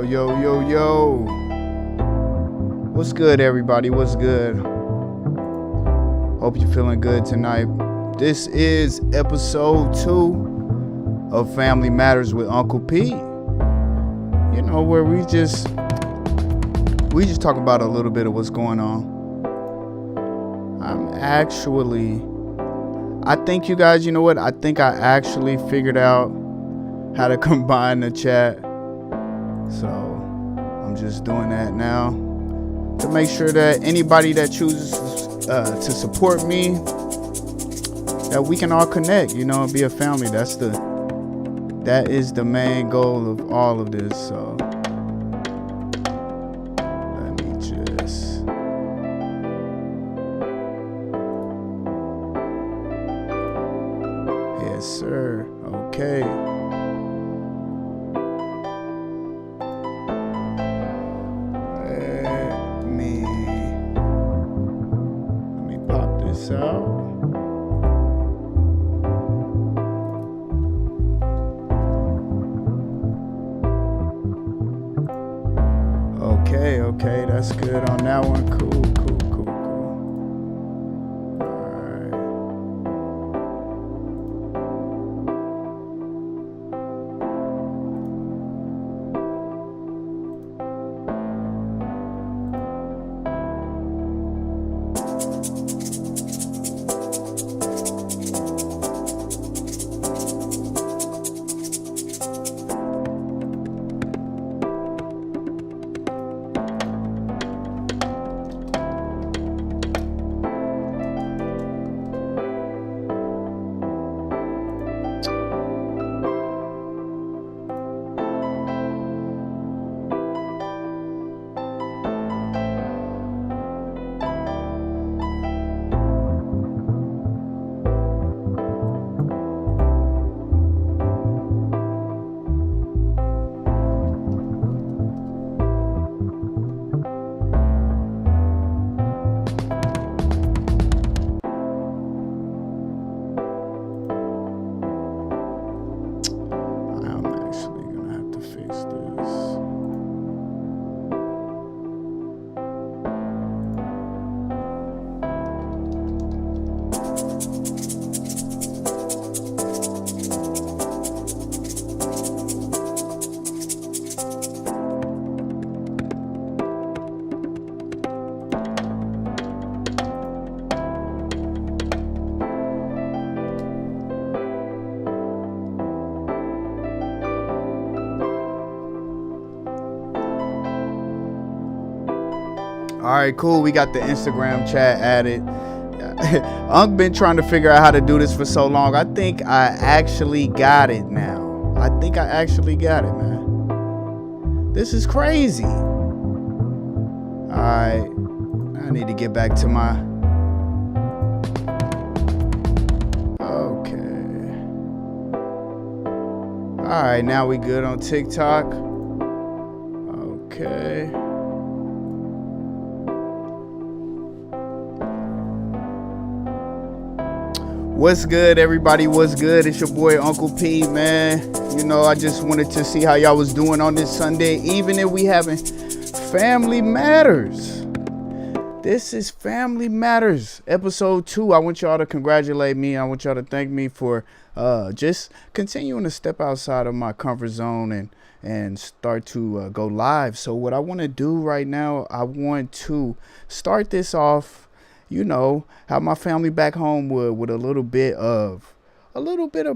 Yo. What's good, everybody? What's good? Hope you're feeling good tonight. This is episode 2 of Family Matters with Uncle P. You know, where we just talk about a little bit of what's going on. I think you guys, you know what? I think I actually figured out how to combine the chat. So I'm just doing that now to make sure that anybody that chooses to support me, that we can all connect, you know, and be a family. That is the main goal of all of this. So let me just yes, sir. Okay. Out. Okay, that's good on that one. Cool. All right, cool. We got the Instagram chat added. Unc been trying to figure out how to do this for so long. I think I actually got it now. Man. This is crazy. All right. I need to get back to my... Okay. All right, now we good on TikTok. Okay. What's good, everybody? What's good? It's your boy Uncle P, man. You know, I just wanted to see how y'all was doing on this Sunday, even if we having Family Matters. This is Family Matters, episode 2. I want y'all to congratulate me. I want y'all to thank me for just continuing to step outside of my comfort zone and start to go live. So what I want to do right now, I want to start this off, you know, how my family back home would, with a little bit of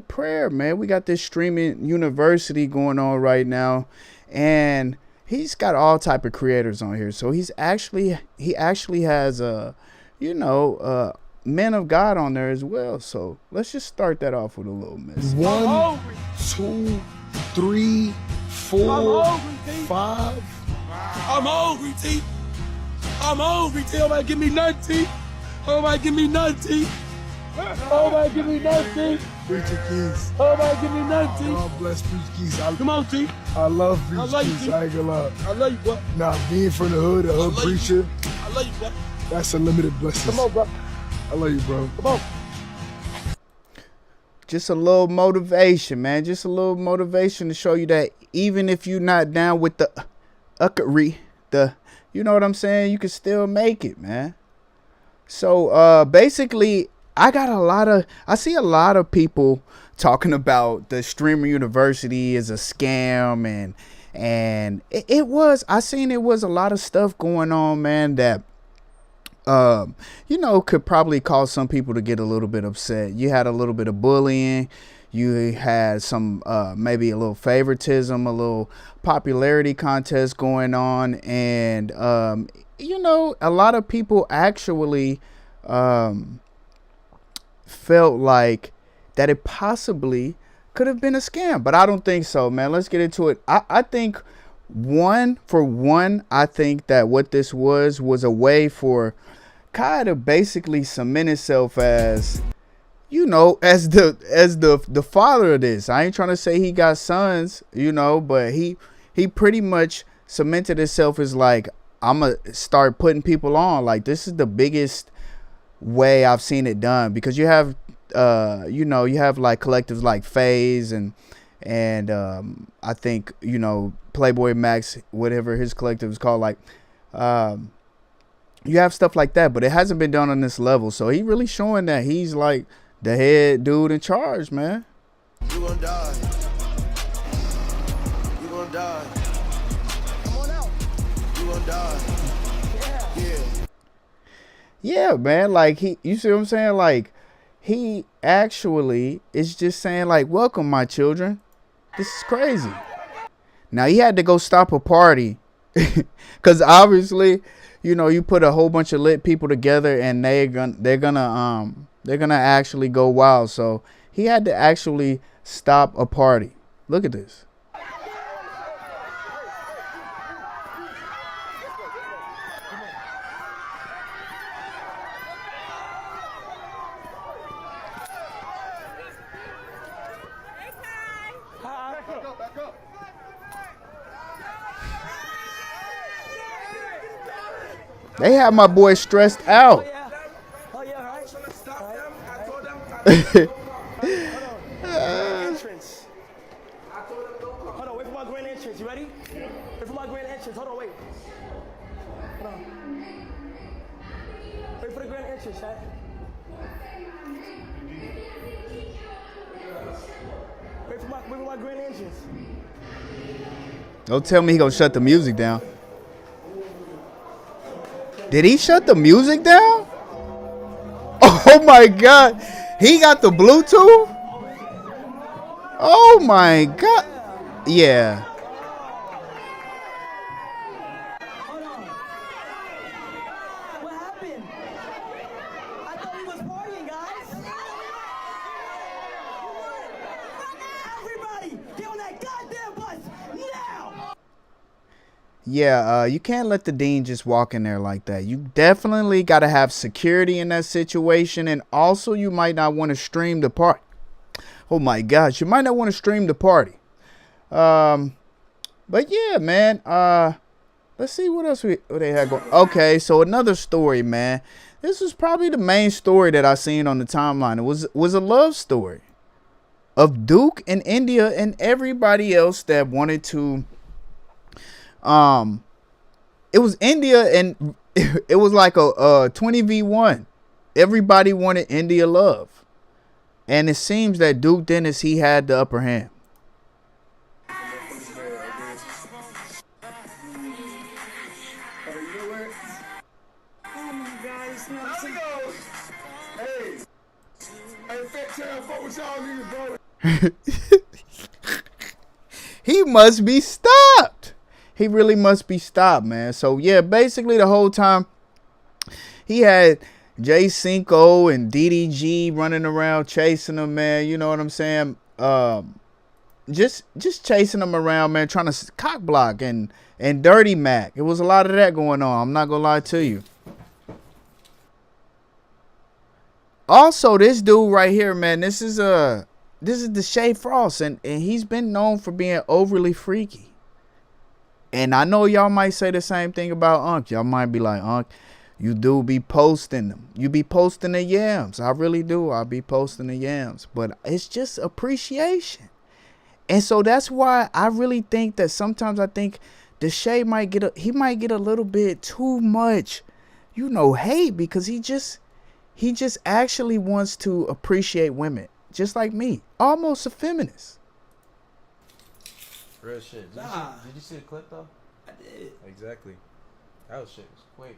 prayer, man. We got this streaming university going on right now, and he's got all type of creators on here. So he actually has men of God on there as well. So let's just start that off with a little miss. 1, 2, 3, 4, 5. I'm hungry, T. I'm hungry, T. Somebody give me nothing, T. Somebody give me nothing, T. Somebody give me nothing. Preacher Keys. Somebody give me nothing. God bless Preacher Keys. Come on, T. I love Preacher I love you, Keys. T. I ain't gonna lie. I love you, bro. Nah, being from the hood, a hood preacher, I love you, bro. that's a limited blessing. Come on, bro. I love you, bro. Come on. Just a little motivation, man. Just a little motivation to show you that even if you're not down with the the, you know what I'm saying? You can still make it, man. So basically, I see a lot of people talking about the streamer university is a scam, and it was a lot of stuff going on, man, that you know, could probably cause some people to get a little bit upset. You had a little bit of bullying. You had some maybe a little favoritism, a little popularity contest going on, and you know, a lot of people actually felt like that it possibly could have been a scam, but I don't think so, man. Let's get into it. I think I think that what this was a way for Kai to basically cement itself as, you know, as the father of this. I ain't trying to say he got sons, you know, but he pretty much cemented himself as like, I'm gonna start putting people on. Like, this is the biggest way I've seen it done, because you have you know, you have like collectives like FaZe and I think, you know, Playboy Max, whatever his collective is called, like you have stuff like that, but it hasn't been done on this level. So he really showing that he's like the head dude in charge, man. You gonna die. You gonna die. Come on out. You gonna die. Yeah. Yeah, man. Like you see what I'm saying? Like, he actually is just saying like, welcome, my children. This is crazy. Now he had to go stop a party because obviously, you know, you put a whole bunch of lit people together and they're gonna actually go wild. So he had to actually stop a party. Look at this. They have my boy stressed out. Oh yeah, right. Stop them. I told them. Entrance. I told them don't come. Hold on, wait for my grand entrance. You ready? Wait for my grand entrance. Hold on, wait. Hold on. Wait for the grand entrance, chat. Wait for my grand entrance. Don't tell me he gonna shut the music down. Did he shut the music down? Oh my God. He got the Bluetooth? Oh my God. Yeah. Hold on. What happened? I thought we was partying, guys. Everybody, get on that goddamn bus now. Yeah, you can't let the dean just walk in there like that. You definitely got to have security in that situation. And also, you might not want to stream the party. Oh my gosh, you might not want to stream the party. But yeah, man. Let's see what else what they had going. Okay, so another story, man. This was probably the main story that I seen on the timeline. It was a love story of Duke and India and everybody else that wanted to. It was India and it was like a 20v1. Everybody wanted India love. And it seems that Duke Dennis, he had the upper hand. He must be stopped. He really must be stopped, man. So yeah, basically the whole time he had J Cinco and DDG running around chasing him, man. You know what I'm saying? Just chasing him around, man, trying to cock block and Dirty Mac. It was a lot of that going on. I'm not gonna lie to you. Also, this dude right here, man, this is the Shay Frost, and he's been known for being overly freaky. And I know y'all might say the same thing about Unc. Y'all might be like, Unc, you do be posting them. You be posting the yams. I really do. I be posting the yams. But it's just appreciation. And so that's why I really think that sometimes I think the shade might get a little bit too much, hate, because he just actually wants to appreciate women, just like me, almost a feminist. Real shit. Did you see the clip though? I did. Exactly. That shit was quick.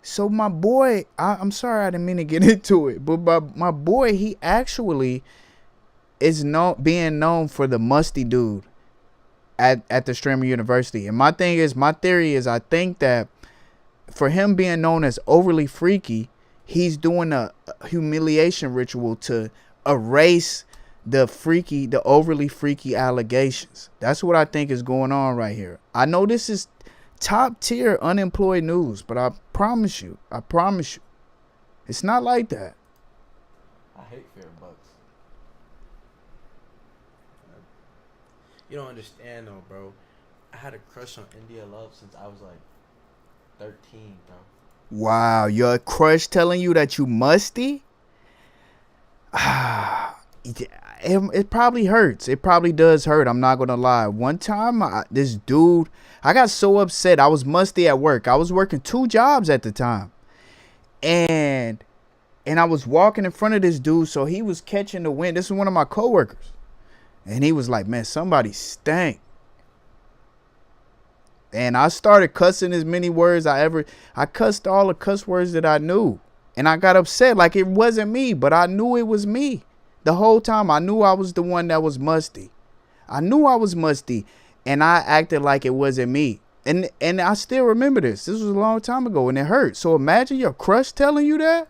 So my boy, I'm sorry I didn't mean to get into it, but my boy, he actually is being known for the musty dude at the Streamer University. And my theory is I think that for him being known as overly freaky, he's doing a humiliation ritual to erase the overly freaky allegations. That's what I think is going on right here. I know this is top tier unemployed news, but I promise you, it's not like that. I hate fair bucks. You don't understand though, bro. I had a crush on India Love since I was like 13, bro. Wow, your crush telling you that you musty? It probably hurts. It probably does hurt. I'm not gonna lie. One time, this dude, I got so upset. I was musty at work. I was working 2 jobs at the time, and I was walking in front of this dude, so he was catching the wind. This is one of my coworkers, and he was like, "Man, somebody stank." And I started cussing as many words I cussed all the cuss words that I knew, and I got upset like it wasn't me, but I knew it was me. The whole time I knew I was the one that was musty. I knew I was musty, and I acted like it wasn't me. And I still remember this. This was a long time ago, and it hurt. So imagine your crush telling you that.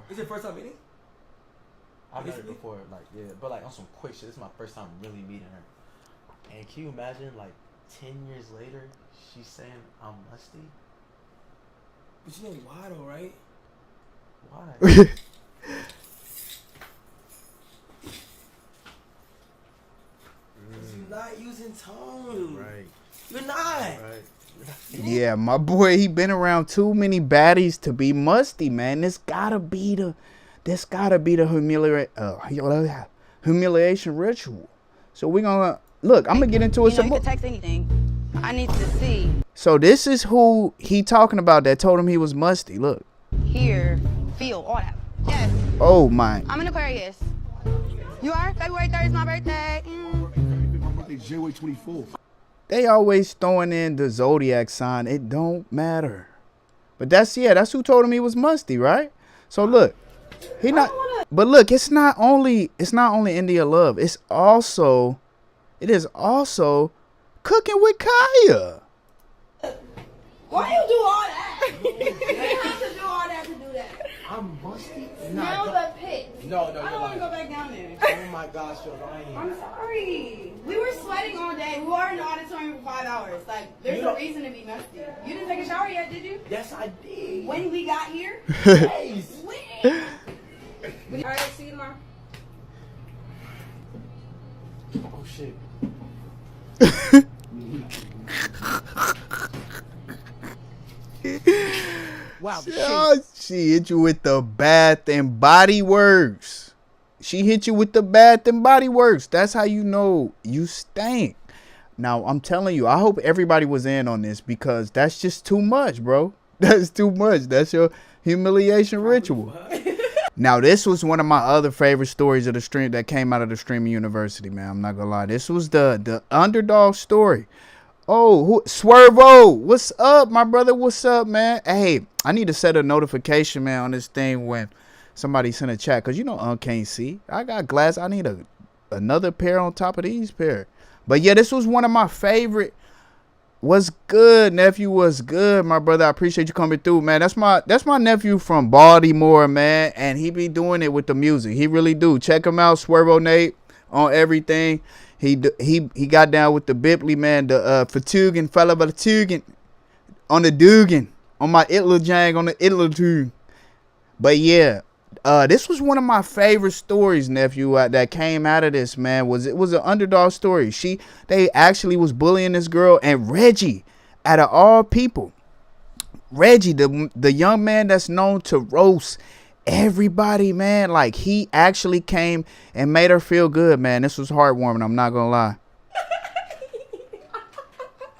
Is it first time meeting? I've met her before, like, yeah, but like on some quick shit. This is my first time really meeting her. And can you imagine, like, 10 years later, she's saying I'm musty? But you know why though, right? Why? You're not using tone. Right. You're not. Right. Yeah, my boy, he been around too many baddies to be musty, man. This gotta be the humiliation ritual. So we gonna look. I'm gonna get into it some You more. can text anything. I need to see, So this is who he talking about that told him he was musty. Look. hear, feel, all that. Yes, Oh my. I'm an Aquarius. You are? February 3rd is my birthday. January 24th. They always throwing in the zodiac sign. It don't matter. But that's who told him he was musty, right? So look, but look, it's not only India Love. It is also cooking with Kaya. Why you do all that? You have to do all that to do that. I'm musty? Now the pit. No, I don't want to go back down there. Oh my gosh, you're lying. I'm sorry. We were sweating all day. We were in the auditorium for 5 hours. Like, there's a reason to be musty. You didn't take a shower yet, did you? Yes, I did. When we got here? Yes. When? All right, see you tomorrow. Oh shit. Wow. Oh, she hit you with the Bath and Body Works. She hit you with the Bath and Body Works. That's how you know you stink. Now, I'm telling you, I hope everybody was in on this because that's just too much, bro. That's too much. That's your humiliation ritual. Now, this was one of my other favorite stories of the stream that came out of the Streamer University, man. I'm not gonna lie. This was the underdog story. Oh, Swervo, what's up, my brother? What's up, man? Hey, I need to set a notification, man, on this thing when somebody send a chat, because you know can't see. I got glass. I need another pair on top of these pair. But yeah, this was one of my favorite. What's good, nephew? What's good, my brother? I appreciate you coming through, man. That's my nephew from Baltimore, man, and he be doing it with the music. He really do. Check him out, Swervo Nate, on everything. He got down with the Bipley, man, the Fatugin, fella Fatugin, on the Dugan, on my Itla Jang, on the Itla Tug. But yeah, this was one of my favorite stories, nephew, that came out of this, man. It was an underdog story. They actually was bullying this girl, and Reggie, out of all people, Reggie, the young man that's known to roast everybody, man, like he actually came and made her feel good, man. This was heartwarming. I'm not gonna lie.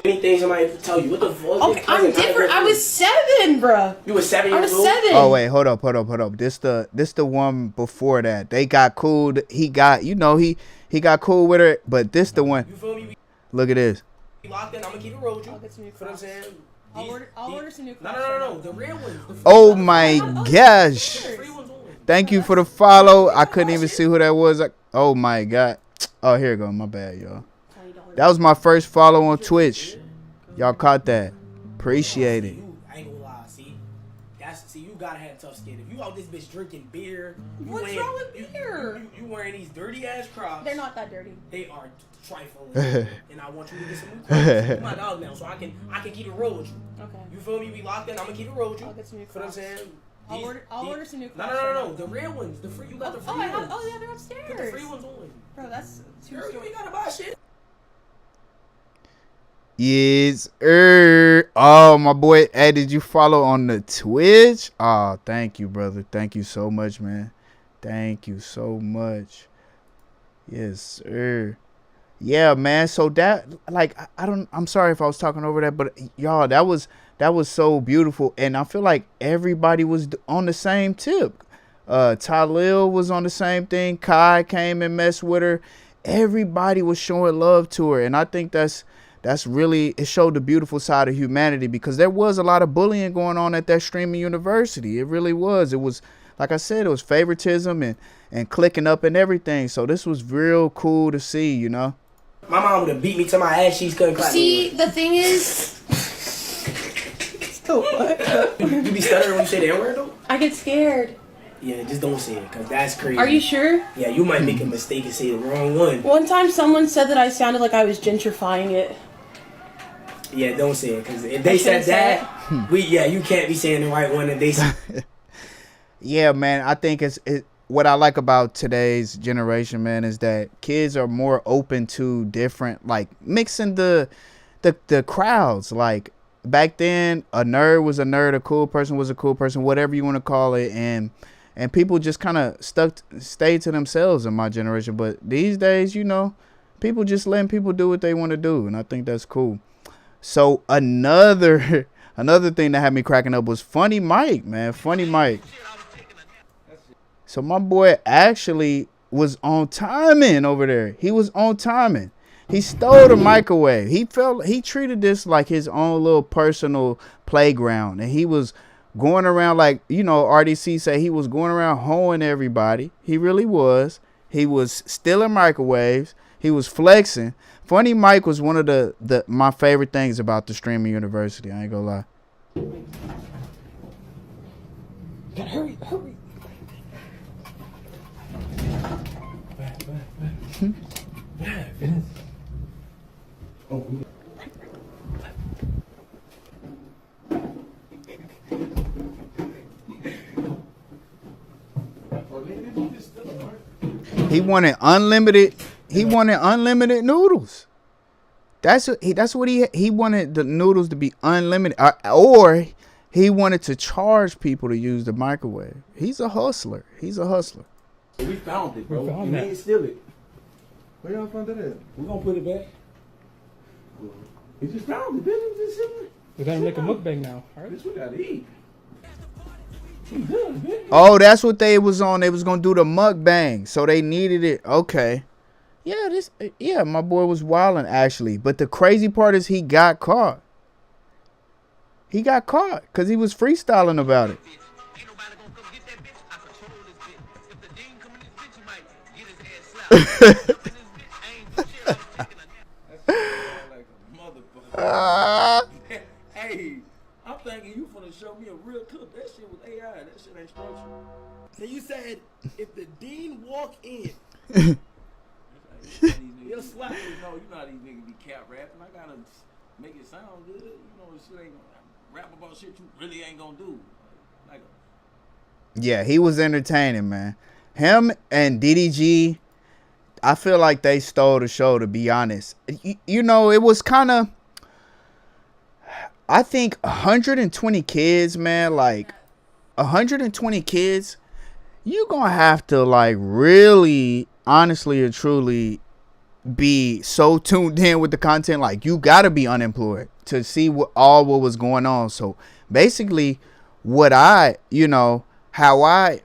Anything somebody could tell you. What the fuck? Okay, I'm different. I was 7, bruh. You were 7 I years was old? 7. Oh wait, hold up. This the one before that. They got cool. He got, you know, he got cool with her, but this the one. You feel me? Look at this. We locked in. I'm gonna keep it road you. I'll get some new Feel what I'm saying? I'll order some new No. The real ones. The free Oh ones. my gosh. The free ones only. Thank you for the follow. I couldn't even see who that was. Oh my god. Oh, here you go. My bad, y'all. That was my first follow on Twitch. Y'all caught that. Appreciate it. I ain't gonna lie. See, you gotta have tough skin. If you out this bitch drinking beer, What's wrong with beer? You wearing these dirty ass Crocs. They're not that dirty. They are trifling, and I want you to get some new clothes. You're my dog now, so I can keep it real with you. Okay. You feel me? We locked in. I'm gonna keep it real with you. I'll get some new Feel what I'm Crocs. saying? I'll order some new Crocs. No. The real ones. The free. You got the free ones. Yeah, they're upstairs. Get the free ones only. Bro, that's too Girl, you story. ain't gotta buy shit. Yes, oh my boy. Hey, did you follow on the Twitch? Oh, thank you, brother. Thank you so much, man. Thank you so much. Yes, sir. Yeah, man. So that, like, I'm sorry if I was talking over that, but y'all, that was so beautiful, and I feel like everybody was on the same tip. Talil was on the same thing. Kai came and messed with her. Everybody was showing love to her, and I think that's really, it showed the beautiful side of humanity, because there was a lot of bullying going on at that streaming university. It really was. It was, like I said, it was favoritism and clicking up and everything. So this was real cool to see, you know. My mom would have beat me to my ass. She's couldn't clap. See, the thing is, You be stuttering when you say the N word though? I get scared. Yeah, just don't say it, cause that's crazy. Are you sure? Yeah, you might make a mistake and say the wrong one. One time someone said that I sounded like I was gentrifying it. Yeah, don't say it, cause if they said that, you can't be saying the right one. And they Yeah, man, I think what I like about today's generation, man, is that kids are more open to different, like, mixing the crowds. Like, back then, a nerd was a nerd, a cool person was a cool person, whatever you want to call it, and people just kind of stayed to themselves in my generation. But these days, you know, people just letting people do what they want to do, and I think that's cool. So another thing that had me cracking up was Funny Mike, man. Funny Mike. So my boy actually was on timing over there. He was on timing. He stole the microwave. He treated this like his own little personal playground. And he was going around, like, you know, RDC said, he was going around hoeing everybody. He really was. He was stealing microwaves. He was flexing. Funny Mike was one of my favorite things about the streaming university. I ain't gonna lie. Gotta hurry. He wanted unlimited. He wanted unlimited noodles. That's what he wanted, the noodles to be unlimited, or he wanted to charge people to use the microwave. He's a hustler. We found it, bro. We ain't steal it. Where y'all found that at? We're gonna put it back. We just found it, bitch. We just sitting We gotta make a mukbang now, alright? Bitch, we gotta eat. Oh, that's what they was on. They was gonna do the mukbang, so they needed it. Okay. Yeah, my boy was wilding actually. But the crazy part is he got caught. He got caught because he was freestyling about it. Hey, I'm thinking you finna show me a real clip. That shit was AI. That shit ain't structured. Then you said if the dean walk in, your slap is no, you know how these niggas be cap rapping. I gotta make it sound good. You know, shit ain't gonna rap about shit you really ain't gonna do. Yeah, he was entertaining, man. Him and DDG, I feel like they stole the show, to be honest. You know, it was kind of, I think 120 kids, man, like 120 kids, you gonna have to, like, really, honestly and truly be so tuned in with the content. Like, you gotta be unemployed to see what was going on. So basically, what I, how I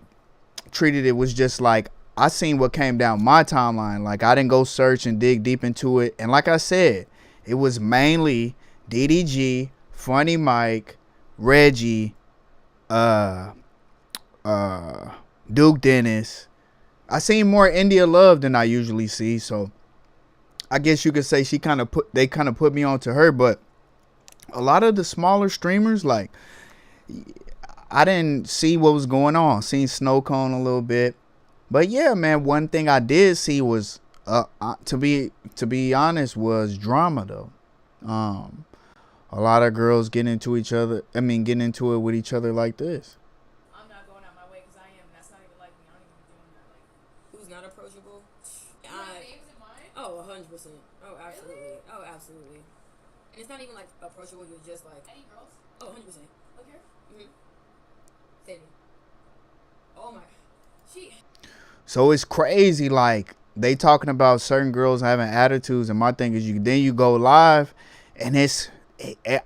treated it was just like, I seen what came down my timeline. Like, I didn't go search and dig deep into it. And like I said, it was mainly DDG, Funny Mike, Reggie, Duke Dennis. I seen more India Love than I usually see, so I guess you could say they kind of put me on to her. But a lot of the smaller streamers, like, I didn't see what was going on. Seen Snow Cone a little bit, but yeah, man, one thing I did see was to be honest, was drama though. A lot of girls getting into it with each other like this. I'm not going out my way because I am. That's not even like me. I don't even be doing that. Like, Who's not approachable? you have names in mind? Oh, 100%. Oh, absolutely. Really? Oh, absolutely. And it's not even like approachable. You're just like. Any girls? Oh, 100%. Look here. Sadie. Oh my. She. So it's crazy. Like, they talking about certain girls having attitudes, and my thing is, you go live, and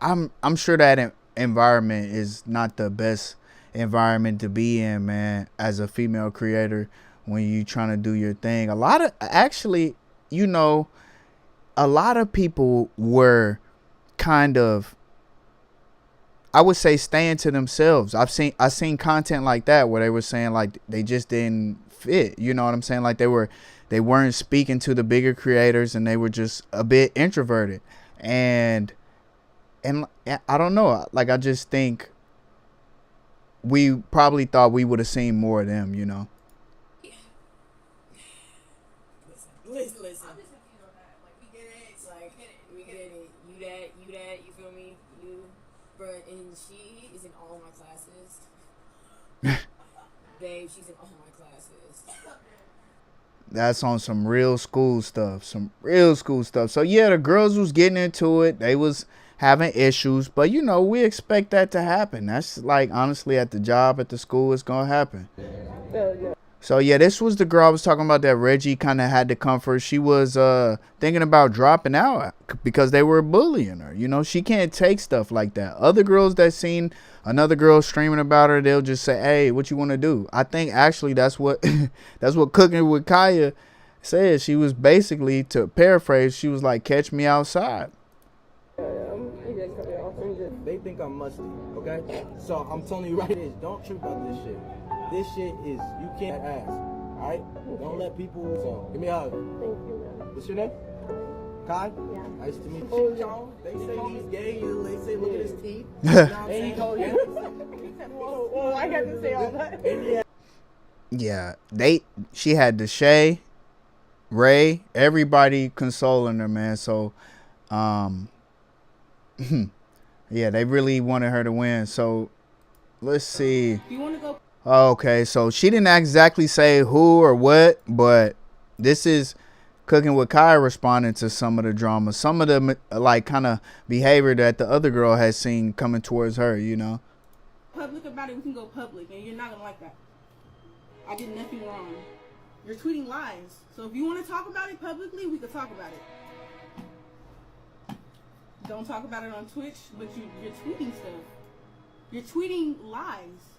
I'm sure that environment is not the best environment to be in, man, as a female creator when you trying to do your thing. A lot of people were kind of, I would say, staying to themselves. I seen content like that where they were saying like they just didn't fit. You know what I'm saying? Like they weren't speaking to the bigger creators, and they were just a bit introverted. And I don't know. Like, I just think we probably thought we would have seen more of them, Listen. I'm just confused on that. Like, we get it. Like, we get it. You that, you feel me? You, bruh, and she is in all my classes. Babe, she's in all my classes. That's on some real school stuff. So yeah, the girls was getting into it. They was having issues, but we expect that to happen. That's like, honestly, at the job, at the school, it's gonna happen. So yeah, this was the girl I was talking about that Reggie kind of had to comfort. She was thinking about dropping out because they were bullying her. She can't take stuff like that. Other girls that seen another girl streaming about her, they'll just say, hey, what you want to do? I think actually that's what Cooking with Kaya said. She was basically, to paraphrase, she was like, catch me outside. They think I'm musty, okay? So I'm telling you right here, don't trip about this shit. This shit is, you can't ask, alright? Don't let people, so give me a hug. Thank you, man. What's your name? Kai? Yeah. Nice to meet you. They say he's gay, they say look at his teeth. And he told you. Well, I got to say all that. Yeah, she had Deshae, Ray, everybody consoling her, man. So, yeah, they really wanted her to win. So, let's see. You want to go? Okay, so she didn't exactly say who or what, but this is Cooking with Kai responding to some of the drama, some of the like kind of behavior that the other girl has seen coming towards her. Public about it, we can go public, and you're not gonna like that. I did nothing wrong. You're tweeting lies, so if you want to talk about it publicly, we could talk about it. Don't talk about it on Twitch, but you're tweeting stuff. You're tweeting lies.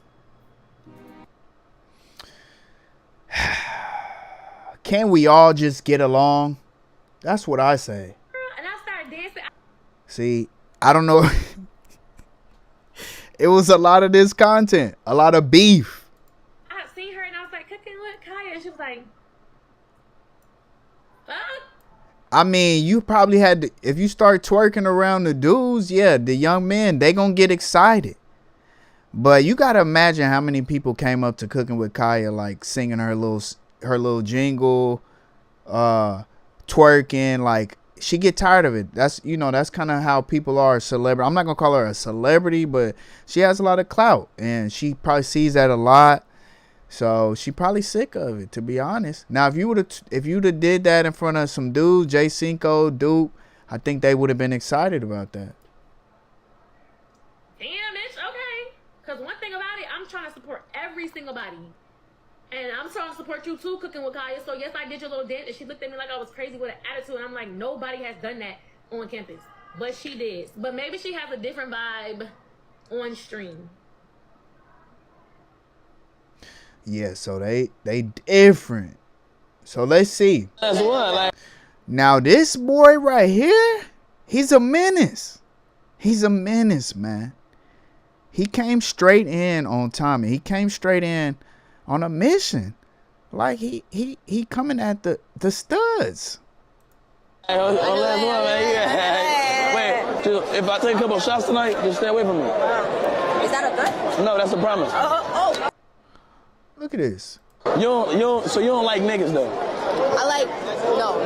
Can we all just get along? That's what I say. And I started dancing. See, I don't know. It was a lot of this content, a lot of beef. I seen her and I was like, Cooking with Kaya, and she was like, fuck. I mean, you probably had to, if you start twerking around the dudes, yeah, the young men, they gonna get excited. But you gotta imagine how many people came up to Cooking with Kaya, like singing her little jingle, twerking. Like, she get tired of it. That's kind of how people are. Celebrity. I'm not gonna call her a celebrity, but she has a lot of clout, and she probably sees that a lot. So she probably sick of it, to be honest. Now, if you'd have did that in front of some dudes, J Cinco, Duke, I think they would have been excited about that. Damn, bitch, okay. Because one thing about it, I'm trying to support every single body. And I'm trying to support you too, cooking with Kaya. So yes, I did your little dance, and she looked at me like I was crazy with an attitude. And I'm like, nobody has done that on campus, but she did. But maybe she has a different vibe on stream. Yeah, so they different. So let's see. That's what, like. Now this boy right here, he's a menace. He's a menace, man. He came straight in on time. He came straight in on a mission. Like he coming at the studs. Hey, on last one, man. Yeah. Wait, just, if I take a couple of shots tonight, just stay away from me. Is that a threat? No, that's a promise. Oh. Look at this. So you don't like niggas though? I like, no.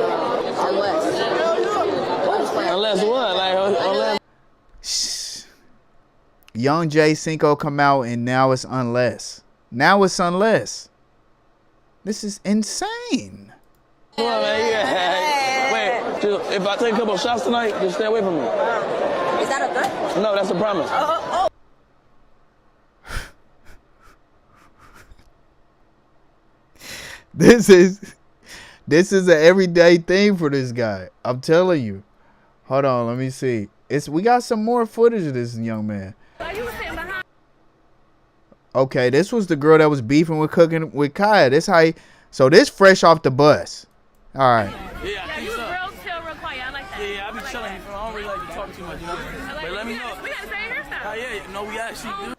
Unless what? Like, unless. Young J Cinco come out and now it's unless. Now it's unless. This is insane. Come on, man. Yeah. Wait, just, if I take a couple of shots tonight, just stay away from me. Is that a threat? No, that's a promise. Oh. This is an everyday thing for this guy. I'm telling you. Hold on, let me see. We got some more footage of this young man. Okay, this was the girl that was beefing with cooking with Kaya. So this fresh off the bus. All right. Yeah, you was real chill, real quiet. I like that. Yeah, I be chilling. I don't really like to talk too much, you know. But let me know. We got the same hairstyle. Yeah, no, we actually do.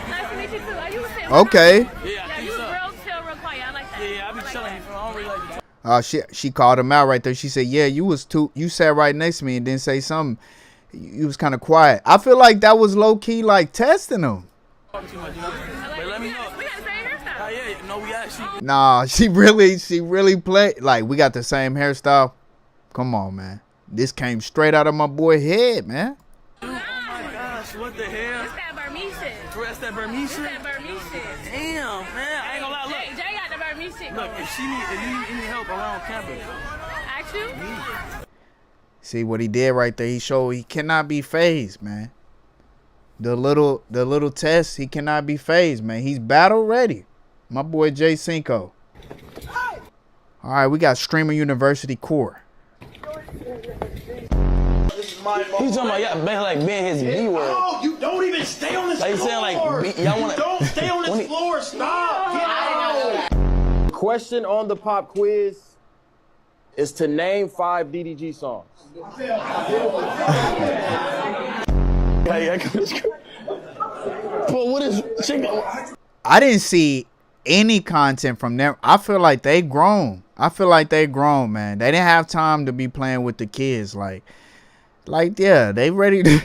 Nice to meet you too. Are you the same? Okay. Yeah, you was real chill, real quiet. I like that. Yeah, I be chilling. I don't really like to talk. She called him out right there. She said, "Yeah, you sat right next to me and didn't say something. You was kind of quiet." I feel like that was low key like testing him. Talk too much, you know. But let me know. We got the same hairstyle. Yeah, no, we actually. Nah, she really played like we got the same hairstyle. Come on, man. This came straight out of my boy head, man. Oh my gosh, what the hell? It's that Burmese shit. That's that Burmese shit? It's that Burmese shit. Damn, man. I ain't gonna lie. Look. Jay got the Burmese shit. Look, if you need any help around campus. Ask you? See what he did right there? He showed he cannot be phased, man. The little test, he cannot be phased, man. He's battle ready. My boy J Cinco. All right, we got Streamer University Core. He's talking about being his B word. No, you don't even stay on this Like floor. saying like y'all want to. Don't stay on this floor. Stop. Get out. Question on the pop quiz is to name 5 DDG songs. But what is chicken? I didn't see any content from them. I feel like they grown. Man. They didn't have time to be playing with the kids. Like yeah, they ready to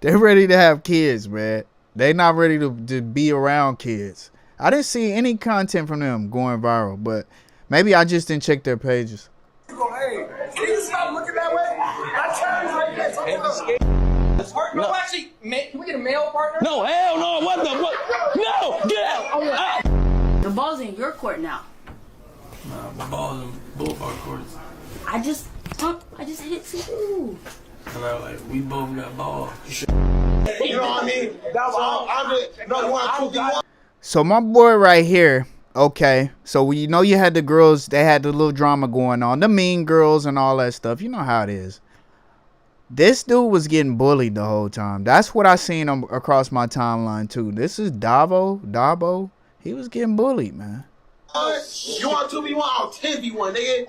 they're ready to have kids, man. They not ready to be around kids. I didn't see any content from them going viral, but maybe I just didn't check their pages. Hey, can you stop looking that way? I turned like this. No, actually, can we get a male partner? No, hell no. What the fuck? No, get out. The ball's in your court now. Nah, my ball's in both our courts. I just hit it too. And like we both got balls. You know what I mean? So my boy right here, okay. So you know you had the girls, they had the little drama going on, the mean girls and all that stuff. You know how it is. This dude was getting bullied the whole time. That's what I seen across my timeline too. This is Dabo. He was getting bullied, man. You want 2v1? I'll 10v1, nigga.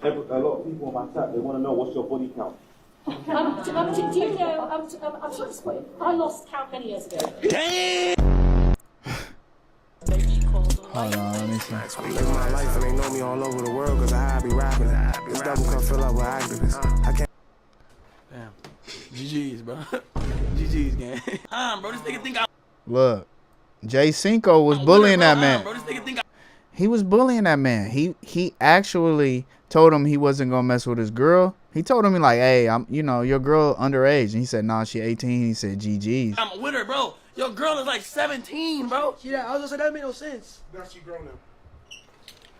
A lot of people on my chat, they want to know what's your body count. Do you know, I'm sure it's what I lost count many years ago. Damn! Hold on, let me see. I'm living my life and they know me all over the world because I be rapping. This double come fill up with activists. I can't. Damn. GG's, bro. GG's, gang. Bro, this nigga think I. Look, J Cinco was bullying that man. Bro, this nigga think He was bullying that man. He actually told him he wasn't gonna mess with his girl. He told him like, "Hey, your girl underage," and he said, "Nah, she 18." He said, "GG's." I'm with her, bro. Your girl is like 17, bro. Yeah, I was gonna say that made no sense. Now she grown up.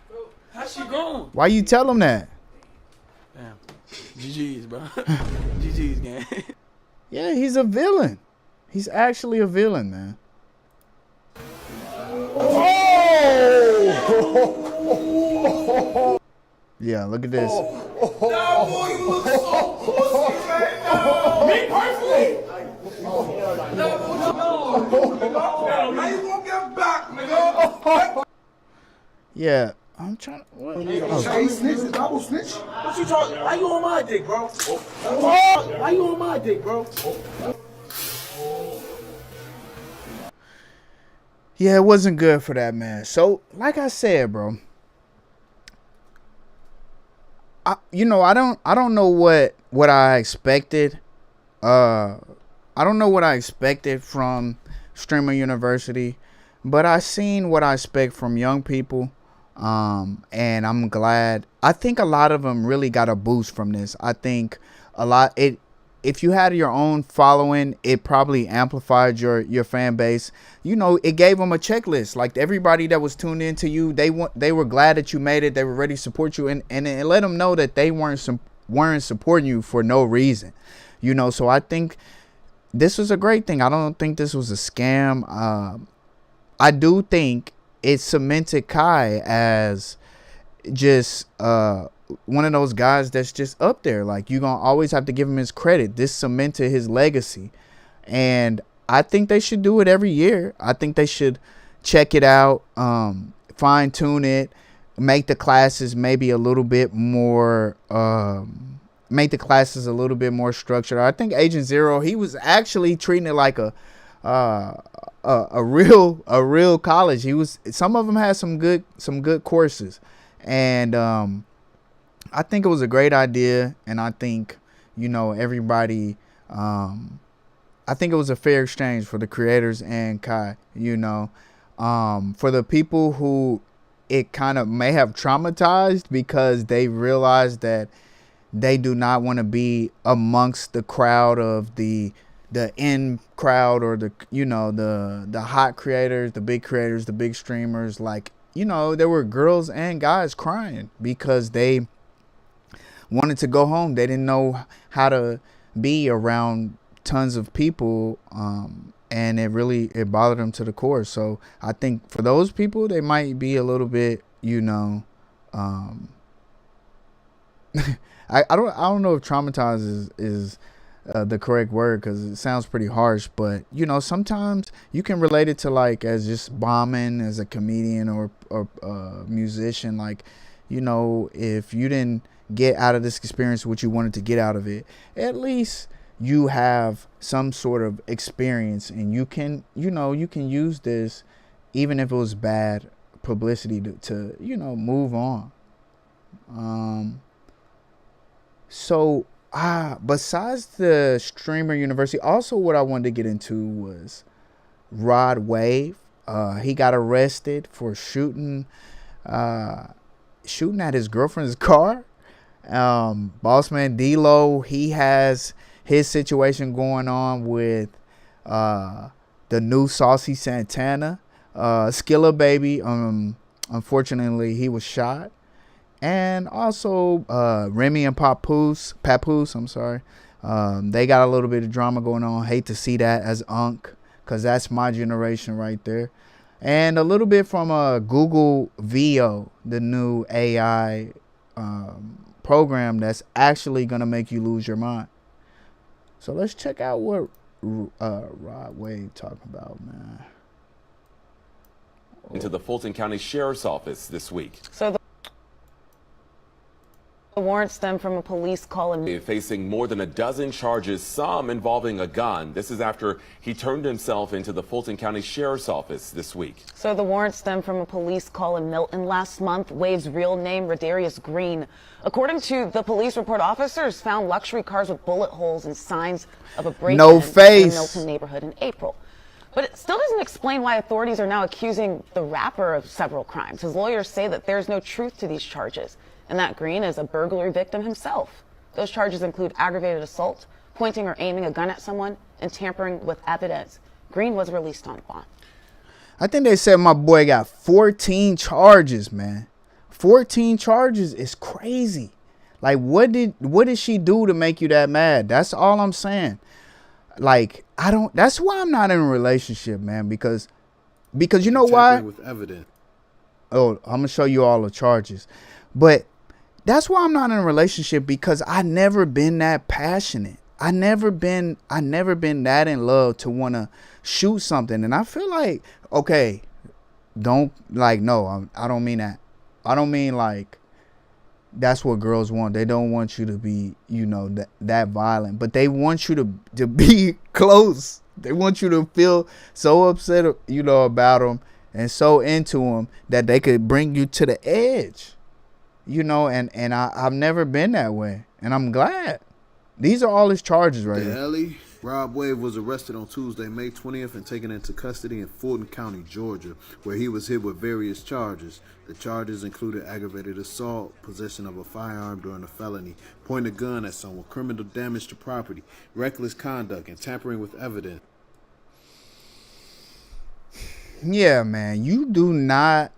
Bro, how's she grown? Why you tell him that? Damn. GG's, bro. GG's, gang. Yeah, he's a villain. He's actually a villain, man. Yeah, look at this. Nah, boy, you look so pussy right now. Me personally? How you gonna get back, nigga? Yeah, I'm trying to. What? Hey, snitch, double snitch. What you talking? Why you on my dick, bro? Why you on my dick, bro? Yeah, it wasn't good for that man. So, like I said, bro, I don't know what I expected. I don't know what I expected from Streamer University, but I seen what I expect from young people. And I'm glad. I think a lot of them really got a boost from this. I think if you had your own following, it probably amplified your fan base. It gave them a checklist. Like everybody that was tuned into you, they were glad that you made it. They were ready to support you, and it let them know that they weren't supporting you for no reason. So I think this was a great thing. I don't think this was a scam. I do think it cemented Kai as just one of those guys that's just up there. Like, you're going to always have to give him his credit. This cemented his legacy. And I think they should do it every year. I think they should check it out, fine tune it, make the classes maybe a little bit more, structured. I think Agent Zero, he was actually treating it like a real college. Some of them had some good courses, and I think it was a great idea, and I think everybody. I think it was a fair exchange for the creators and Kai. For the people who it kind of may have traumatized because they realized that they do not want to be amongst the crowd of the in crowd, or the hot creators, the big streamers. Like, there were girls and guys crying because they wanted to go home. They didn't know how to be around tons of people, and it bothered them to the core. So I think for those people, they might be a little bit, I don't know if traumatized is the correct word, because it sounds pretty harsh, but sometimes you can relate it to, like, as just bombing as a comedian or musician. Like, if you didn't get out of this experience what you wanted to get out of it, at least you have some sort of experience, and you can use this, even if it was bad publicity, to move on. So besides the Streamer University, also what I wanted to get into was Rod Wave. He got arrested for shooting at his girlfriend's car. Bossman Dlow, he has his situation going on with the new Saucy Santana. Skilla baby, unfortunately he was shot. And also Remy and Papoose, I'm sorry. They got a little bit of drama going on. Hate to see that as Unk, because that's my generation right there. And a little bit from Google VO, the new AI program that's actually going to make you lose your mind. So let's check out what Rod Wave talking about, man. Into the Fulton County Sheriff's Office this week. So the warrants stem from a police call in facing more than a dozen charges, some involving a gun. This is after he turned himself into the Fulton County Sheriff's Office this week. So the warrants stem from a police call in Milton last month. Wave's real name, Rodarius Green. According to the police report, officers found luxury cars with bullet holes and signs of a break-in in the Milton neighborhood in April. But it still doesn't explain why authorities are now accusing the rapper of several crimes. His lawyers say that there's no truth to these charges, and that Green is a burglary victim himself. Those charges include aggravated assault, pointing or aiming a gun at someone, and tampering with evidence. Green was released on bond. I think they said my boy got 14 charges, man. 14 charges is crazy. Like, what did she do to make you that mad? That's all I'm saying. Like, that's why I'm not in a relationship, man, because you know why? With evidence. I'm gonna show you all the charges. But that's why I'm not in a relationship, because I never been that passionate. I never been that in love to want to shoot something. And I feel like, okay, don't, like, no, I don't mean that. I don't mean like that's what girls want. They don't want you to be, you know, that violent, but they want you to be close. They want you to feel so upset, you know, about them and so into them that they could bring you to the edge, you know, and I've never been that way, and I'm glad. These are all his charges right here. Ellie, Rob Wave was arrested on Tuesday, May 20th, and taken into custody in Fulton County, Georgia, where he was hit with various charges. The charges included aggravated assault, possession of a firearm during a felony, pointing a gun at someone, criminal damage to property, reckless conduct, and tampering with evidence. Yeah, man, you can't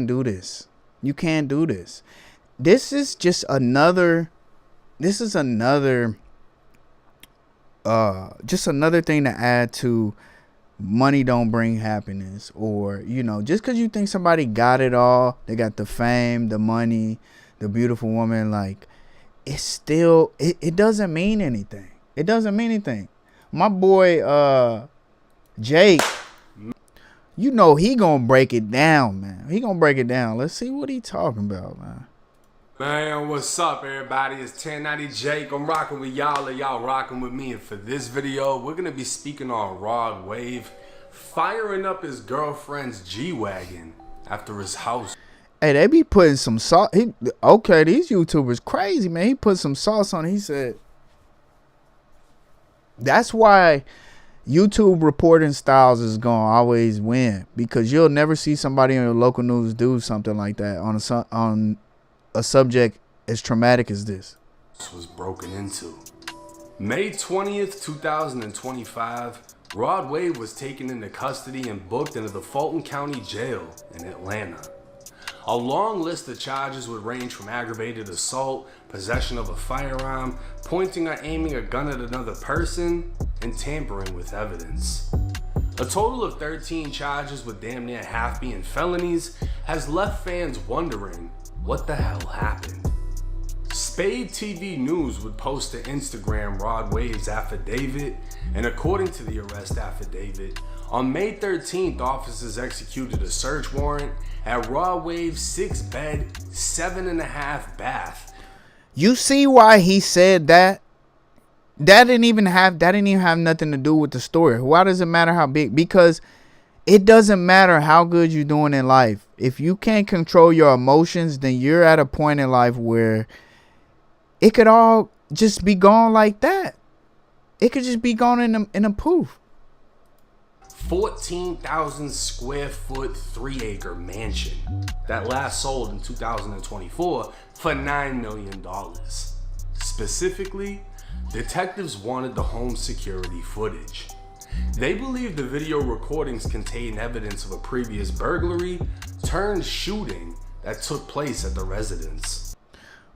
do this. You can't do this. This is another thing to add to money don't bring happiness, or, you know, just because you think somebody got it all, they got the fame, the money, the beautiful woman, like, it's still, it doesn't mean anything. It doesn't mean anything. My boy Jake, you know, he gonna break it down, man. He gonna break it down. Let's see what he talking about, man. Man, what's up, everybody? It's 1090 Jake. I'm rocking with y'all, and y'all rocking with me. And for this video, we're gonna be speaking on Rod Wave firing up his girlfriend's G-Wagon after his house. Hey, they be putting some sauce. Okay, these YouTubers crazy, man. He put some sauce on it. He said, that's why YouTube reporting styles is gonna always win, because you'll never see somebody on your local news do something like that on a subject as traumatic as this. Was broken into. May 20th, 2025, Rod Wave was taken into custody and booked into the Fulton County Jail in Atlanta. A long list of charges would range from aggravated assault, possession of a firearm, pointing or aiming a gun at another person, and tampering with evidence. A total of 13 charges, with damn near half being felonies, has left fans wondering what the hell happened. Spade TV News would post to Instagram Rod Wave's affidavit, and according to the arrest affidavit, on May 13th, officers executed a search warrant at Rod Wave's 6-bed, 7.5 bath. You see why he said that? That didn't even have nothing to do with the story. Why does it matter how big? Because it doesn't matter how good you're doing in life. If you can't control your emotions, then you're at a point in life where it could all just be gone like that. It could just be gone in a poof. 14,000 square foot, 3-acre mansion that last sold in 2024 for $9 million. Specifically, detectives wanted the home security footage. They believe the video recordings contain evidence of a previous burglary turned shooting that took place at the residence.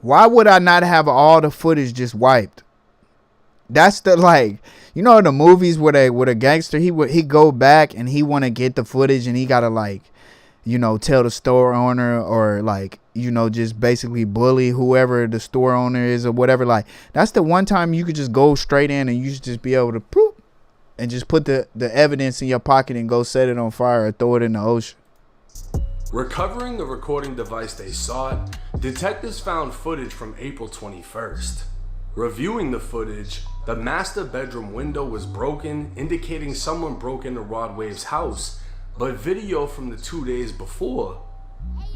Why would I not have all the footage just wiped? That's the, like, you know, the movies with a gangster, he go back and he want to get the footage, and he gotta, like, you know, tell the store owner, or, like, you know, just basically bully whoever the store owner is or whatever. Like, that's the one time you could just go straight in and you should just be able to poof and just put the evidence in your pocket and go set it on fire or throw it in the ocean. Recovering the recording device they sought, detectives found footage from April 21st. Reviewing the footage, the master bedroom window was broken, indicating someone broke into Rod Wave's house, but video from the 2 days before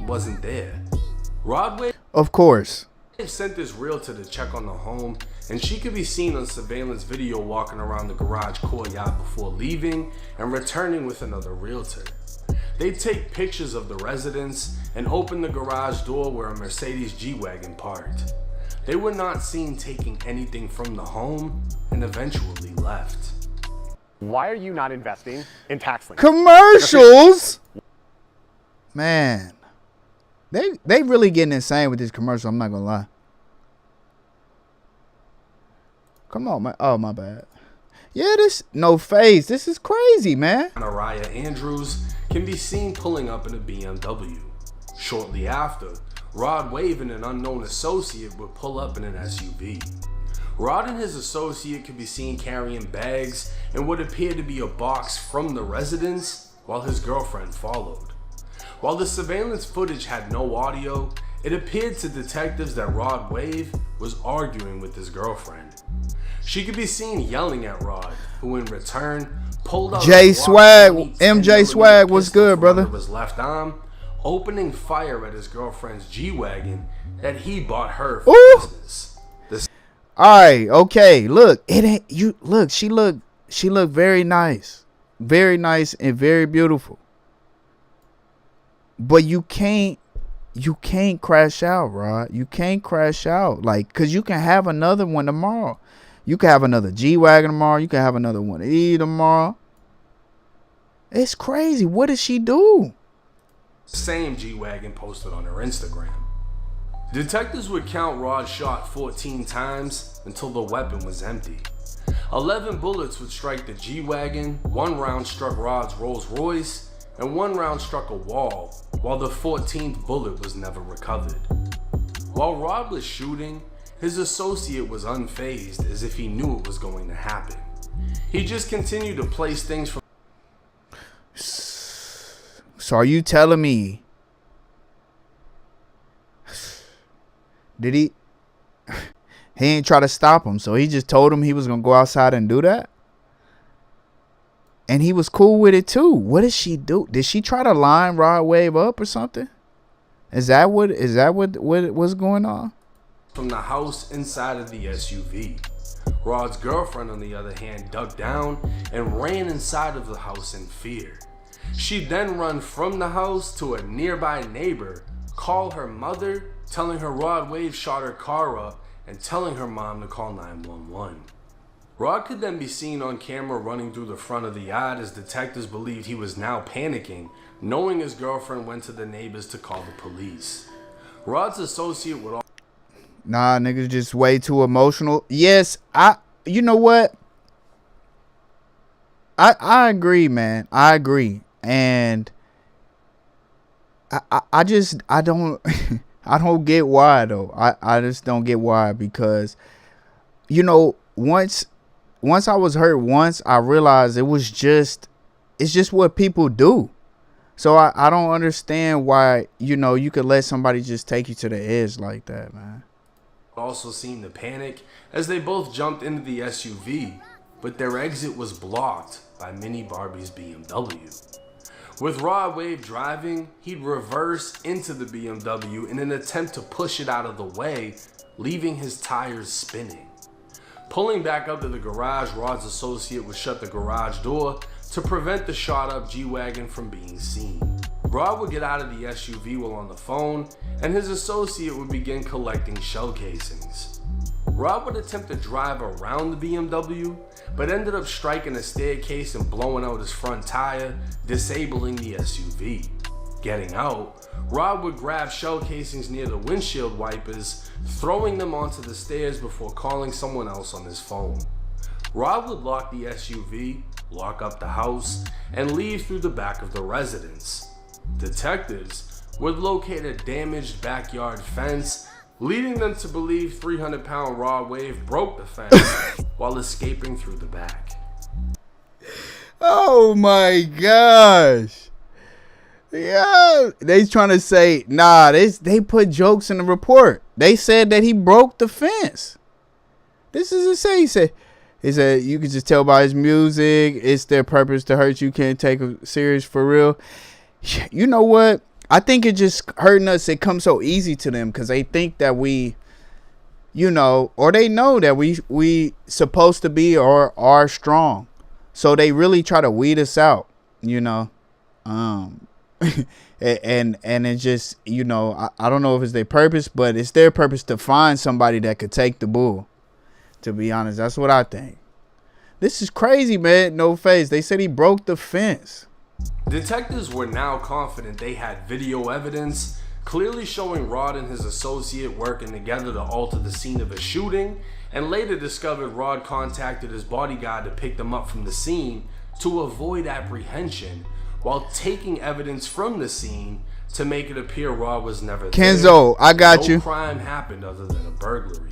wasn't there. Rod Wave, of course, sent this realtor to check on the home, and she could be seen on surveillance video walking around the garage courtyard before leaving and returning with another realtor. They take pictures of the residence and open the garage door where a Mercedes G-Wagon parked. They were not seen taking anything from the home and eventually left. Why are you not investing in tax liens? Commercials? Man, they really getting insane with this commercial. I'm not gonna lie. Come on, man. Oh, my bad. Yeah, this no face. This is crazy, man. Mariah Andrews can be seen pulling up in a BMW. Shortly after, Rod Wave and an unknown associate would pull up in an SUV. Rod and his associate could be seen carrying bags and what appeared to be a box from the residence, while his girlfriend followed. While the surveillance footage had no audio, it appeared to detectives that Rod Wave was arguing with his girlfriend. She could be seen yelling at Rod, who in return pulled out J Swag, MJ Swag, what's good, brother? His left arm, opening fire at his girlfriend's G-Wagon that he bought her for Christmas. All right, okay. Look, it ain't you. Look, she looked very nice and very beautiful. But you can't crash out, Rod. You can't crash out, like, cause you can have another one tomorrow. You can have another G-Wagon tomorrow. You can have another one E tomorrow. It's crazy. What did she do? Same G-Wagon posted on her Instagram. Detectives would count Rod's shot 14 times until the weapon was empty. 11 bullets would strike the G-Wagon, 1 round struck Rod's Rolls Royce, and 1 round struck a wall, while the 14th bullet was never recovered. While Rod was shooting, his associate was unfazed, as if he knew it was going to happen. He just continued to place things from... So are you telling me, did he ain't try to stop him, so he just told him he was gonna go outside and do that? And he was cool with it too. What did she do? Did she try to line Rod Wave up or something? Is that what was going on? From the house inside of the SUV. Rod's girlfriend, on the other hand, ducked down and ran inside of the house in fear. She'd then run from the house to a nearby neighbor, call her mother, telling her Rod Wave shot her car up, and telling her mom to call 911. Rod could then be seen on camera running through the front of the yard, as detectives believed he was now panicking, knowing his girlfriend went to the neighbors to call the police. Rod's associate would... Nah, niggas just way too emotional. Yes, you know what? I agree, man. I agree. And I don't I don't get why though. I just don't get why, because you know, once I was hurt once, I realized it's just what people do. So I don't understand why, you know, you could let somebody just take you to the edge like that, man. Also seemed to panic as they both jumped into the SUV, but their exit was blocked by Mini Barbie's BMW. With Rod Wave driving, he'd reverse into the BMW in an attempt to push it out of the way, leaving his tires spinning. Pulling back up to the garage, Rod's associate would shut the garage door to prevent the shot up G-Wagon from being seen. Rod would get out of the SUV while on the phone, and his associate would begin collecting shell casings. Rod would attempt to drive around the BMW, but ended up striking a staircase and blowing out his front tire, disabling the SUV. Getting out, Rod would grab shell casings near the windshield wipers, throwing them onto the stairs before calling someone else on his phone. Rod would lock the SUV, lock up the house, and leave through the back of the residence. Detectives would locate a damaged backyard fence, leading them to believe 300-pound Rod Wave broke the fence while escaping through the back. Oh my gosh. Yeah, they trying to say, nah, they put jokes in the report. They said that he broke the fence. This is insane. He said you can just tell by his music, it's their purpose to hurt you, can't take it serious for real. You know what? I think it just hurting us. It comes so easy to them because they think that we, you know, or they know that we supposed to be or are strong. So they really try to weed us out, you know. And it's just, you know, I don't know if it's their purpose, but it's their purpose to find somebody that could take the bull. To be honest, that's what I think. This is crazy, man. No face. They said he broke the fence. Detectives were now confident they had video evidence clearly showing Rod and his associate working together to alter the scene of a shooting, and later discovered Rod contacted his bodyguard to pick them up from the scene to avoid apprehension, while taking evidence from the scene to make it appear Rod was never Kenzo, there. I got you. No crime happened other than a burglary.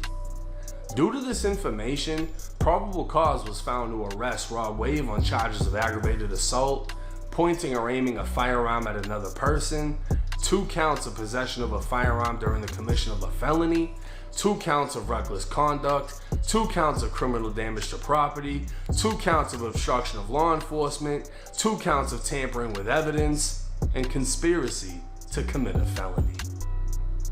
Due to this information, probable cause was found to arrest Rod Wave on charges of aggravated assault, pointing or aiming a firearm at another person, 2 counts of possession of a firearm during the commission of a felony, 2 counts of reckless conduct, 2 counts of criminal damage to property, 2 counts of obstruction of law enforcement, 2 counts of tampering with evidence, and conspiracy to commit a felony.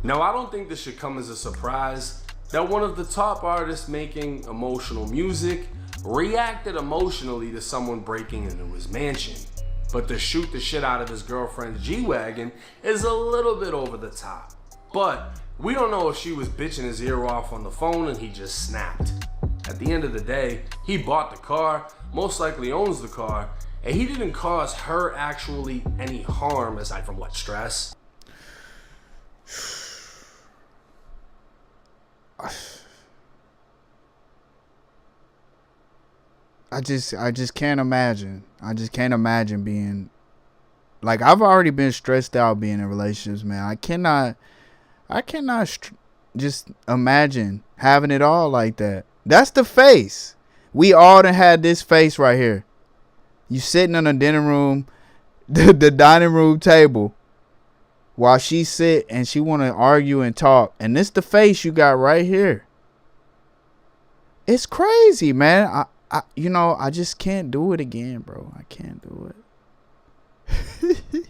Now, I don't think this should come as a surprise that one of the top artists making emotional music reacted emotionally to someone breaking into his mansion. But to shoot the shit out of his girlfriend's G-Wagon is a little bit over the top. But we don't know if she was bitching his ear off on the phone and he just snapped. At the end of the day, he bought the car, most likely owns the car, and he didn't cause her actually any harm aside from what, stress? I just can't imagine. I just can't imagine being like, I've already been stressed out being in relationships, man. I cannot just imagine having it all like that. That's the face. We all done had this face right here. You sitting in a dinner room, the dining room table, while she sit and she want to argue and talk, and this the face you got right here. It's crazy, man. I just can't do it again, bro. I can't do it.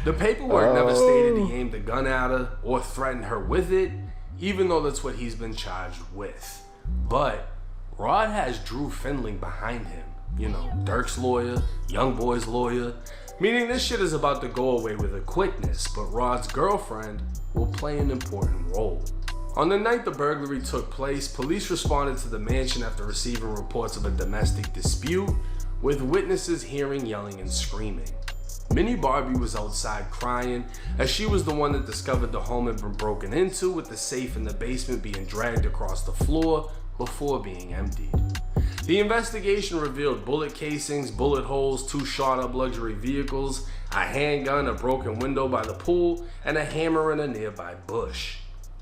The paperwork never stated he aimed a gun at her or threatened her with it, even though that's what he's been charged with. But Rod has Drew Findling behind him. You know, Dirk's lawyer, Young Boy's lawyer, meaning this shit is about to go away with a quickness, but Rod's girlfriend will play an important role. On the night the burglary took place, police responded to the mansion after receiving reports of a domestic dispute, with witnesses hearing yelling and screaming. Minnie Barbie was outside crying, as she was the one that discovered the home had been broken into, with the safe in the basement being dragged across the floor before being emptied. The investigation revealed bullet casings, bullet holes, 2 shot-up luxury vehicles, a handgun, a broken window by the pool, and a hammer in a nearby bush.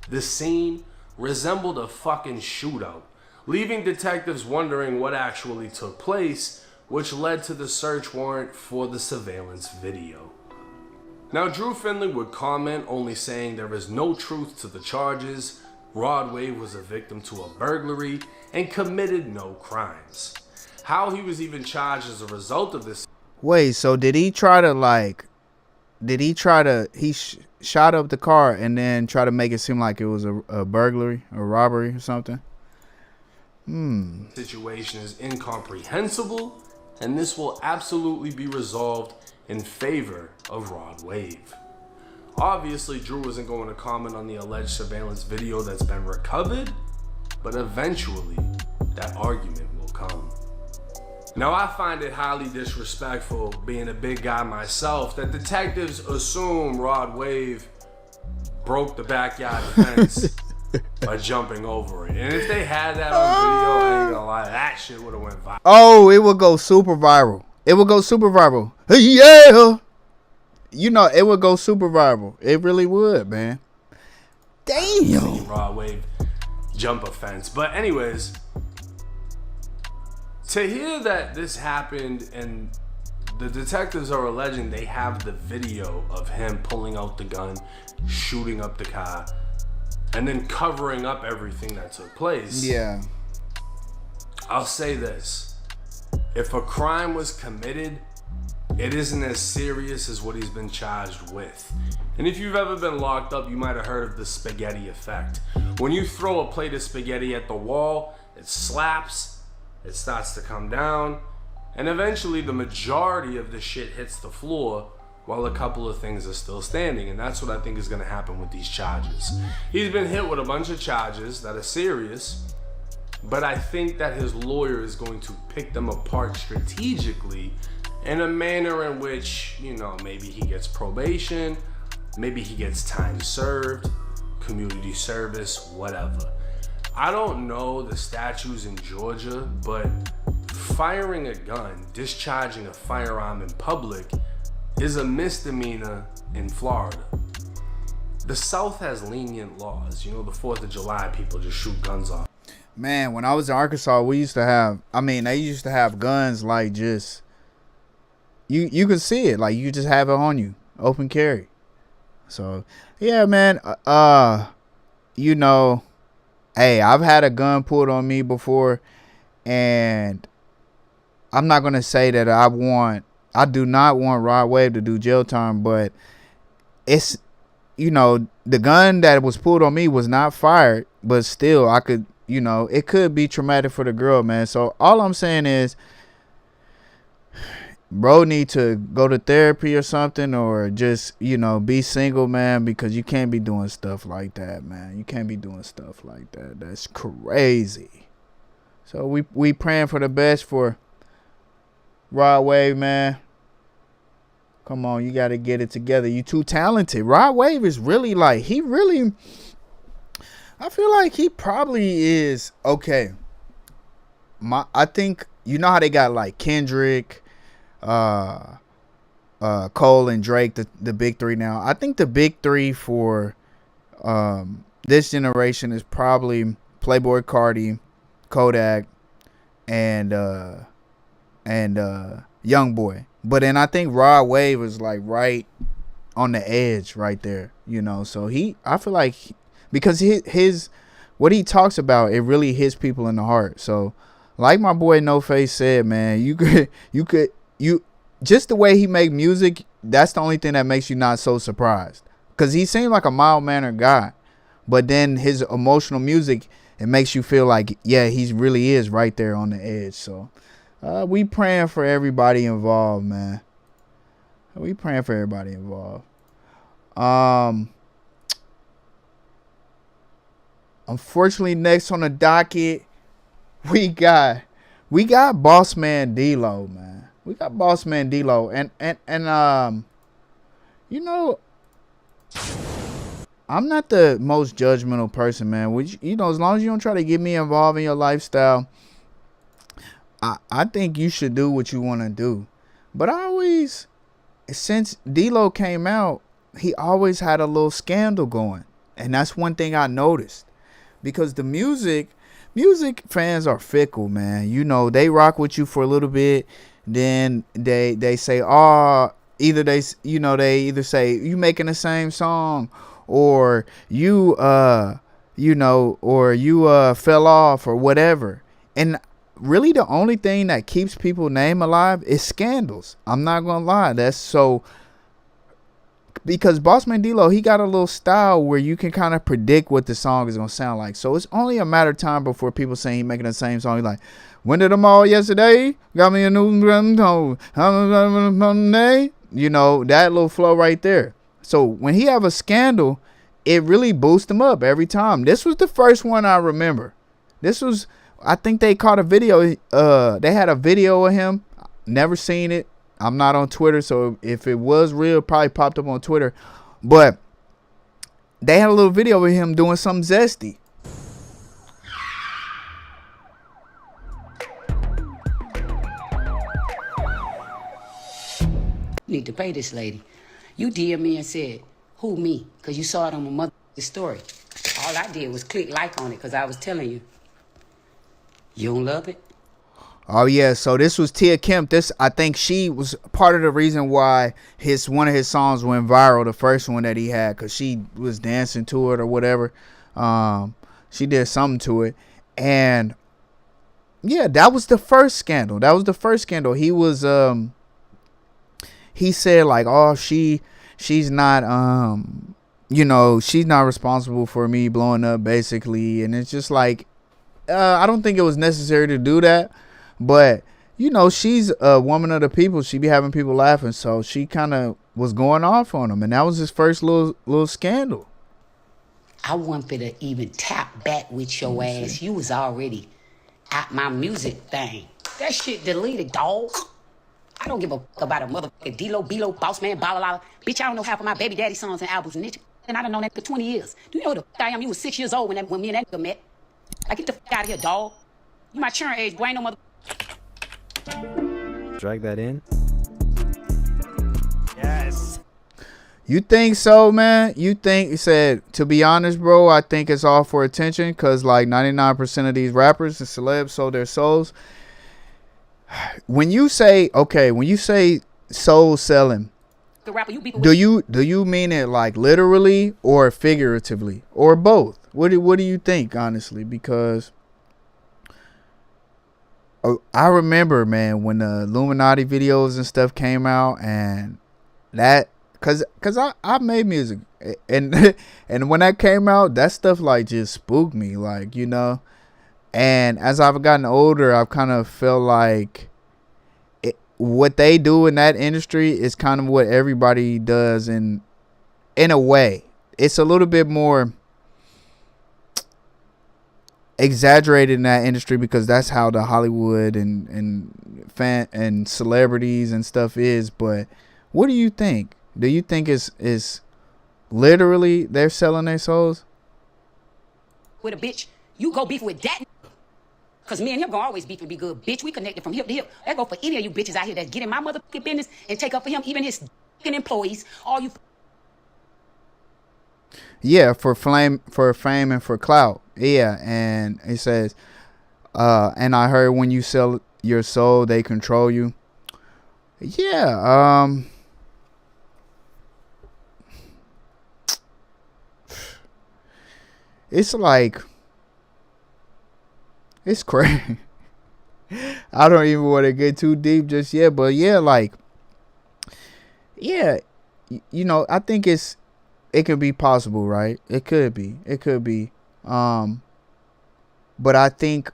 The scene resembled a fucking shootout, leaving detectives wondering what actually took place, which led to the search warrant for the surveillance video. Now, Drew Findling would comment, only saying there is no truth to the charges. Rod Wave was a victim to a burglary and committed no crimes. How he was even charged as a result of this. Wait, so did he shot up the car and then try to make it seem like it was a burglary or robbery or something? Situation is incomprehensible, and this will absolutely be resolved in favor of Rod Wave. Obviously, Drew isn't going to comment on the alleged surveillance video that's been recovered, but eventually that argument will come. Now, I find it highly disrespectful, being a big guy myself, that detectives assume Rod Wave broke the backyard fence by jumping over it. And if they had that on video, I ain't gonna lie, that shit would have went viral. Oh, it would go super viral. It would go super viral. Yeah. You know, it would go super viral. It really would, man. Damn. Rod Wave jump a fence. But anyways, to hear that this happened and the detectives are alleging they have the video of him pulling out the gun, shooting up the car, and then covering up everything that took place. Yeah. I'll say this. If a crime was committed, it isn't as serious as what he's been charged with. And if you've ever been locked up, you might have heard of the spaghetti effect. When you throw a plate of spaghetti at the wall, it slaps, it starts to come down, and eventually the majority of the shit hits the floor while a couple of things are still standing. And that's what I think is going to happen with these charges. He's been hit with a bunch of charges that are serious, but I think that his lawyer is going to pick them apart strategically in a manner in which, you know, maybe he gets probation, maybe he gets time served, community service, whatever. I don't know the statutes in Georgia, but firing a gun, discharging a firearm in public, is a misdemeanor in Florida. The South has lenient laws. You know, the 4th of July, people just shoot guns off. Man, when I was in Arkansas, we used to have, they used to have guns like just, you could see it. Like, you just have it on you. Open carry. So, yeah, man. You know, hey, I've had a gun pulled on me before, and I'm not going to say that I do not want Rod Wave to do jail time, but it's, you know, the gun that was pulled on me was not fired, but still I could, you know, it could be traumatic for the girl, man. So all I'm saying is, bro need to go to therapy or something, or just, you know, be single, man, because you can't be doing stuff like that, man. You can't be doing stuff like that. That's crazy. So we praying for the best for Rod Wave, man. Come on, you got to get it together. You too talented. Rod Wave is really like, I feel like he probably is okay. I think, you know how they got like Kendrick, Cole and Drake, the big three now. I think the big three for this generation is probably Playboi Carti, Kodak, and Youngboy. But then I think Rod Wave is like right on the edge right there, you know. So I feel like because his what he talks about, it really hits people in the heart. So like my boy No Face said, man, you could just the way he make music, that's the only thing that makes you not so surprised. Cause he seemed like a mild-mannered guy, but then his emotional music, it makes you feel like, yeah, he really is right there on the edge. So we praying for everybody involved, man. We praying for everybody involved. Unfortunately, next on the docket, we got Bossman Dlow, man. We got Bossman Dlow, and you know, I'm not the most judgmental person, man. Which, you know, as long as you don't try to get me involved in your lifestyle, I think you should do what you want to do. But since Dlow came out, he always had a little scandal going. And that's one thing I noticed. Because the music fans are fickle, man. You know, they rock with you for a little bit. Then they say, they either say, you making the same song, or you fell off, or whatever. And really the only thing that keeps people's name alive is scandals. I'm not gonna lie. That's so, because Bossman Dlow, he got a little style where you can kind of predict what the song is gonna sound like. So it's only a matter of time before people saying he making the same song. He's like, went to the mall yesterday, got me a new tone. You know, that little flow right there. So when he have a scandal, it really boosts him up every time. This was the first one I remember. I think they caught a video. They had a video of him. Never seen it. I'm not on Twitter, so if it was real, it probably popped up on Twitter. But they had a little video of him doing something zesty. You need to pay this lady. You DM me and said, who, me? Because you saw it on my mother's story. All I did was click like on it because I was telling you. You don't love it? Oh yeah, so this was Tia Kemp. I think she was part of the reason why one of his songs went viral, the first one that he had, because she was dancing to it or whatever. She did something to it, and yeah, that was the first scandal. He was he said like, oh, she's not she's not responsible for me blowing up, basically. And it's just like, I don't think it was necessary to do that. But, you know, she's a woman of the people. She be having people laughing. So she kind of was going off on him. And that was his first little scandal. I wanted to even tap back with your ass. You was already at my music thing. That shit deleted, dog. I don't give a fuck about a motherfucking Dlow, Bossman, blah, blah, blah. Bitch, I don't know half of my baby daddy songs and albums. And I done known that for 20 years. Do you know who the fuck I am? You was 6 years old when me and that nigga met. Like, get the fuck out of here, dog. You my churn age, boy. Ain't no mother... Drag that in. Yes. You think so, man? You think, he said, to be honest, bro, I think it's all for attention because like 99% of these rappers and celebs sold their souls. When you say, okay, when you say soul selling, do you mean it like literally or figuratively or both? What do you think, honestly? Because I remember, man, when the Illuminati videos and stuff came out, and that cause I made music, and and when that came out, that stuff like just spooked me, like, you know. And as I've gotten older, I've kind of felt like what they do in that industry is kind of what everybody does in a way. It's a little bit more exaggerated in that industry because that's how the Hollywood and celebrities and stuff is. But what do you think? Do you think is literally they're selling their souls? With a bitch, you go beef with that. Cause me and him gonna always beef and be good. Bitch, we connected from hip to hip. That go for any of you bitches out here that get in my motherfucking business and take up for him, even his fucking employees. All you. Yeah, for fame and for clout. Yeah, and it says, and I heard when you sell your soul, they control you. Yeah, it's like, it's crazy. I don't even want to get too deep just yet, but yeah, like, yeah, you know, I think it could be possible, right? It could be. But I think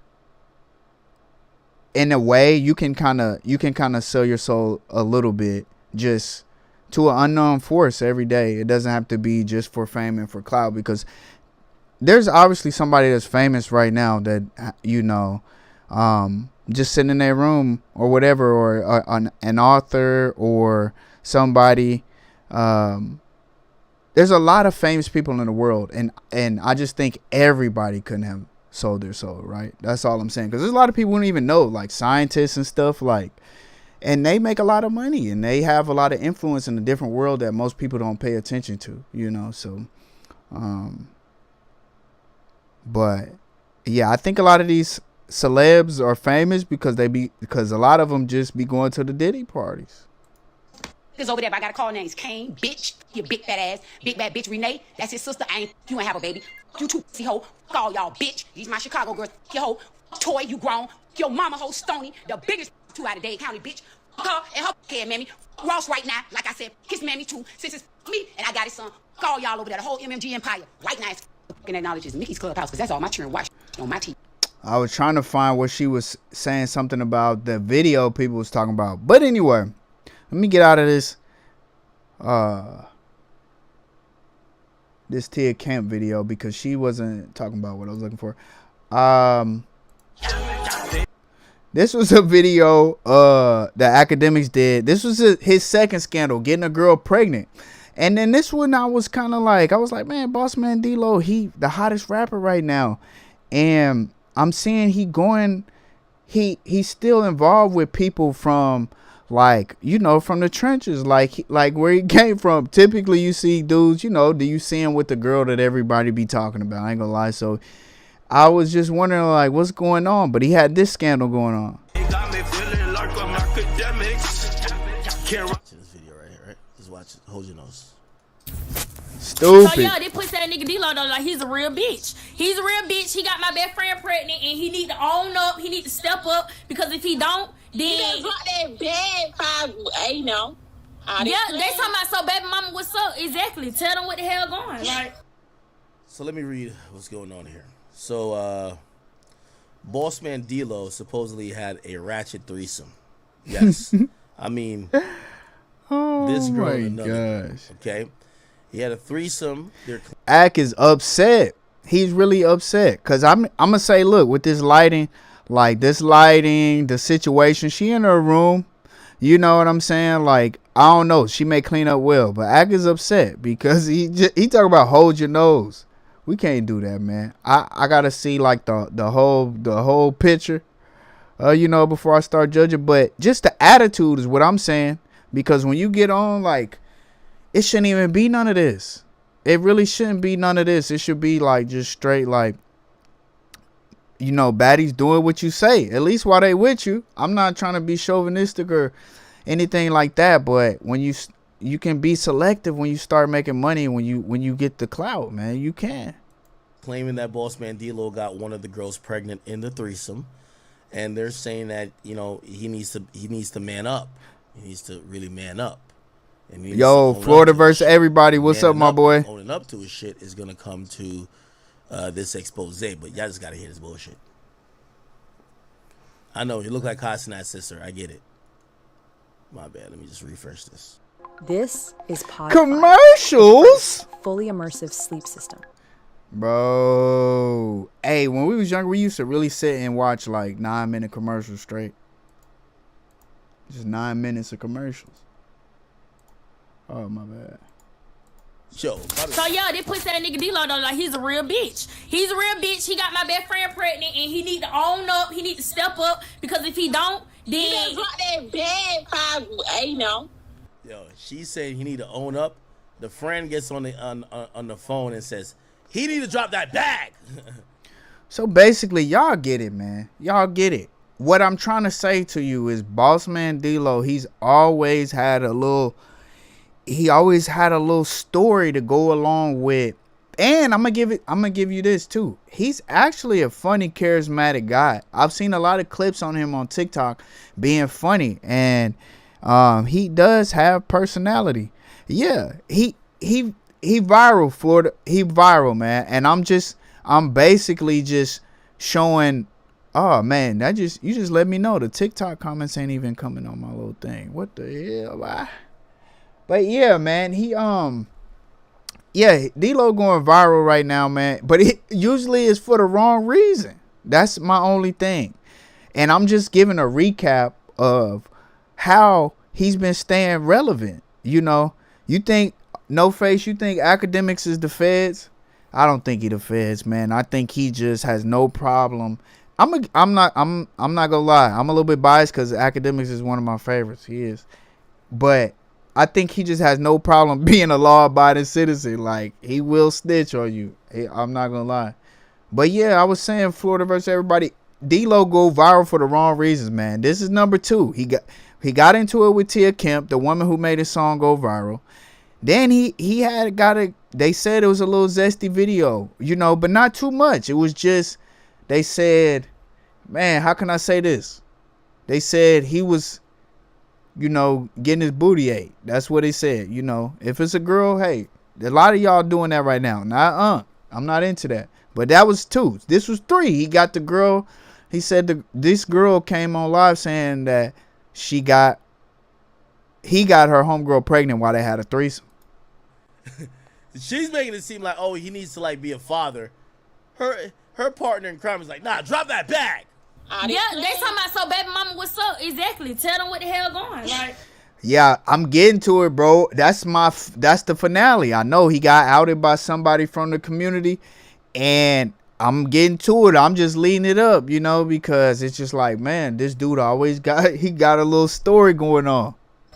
in a way you can kind of sell your soul a little bit just to an unknown force every day. It doesn't have to be just for fame and for clout, because there's obviously somebody that's famous right now that, you know, just sitting in their room or whatever, or an author or somebody. There's a lot of famous people in the world, and I just think everybody couldn't have sold their soul, right? That's all I'm saying, because there's a lot of people who don't even know, like scientists and stuff, like, and they make a lot of money and they have a lot of influence in a different world that most people don't pay attention to, you know. So but yeah, I think a lot of these celebs are famous because a lot of them just be going to the Diddy parties. Cause over there, I got a call names Kane, bitch, you big fat ass, big bad bitch Renee. That's his sister. You ain't have a baby. You too pussy hoe. Fuck all y'all, bitch. These my Chicago girls. Your hoe, Toy, you grown. Your mama hoe Stony, the biggest two out of Dade County, bitch. Fuck her and her kid, mammy. Ross right now, like I said, kiss mammy too. Since it's me and I got his son. Fuck all y'all over there, the whole MMG empire. Right now, it's fucking acknowledges Mickey's Clubhouse, cause that's all my children watch on my TV. I was trying to find where she was saying something about the video people was talking about. But anyway, let me get out of this Tia Camp video, because she wasn't talking about what I was looking for. This was a video the Academics did. This was his second scandal, getting a girl pregnant. And then this one, I was like, man, Bossman Dlow, he the hottest rapper right now. And I'm seeing he's still involved with people from, like, you know, from the trenches, like where he came from. Typically you see dudes, you know, do you see him with the girl that everybody be talking about? I ain't gonna lie. So I was just wondering, like, what's going on? But he had this scandal going on. Watch this video right here, right? Just watch it. Hold your nose. Stupid. So yeah, they push that nigga Dlow though, like, he's a real bitch. He's a real bitch. He got my best friend pregnant, and he need to own up. He need to step up, because if he don't, then he got that bad 5, you know. Yeah, they talking about, so baby mama, what's up? Exactly. Tell them what the hell going. Like. So let me read what's going on here. So Bossman Dlow supposedly had a ratchet threesome. Yes. I mean, this girl and another girl, okay? He had a threesome. Ak is upset. He's really upset, because I'm gonna say, look, with this lighting, the situation, she in her room, you know what I'm saying? Like, I don't know, she may clean up well, but Ak is upset because he talk about hold your nose. We can't do that, man. I gotta see, like, the whole picture you know, before I start judging. But just the attitude is what I'm saying. Because when you get on, like, it shouldn't even be none of this. It really shouldn't be none of this. It should be like just straight like, you know, baddies doing what you say. At least while they with you. I'm not trying to be chauvinistic or anything like that. But when you can be selective when you start making money. When you get the clout, man, you can. Claiming that Bossman Dlow got one of the girls pregnant in the threesome, and they're saying that, you know, he needs to man up. He needs to really man up. Yo, Florida versus everybody. What's up, my boy? Owning up to his shit is gonna come to this expose, but y'all just gotta hear this bullshit. I know you look like Casanat's sister. I get it. My bad. Let me just refresh this. This is Pod commercials. Fully immersive sleep system. Bro, hey, when we was younger, we used to really sit and watch like 9-minute commercials straight. Just 9 minutes of commercials. Oh, my bad. Yo, so yeah, they push that nigga Dlow though, like he's a real bitch. He's a real bitch. He got my best friend pregnant, and he need to own up. He need to step up, because if he don't, then he drop that bag, you know. Yo, she said he need to own up. The friend gets on the phone and says he need to drop that bag. So basically, y'all get it, man. Y'all get it. What I'm trying to say to you is, Bossman Dlow, he's always had a little. He always had a little story to go along with, and I'm gonna give you this too. He's actually a funny, charismatic guy. I've seen a lot of clips on him on TikTok being funny, and he does have personality. Yeah, he viral, Florida. He viral, man. And I'm basically just showing. Oh man, you just let me know the TikTok comments ain't even coming on my little thing. What the hell? Why? But yeah, man, Dlow going viral right now, man. But it usually is for the wrong reason. That's my only thing. And I'm just giving a recap of how he's been staying relevant. You know, you think No Face, you think academics is the feds? I don't think he the feds, man. I think he just has no problem. I'm not gonna lie. I'm a little bit biased because academics is one of my favorites. He is, but I think he just has no problem being a law-abiding citizen. Like, he will snitch on you. I'm not gonna lie. But yeah, I was saying Florida versus everybody. Dlow go viral for the wrong reasons, man. This is number 2. He got into it with Tia Kemp, the woman who made his song go viral. Then they said it was a little zesty video, you know, but not too much. It was just, they said, man, how can I say this? They said he was, you know, getting his booty ate. That's what they said. You know, if it's a girl, hey, a lot of y'all doing that right now. I'm not into that. But that was 2. This was 3. He got the girl. He said this girl came on live saying that he got her homegirl pregnant while they had a threesome. She's making it seem like, oh, he needs to like be a father. Her partner in crime is like, nah, drop that bag. Yeah, they talking about, so baby mama, what's up? Exactly. Tell them what the hell going. Like, yeah, I'm getting to it, bro. That's the finale. I know he got outed by somebody from the community, and I'm getting to it. I'm just leading it up, you know, because it's just like, man, this dude always got a little story going on.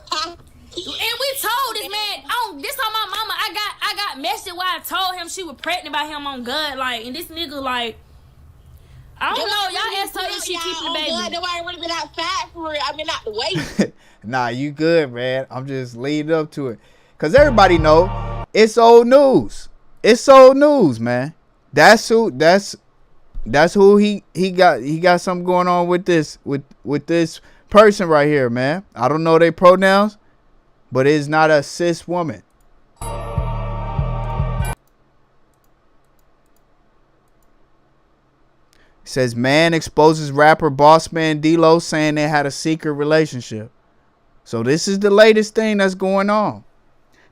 And we told this man, this on my mama, I got message where I told him she was pregnant by him on God, like, and this nigga, like, I don't know, y'all asked her if she keeping the baby. Nobody really been outside for it. I mean, not the way. Nah, you good, man. I'm just leading up to it, cause everybody know it's old news. It's old news, man. That's who he got something going on with this person right here, man. I don't know their pronouns, but it's not a cis woman. It says, man exposes rapper Bossman Dlow saying they had a secret relationship. So this is the latest thing that's going on.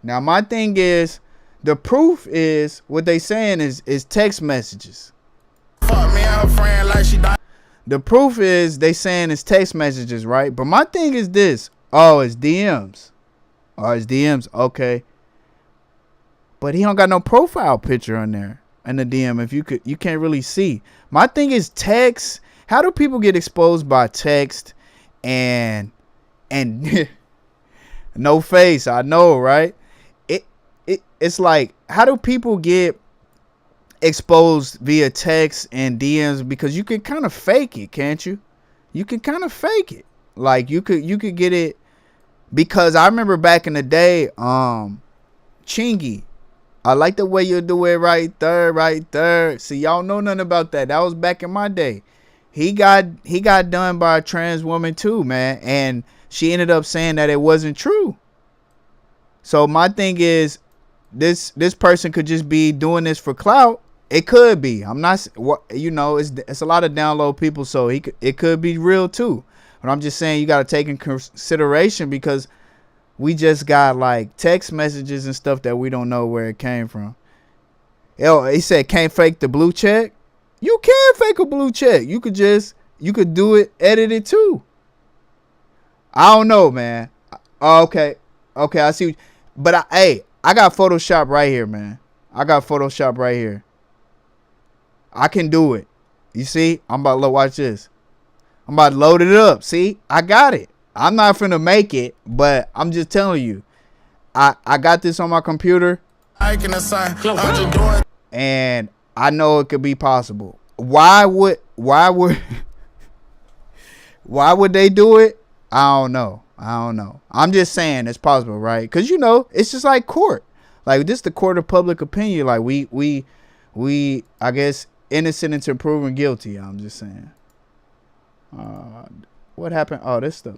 Now my thing is, the proof is what they saying is text messages. Fuck me and her friend like she died. The proof is they saying it's text messages, right? But my thing is this. Oh, it's DMs. Oh, it's DMs. Okay. But he don't got no profile picture on there in the DM. If you can't really see. My thing is text How do people get exposed by text and no face? I know, right? It's like, how do people get exposed via text and DMs? Because you can kind of fake it, can't you? You can kind of fake it. Like you could get it, because I remember back in the day, Chingy, I like the way you do it right there. See, y'all know nothing about that. That was back in my day. He got done by a trans woman too, man, and she ended up saying that it wasn't true. So my thing is, this person could just be doing this for clout. It could be. I'm not, you know, it's a lot of download people, so it could be real too. But I'm just saying, you got to take in consideration, because we just got like text messages and stuff that we don't know where it came from. He said can't fake the blue check. You can fake a blue check. You could do it, edit it too. I don't know, man. Okay, I see. But I got Photoshop right here, man. I got Photoshop right here. I can do it. You see? I'm about to watch this. I'm about to load it up. See? I got it. I'm not finna make it, but I'm just telling you. I got this on my computer. And I know it could be possible. Why would they do it? I don't know. I'm just saying it's possible, right? Because, you know, it's just like court. Like, this is the court of public opinion. Like, we I guess, innocent until proven guilty. I'm just saying. What happened? Oh, this stuff.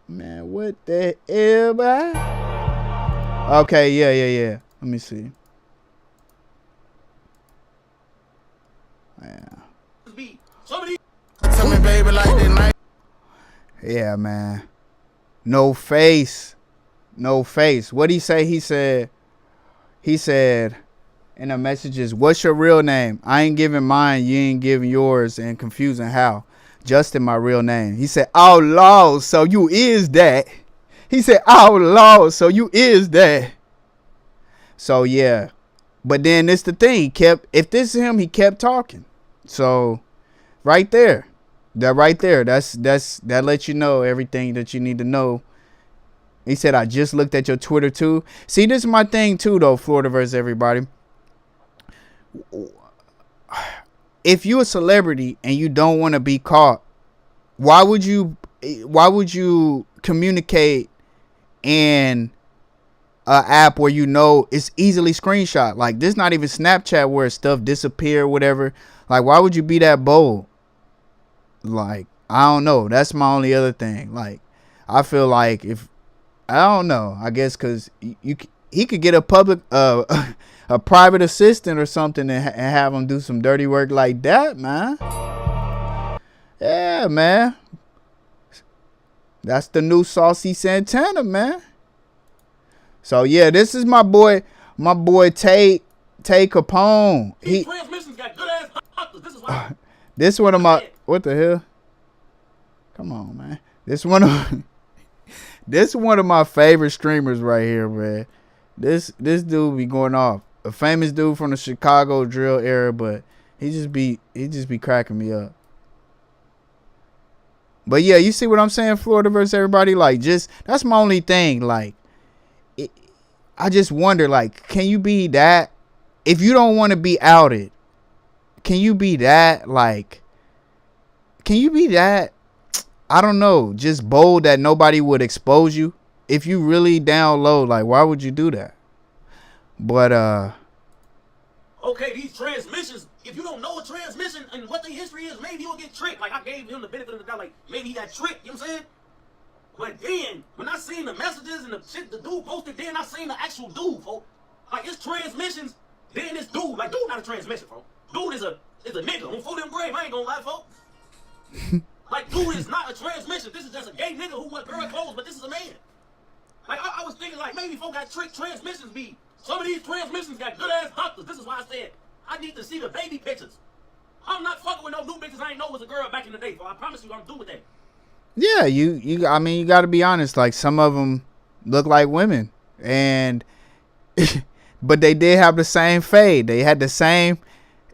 Man, what the hell, man? Okay, yeah. Let me see. Yeah, man. No face. What'd he say? He said in the messages, what's your real name? I ain't giving mine, you ain't giving yours, and confusing how. Justin, my real name. He said, oh, Lord, so you is that. He said, oh, Lord, so you is that. So, yeah. But then it's the thing. If this is him, he kept talking. So, right there. That lets you know everything that you need to know. He said, I just looked at your Twitter, too. See, this is my thing, too, though, Florida versus everybody. If you're a celebrity and you don't want to be caught, why would you communicate in an app where you know it's easily screenshot? Like, this not even Snapchat where stuff disappear or whatever. Like, why would you be that bold? Like, I don't know. That's my only other thing. Like, I feel like I don't know. I guess because he could get a public a private assistant or something and have him do some dirty work like that, man. Yeah, man. That's the new Saucy Santana, man. So yeah, this is my boy Tay Capone. These transmissions got good ass doctors. This is why. This one of my, what the hell? Come on, man. This one of my favorite streamers right here, man. This dude be going off. A famous dude from the Chicago drill era, but he just be cracking me up. But yeah, you see what I'm saying? Florida versus everybody. Like, just, that's my only thing. Like, I just wonder, like, can you be that? If you don't want to be outed, can you be that? Like, can you be that? I don't know. Just bold that nobody would expose you. If you really down low, like, why would you do that? But okay, these transmissions, if you don't know a transmission and what the history is, maybe you'll get tricked. Like, I gave him the benefit of the doubt, like, maybe he got tricked, you know what I'm saying? But then, when I seen the messages and the shit the dude posted, then I seen the actual dude, folks. Like, it's transmissions, then this dude, like, dude not a transmission, folks. Dude is a nigga on for them grave, I ain't gonna lie, folks. Like, dude is not a transmission. This is just a gay nigga who wear girl clothes, but this is a man. Like, I was thinking, like, maybe folk got tricked. Transmissions be, some of these transmissions got good ass doctors. This is why I said I need to see the baby pictures. I'm not fucking with no new bitches I ain't know was a girl back in the day, so I promise you I'm through with that. Yeah, I mean, you got to be honest. Like, some of them look like women, and but they did have the same fade. They had the same.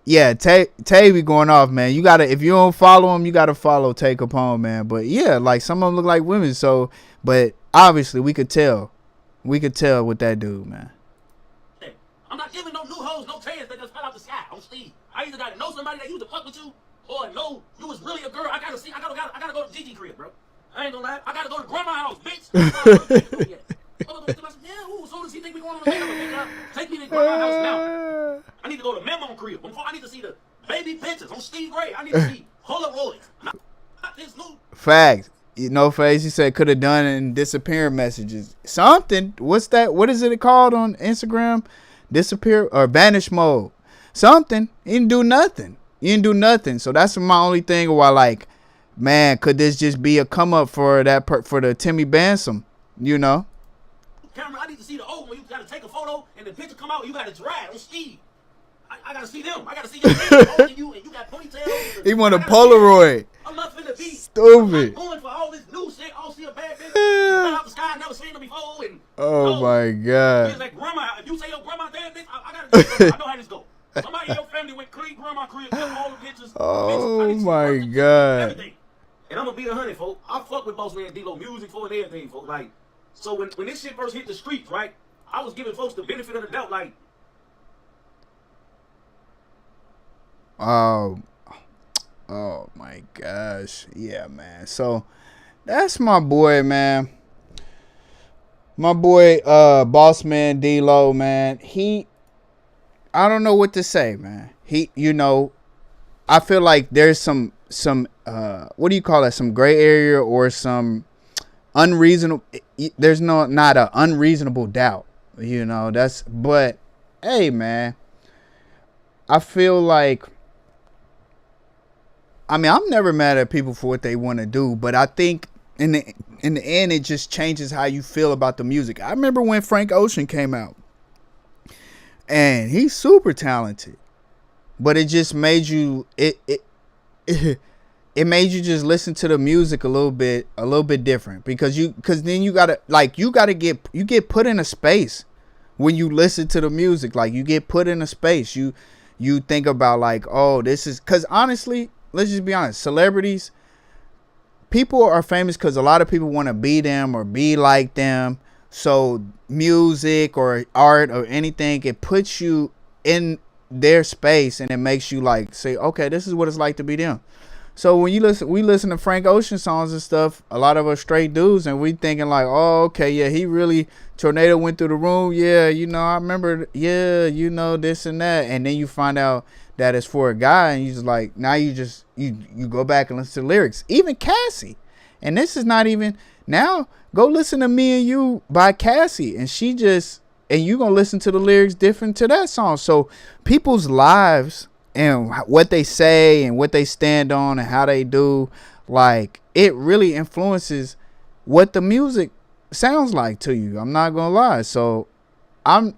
Yeah, Tay be going off, man. You gotta, if you don't follow him, you gotta follow Tay Capone, man. But yeah, like some of them look like women. So, but obviously we could tell with that dude, man. I'm not giving no new hoes no chance that just fell out the sky on Steve. I either gotta know somebody that used to fuck with you, or know you was really a girl. I gotta go to Gigi crib, bro. I ain't gonna lie. I gotta go to grandma's house, bitch. Yeah, ooh, so does he think we going on a date? Take me to grandma's house now. I need to go to Memo crib. I need to see the baby pictures on Steve Gray. I need to see Polaroids. Not this new. Facts. You know, Face, he said could have done it in disappearing messages. Something. What's that? What is it called on Instagram? Disappear or vanish mode. Something. He didn't do nothing. So that's my only thing why, like, man, could this just be a come up for for the Timmy Bansom, you know? Camera, I need to see the old one. You gotta take a photo and the picture come out. You gotta drag on Steve. I gotta see them. I gotta see you and you got ponytails. He want a Polaroid. I'm not finna be stupid. I'm going for all this new shit. I'll see a bad bitch. Fell out the sky, never seen them before. And oh my God. It's like grandma. If you say your grandma dead, bitch, I gotta. I know how this go. Somebody in your family went grandma crib, got all the pictures. Oh my God. Everything. And I'm gonna be 100, folks. I fuck with Bossman Dlow music for and everything, folks. Like, so when this shit first hit the streets, right? I was giving folks the benefit of the doubt, like. Oh my gosh. Yeah, man. So that's my boy, man. My boy, Bossman Dlow, man. I don't know what to say, man. You know, I feel like there's some what do you call it? Some gray area or some unreasonable. There's not a unreasonable doubt, you know. But hey, man, I feel like. I mean, I'm never mad at people for what they want to do, but I think in the end, it just changes how you feel about the music. I remember when Frank Ocean came out, and he's super talented, but it just made you it made you just listen to the music a little bit different because then you gotta get put in a space when you listen to the music. Like, you get put in a space. You think about like, oh, this is, because honestly, let's just be honest. Celebrities, people are famous because a lot of people want to be them or be like them. So music or art or anything, it puts you in their space and it makes you like say, okay, this is what it's like to be them. So when we listen to Frank Ocean songs and stuff, a lot of us straight dudes, and we thinking like, oh, okay, yeah, he really, tornado went through the room. Yeah, you know, I remember, yeah, you know, this and that. And then you find out that it's for a guy, and you just like, now you go back and listen to the lyrics. Even Cassie, and this is not even, now go listen to Me and You by Cassie, and you gonna listen to the lyrics different to that song. So people's lives and what they say and what they stand on and how they do, like, it really influences what the music sounds like to you. I'm not gonna lie. So I'm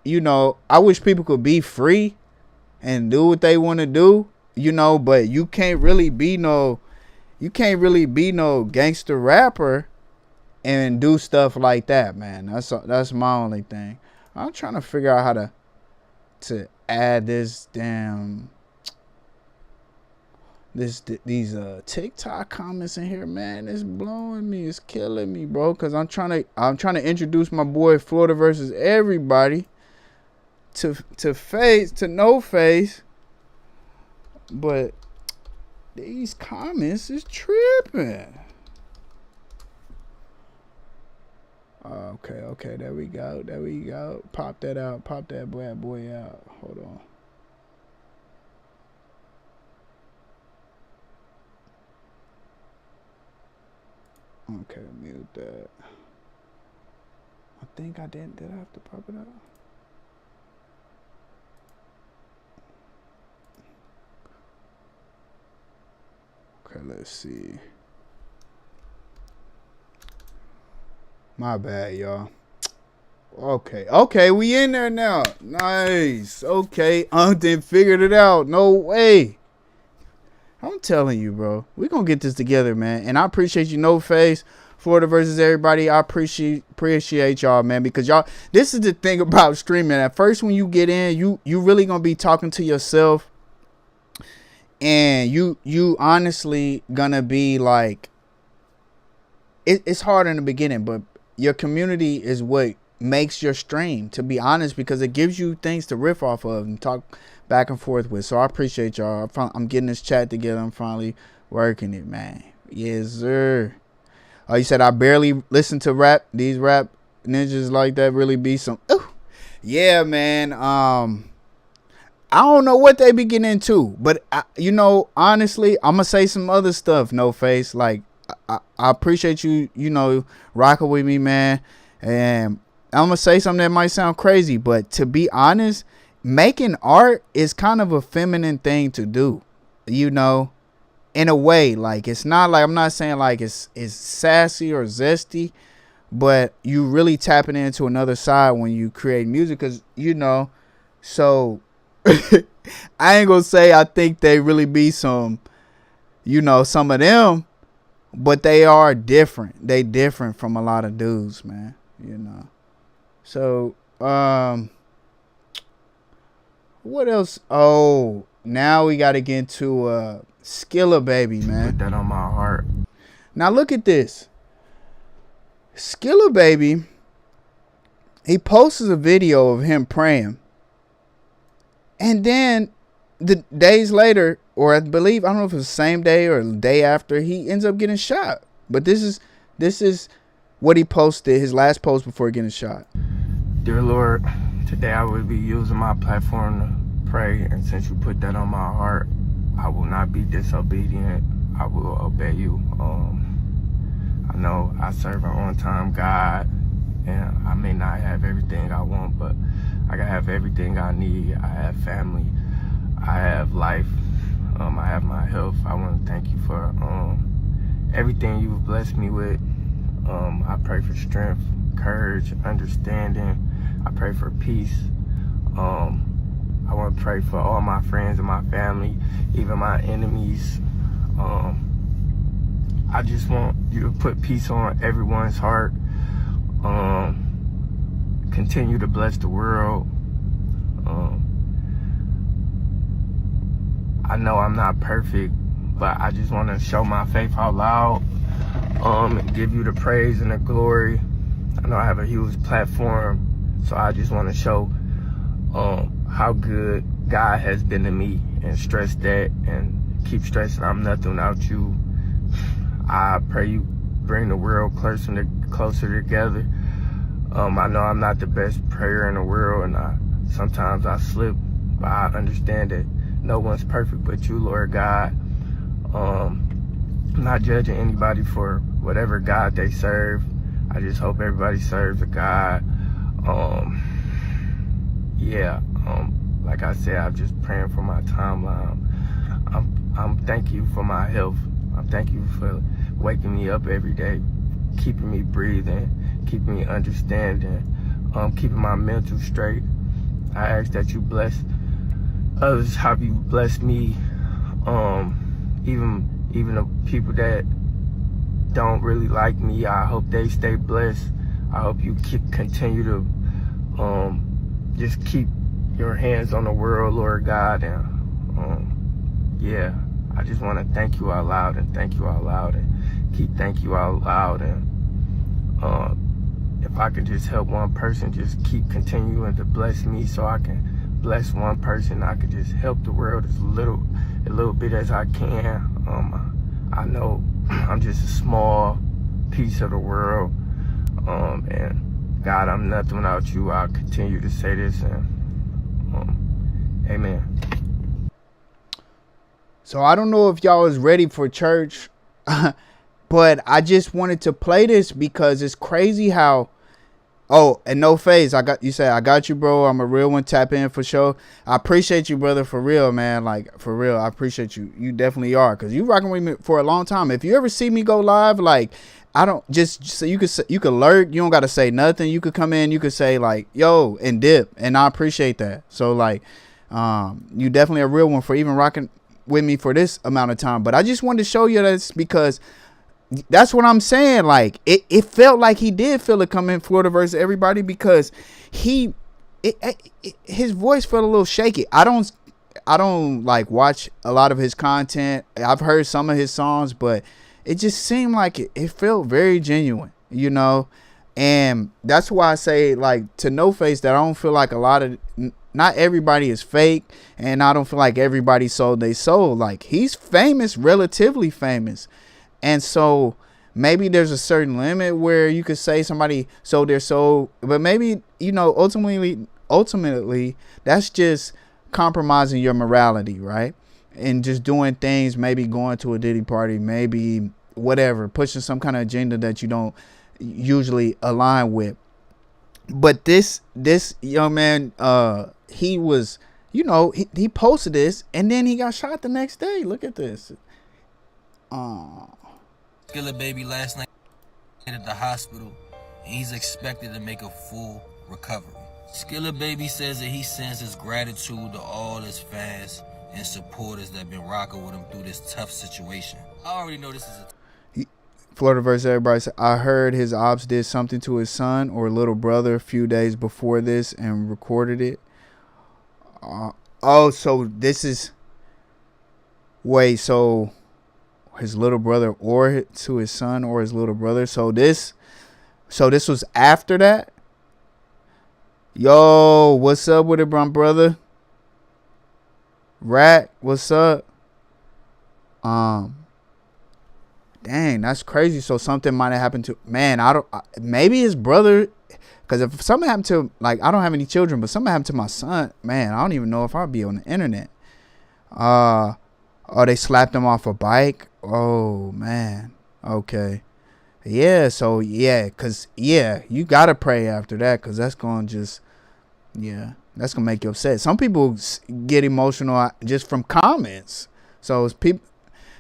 you know, I wish people could be free and do what they want to do, you know, but you can't really be no gangster rapper and do stuff like that, man. That's my only thing. I'm trying to figure out how to add this damn these TikTok comments in here, man. It's blowing me, it's killing me, bro, because I'm trying to introduce my boy Florida versus everybody to No Face, but these comments is tripping. Okay, there we go. Pop that bad boy out. Hold on. Okay, mute that. I think I did I have to pop it out? Okay, let's see. My bad, y'all. Okay, we in there now. Nice. Okay, Unton figured it out. No way. I'm telling you, bro. We gonna get this together, man. And I appreciate you, No Face, Florida versus everybody. I appreciate y'all, man, because y'all, this is the thing about streaming. At first, when you get in, you really gonna be talking to yourself, and you honestly gonna be like, it's hard in the beginning, but your community is what makes your stream, to be honest, because it gives you things to riff off of and talk back and forth with. So I appreciate y'all. I'm getting this chat together. I'm finally working it, man. Yes, sir. Oh, you said I barely listen to rap. These rap ninjas like that really be some. Ooh. Yeah, man. I don't know what they be getting into, but honestly, I'm gonna say some other stuff. No face. Like I appreciate you. Rocking with me, man. And I'm gonna say something that might sound crazy, but to be honest, making art is kind of a feminine thing to do. In a way, like, it's not like, I'm not saying like it's sassy or zesty, but you really tapping into another side when you create music, because so I ain't gonna say I think they really be some some of them, but they are different. They different from a lot of dudes, man. So what else? Oh, now we gotta get into Skilla baby, man. Put that on my heart. Now look at this. Skilla baby, he posts a video of him praying, and then the days later, or I believe, I don't know if it's the same day or the day after, he ends up getting shot. But this is what he posted, his last post before getting shot. Dear Lord, today I will be using my platform to pray, and since you put that on my heart, I will not be disobedient. I will obey you. I know I serve an on-time God, and I may not have everything I want, but I can have everything I need. I have family. I have life. I have my health. I want to thank you for everything you've blessed me with. I pray for strength, courage, understanding. I pray for peace. I want to pray for all my friends and my family, even my enemies. I just want you to put peace on everyone's heart. Continue to bless the world. I know I'm not perfect, but I just want to show my faith out loud, and give you the praise and the glory. I know I have a huge platform, so I just want to show how good God has been to me, and stress that, and keep stressing I'm nothing without you. I pray you bring the world closer together. I know I'm not the best prayer in the world, and sometimes I slip, but I understand that no one's perfect but you, Lord God. I'm not judging anybody for whatever God they serve. I just hope everybody serves a God. Like I said, I'm just praying for my timeline. I'm thank you for my health. I'm thank you for waking me up every day, keeping me breathing, keeping me understanding, keeping my mental straight. I ask that you bless others how you bless me, even the people that don't really like me. I hope they stay blessed. I hope you continue to just keep your hands on the world, Lord God. And I just want to thank you out loud, and thank you out loud, and keep thank you out loud. And if I can just help one person, just keep continuing to bless me, so I can bless one person. I can just help the world as a little bit as I can. I know I'm just a small piece of the world, and God, I'm nothing without you. I'll continue to say this, and amen. So I don't know if y'all is ready for church, but I just wanted to play this because it's crazy how. Oh, and no phase. I got you, bro. I'm a real one. Tap in for sure. I appreciate you, brother, for real, man. Like, for real, I appreciate you. You definitely are, because you rocking with me for a long time. If you ever see me go live, like, I don't just so you could lurk. You don't gotta say nothing. You could come in. You could say like, yo, and dip, and I appreciate that. So like, you definitely a real one for even rocking with me for this amount of time. But I just wanted to show you this because that's what I'm saying. Like it felt like he did feel it coming Florida versus everybody because his voice felt a little shaky. I don't like watch a lot of his content. I've heard some of his songs, but it just seemed like it felt very genuine, you know. And that's why I say, like, to No Face, that I don't feel like not everybody is fake, and I don't feel like everybody sold they soul. Like, he's famous, relatively famous, and so maybe there's a certain limit where you could say somebody sold their soul, but maybe, you know, ultimately that's just compromising your morality, right? And just doing things, maybe going to a Diddy party, maybe whatever, pushing some kind of agenda that you don't usually align with. But this young man, he was, you know, he posted this and then he got shot the next day. Look at this. Skilla baby last night at the hospital, and he's expected to make a full recovery. Skilla baby says that he sends his gratitude to all his fans and supporters that have been rocking with him through this tough situation. I already know this is Florida versus everybody said, I heard his ops did something to his son or little brother a few days before this and recorded it. So this is, wait, so his little brother or to his son or his little brother. So this was after that. Yo, what's up with it, my brother? Rat, what's up? Dang, that's crazy. So something might have happened to, man, maybe his brother, because if something happened to, like, I don't have any children, but something happened to my son, man, I don't even know if I'd be on the internet. Oh, they slapped him off a bike. Oh, man. Okay. Yeah, so, yeah, because, yeah, you got to pray after that, because that's going to just, yeah, that's going to make you upset. Some people get emotional just from comments. So it's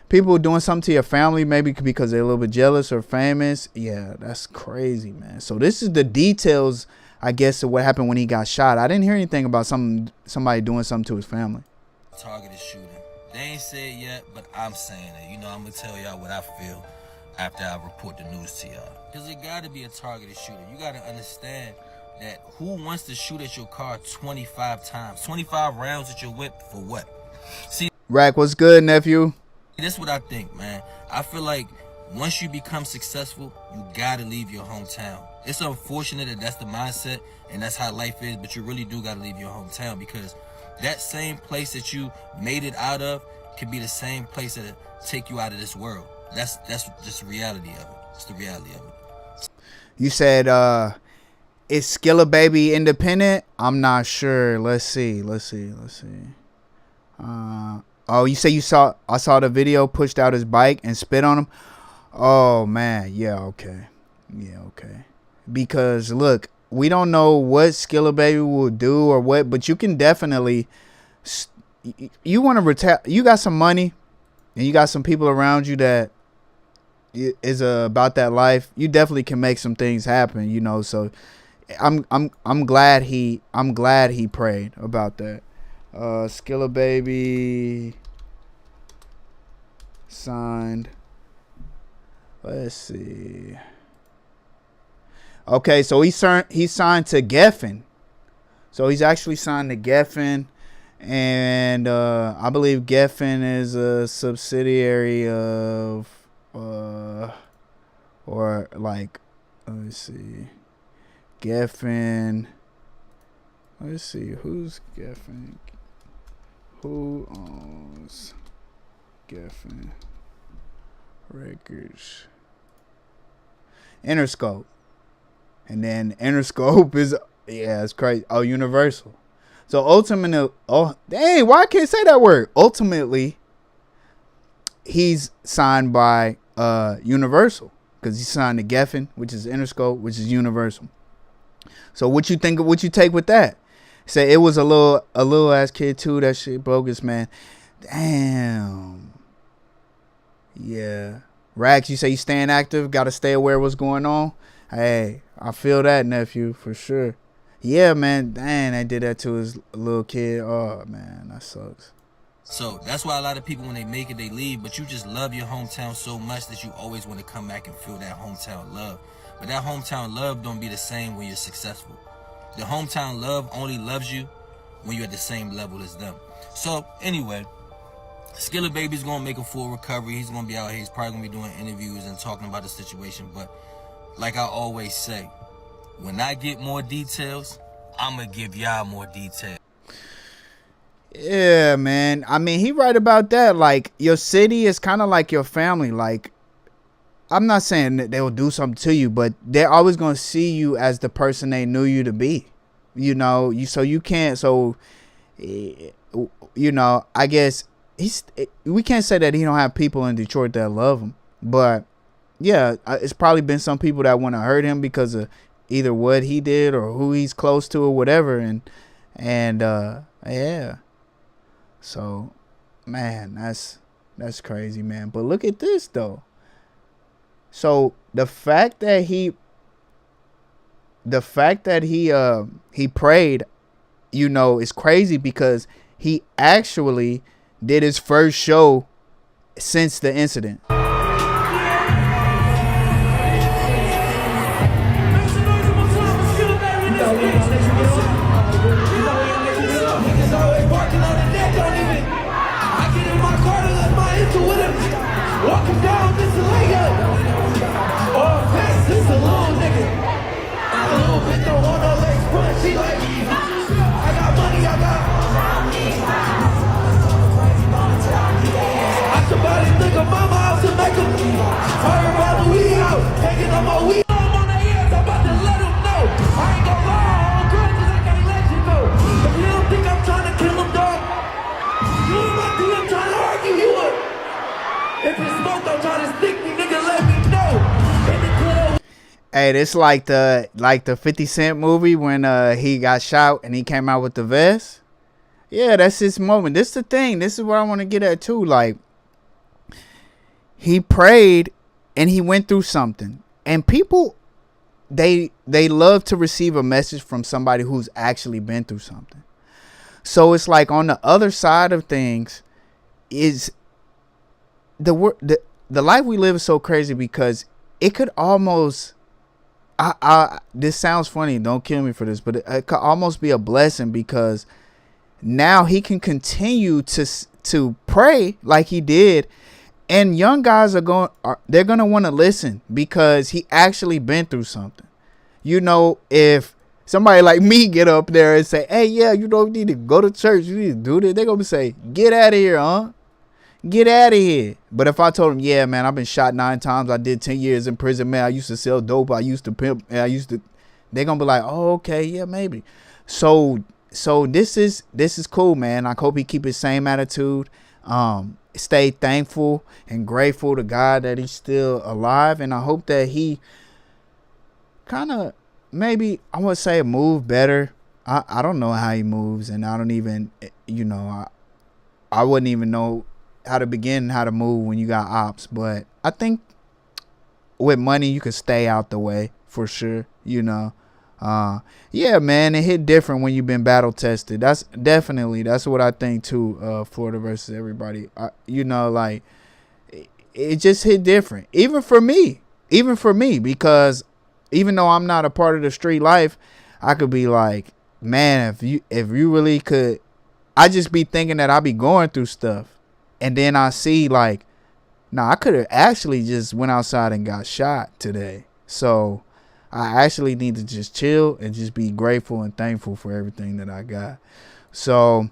people doing something to your family, maybe because they're a little bit jealous or famous. Yeah, that's crazy, man. So this is the details, I guess, of what happened when he got shot. I didn't hear anything about somebody doing something to his family. Targeted shooting. They ain't said yet, but I'm saying it. You know, I'm gonna tell y'all what I feel after I report the news to y'all. Because it gotta be a targeted shooter. You gotta understand that who wants to shoot at your car 25 times? 25 rounds at your whip for what? See, Rack, what's good, nephew? this is what I think, man. I feel like once you become successful, you gotta leave your hometown. It's unfortunate that that's the mindset and that's how life is, but you really do gotta leave your hometown, because that same place that you made it out of could be the same place that'll take you out of this world. That's just the reality of it. It's the reality of it. You said, is Skilla Baby independent? I'm not sure. Let's see. Oh, you say I saw the video, pushed out his bike and spit on him. Oh man, yeah, okay. Because look, we don't know what Skilla Baby will do or what, but you can definitely, you want to retire. You got some money, and you got some people around you that is about that life. You definitely can make some things happen, you know. So, I'm glad he prayed about that. Skilla Baby signed. Let's see. Okay, so he signed to Geffen. So he's actually signed to Geffen, and I believe Geffen is a subsidiary of or like, let me see. Geffen. Let's see, who's Geffen? Who owns Geffen Records? Interscope. And then Interscope is, yeah, it's crazy. Oh, Universal. So ultimately, oh, dang, why I can't say that word? Ultimately, he's signed by Universal, because he signed to Geffen, which is Interscope, which is Universal. So what you think? What you take with that? Say it was a little ass kid too. That shit bogus, man. Damn. Yeah. Rags, you say you staying active. Got to stay aware of what's going on. Hey, I feel that, nephew, for sure. Yeah, man. Dang, they did that to his little kid. Oh man, that sucks. So that's why a lot of people, when they make it, they leave. But you just love your hometown so much that you always want to come back and feel that hometown love. But that hometown love don't be the same when you're successful. The hometown love only loves you when you're at the same level as them. So anyway, Skilla Baby's gonna make a full recovery. He's gonna be out here. He's probably gonna be doing interviews and talking about the situation. But like I always say, when I get more details, I'm gonna give y'all more details. Yeah, man. I mean, he right about that. Like, your city is kind of like your family. Like, I'm not saying that they will do something to you, but they're always going to see you as the person they knew you to be. You know, you can't. So, you know, I guess we can't say that he don't have people in Detroit that love him. But, yeah, it's probably been some people that want to hurt him because of either what he did or who he's close to or whatever. And yeah. So, man, that's crazy, man. But look at this, though. So the fact that he prayed, you know, is crazy because he actually did his first show since the incident. Walking down this lane, oh, fast, this a little nigga. A little bit don't want no legs, but she like, I got money, I should buy this nigga mama out to make him fire around the weed out, taking on my weed. I'm on their ears, I'm about to let them know. I ain't gonna lie, all good, cause I can't let you go. If you don't think I'm trying to kill him, dog, you in my DM trying to argue, you would. If you smoke, don't try to stick me, nigga, let me know. Hey, this like the 50 Cent movie when he got shot and he came out with the vest. Yeah, that's his moment. This is the thing. This is what I want to get at too. Like, he prayed and he went through something. And people, they love to receive a message from somebody who's actually been through something. So it's like on the other side of things is the life we live is so crazy because it could almost this sounds funny, don't kill me for this, but it could almost be a blessing because now he can continue to pray like he did, and young guys they're gonna want to listen because he actually been through something. You know, if somebody like me get up there and say, hey, yeah, you don't need to go to church, you need to do this, they're gonna say, get out of here, huh? Get out of here. But if I told him, yeah, man, I've been shot 9 times. I did 10 years in prison, man. I used to sell dope. I used to pimp. They're going to be like, oh, okay, yeah, maybe. So this is cool, man. I hope he keep his same attitude. Stay thankful and grateful to God that he's still alive. And I hope that he kind of maybe, I would say, move better. I don't know how he moves. And I don't even, you know, I wouldn't even know how to begin how to move when you got ops, but I think with money you could stay out the way for sure, you know. Yeah, man, it hit different when you've been battle tested. That's what I think too. Florida versus everybody, you know, like it just hit different, even for me, because even though I'm not a part of the street life, I could be like, man, if you really could, I just be thinking that I be going through stuff. And then I see like, nah, I could have actually just went outside and got shot today. So I actually need to just chill and just be grateful and thankful for everything that I got. So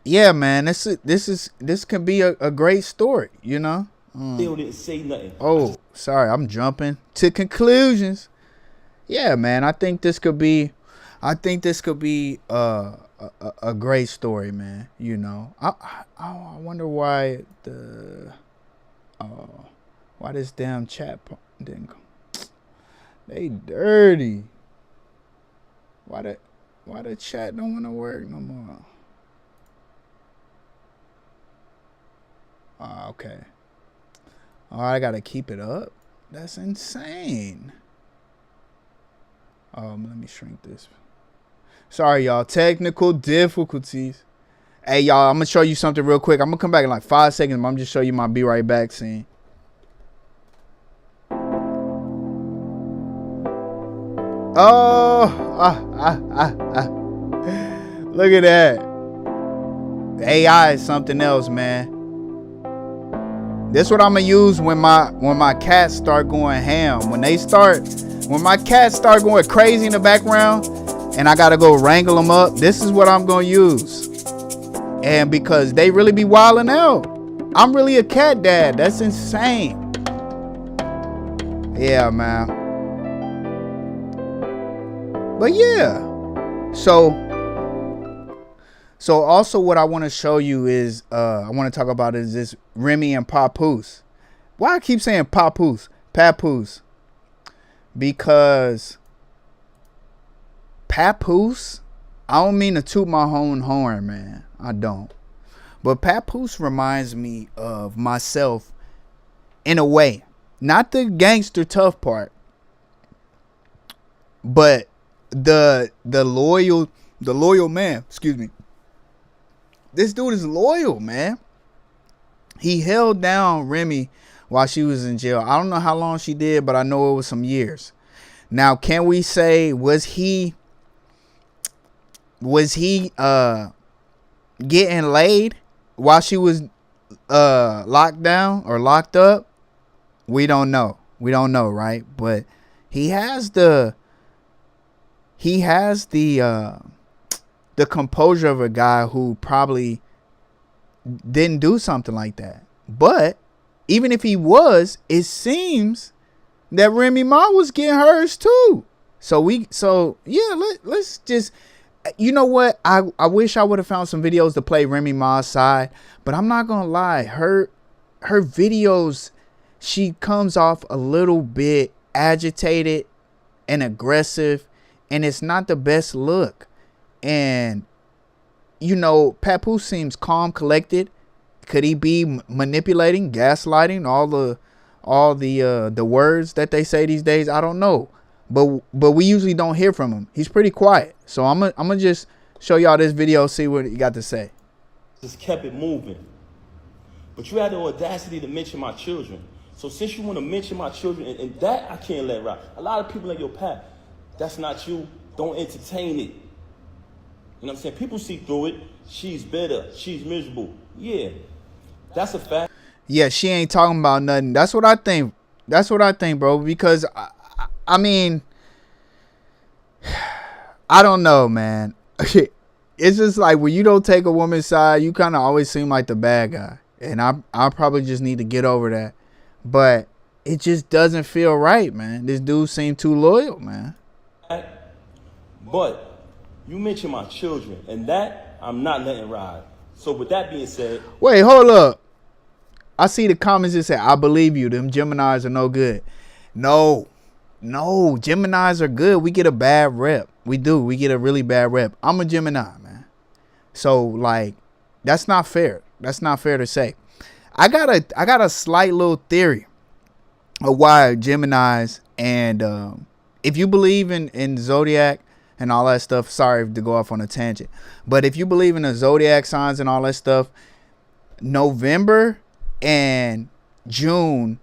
yeah, man, this can be a great story, you know. Still didn't say nothing. Oh, sorry, I'm jumping to conclusions. Yeah, man, I think this could be a great story, man. You know, I wonder why why this damn chat didn't come. They dirty. Why the chat don't want to work no more? Okay. Oh, I gotta keep it up. That's insane. Let me shrink this. Sorry, y'all. Technical difficulties. Hey, y'all, I'm going to show you something real quick. I'm going to come back in like 5 seconds, but I'm just show you my be right back scene. Oh, look at that. AI is something else, man. This is what I'm going to use when my cats start going ham. When my cats start going crazy in the background and I got to go wrangle them up, this is what I'm going to use. And because they really be wilding out. I'm really a cat dad. That's insane. Yeah, man. But yeah. So also what I want to show you is, I want to talk about is this Remy and Papoose. Why I keep saying Papoose? Papoose. Because Papoose, I don't mean to toot my own horn, man. I don't. But Papoose reminds me of myself in a way. Not the gangster tough part, but the loyal man. Excuse me. This dude is loyal, man. He held down Remy while she was in jail. I don't know how long she did, but I know it was some years. Now, can we say, was he getting laid while she was locked down or locked up? We don't know. We don't know, right? But he has the composure of a guy who probably didn't do something like that. But even if he was, it seems that Remy Ma was getting hers too. So yeah, let's just, you know what? I wish I would have found some videos to play Remy Ma's side, but I'm not gonna lie. Her videos, she comes off a little bit agitated and aggressive, and it's not the best look. And you know, Papoose seems calm, collected. Could he be manipulating, gaslighting, all the words that they say these days? I don't know. But we usually don't hear from him. He's pretty quiet. So I'm gonna just show y'all this video, see what he got to say. Just kept it moving. But you had the audacity to mention my children. So since you want to mention my children, and that I can't let ride. A lot of people in your path, that's not you. Don't entertain it. You know what I'm saying? People see through it. She's bitter. She's miserable. Yeah, that's a fact. Yeah, she ain't talking about nothing. That's what I think. That's what I think, bro. Because I mean, I don't know, man. It's just like when you don't take a woman's side, you kind of always seem like the bad guy. And I probably just need to get over that. But it just doesn't feel right, man. This dude seemed too loyal, man. But you mentioned my children, and that I'm not letting ride. So with that being said, wait, hold up. I see the comments that say, I believe you. Them Geminis are no good. No, Geminis are good. We get a bad rep. We do. We get a really bad rep. I'm a Gemini, man. So, like, that's not fair. That's not fair to say. I got a slight little theory of why Geminis, and if you believe in Zodiac and all that stuff, sorry to go off on a tangent, but if you believe in the Zodiac signs and all that stuff, November and June,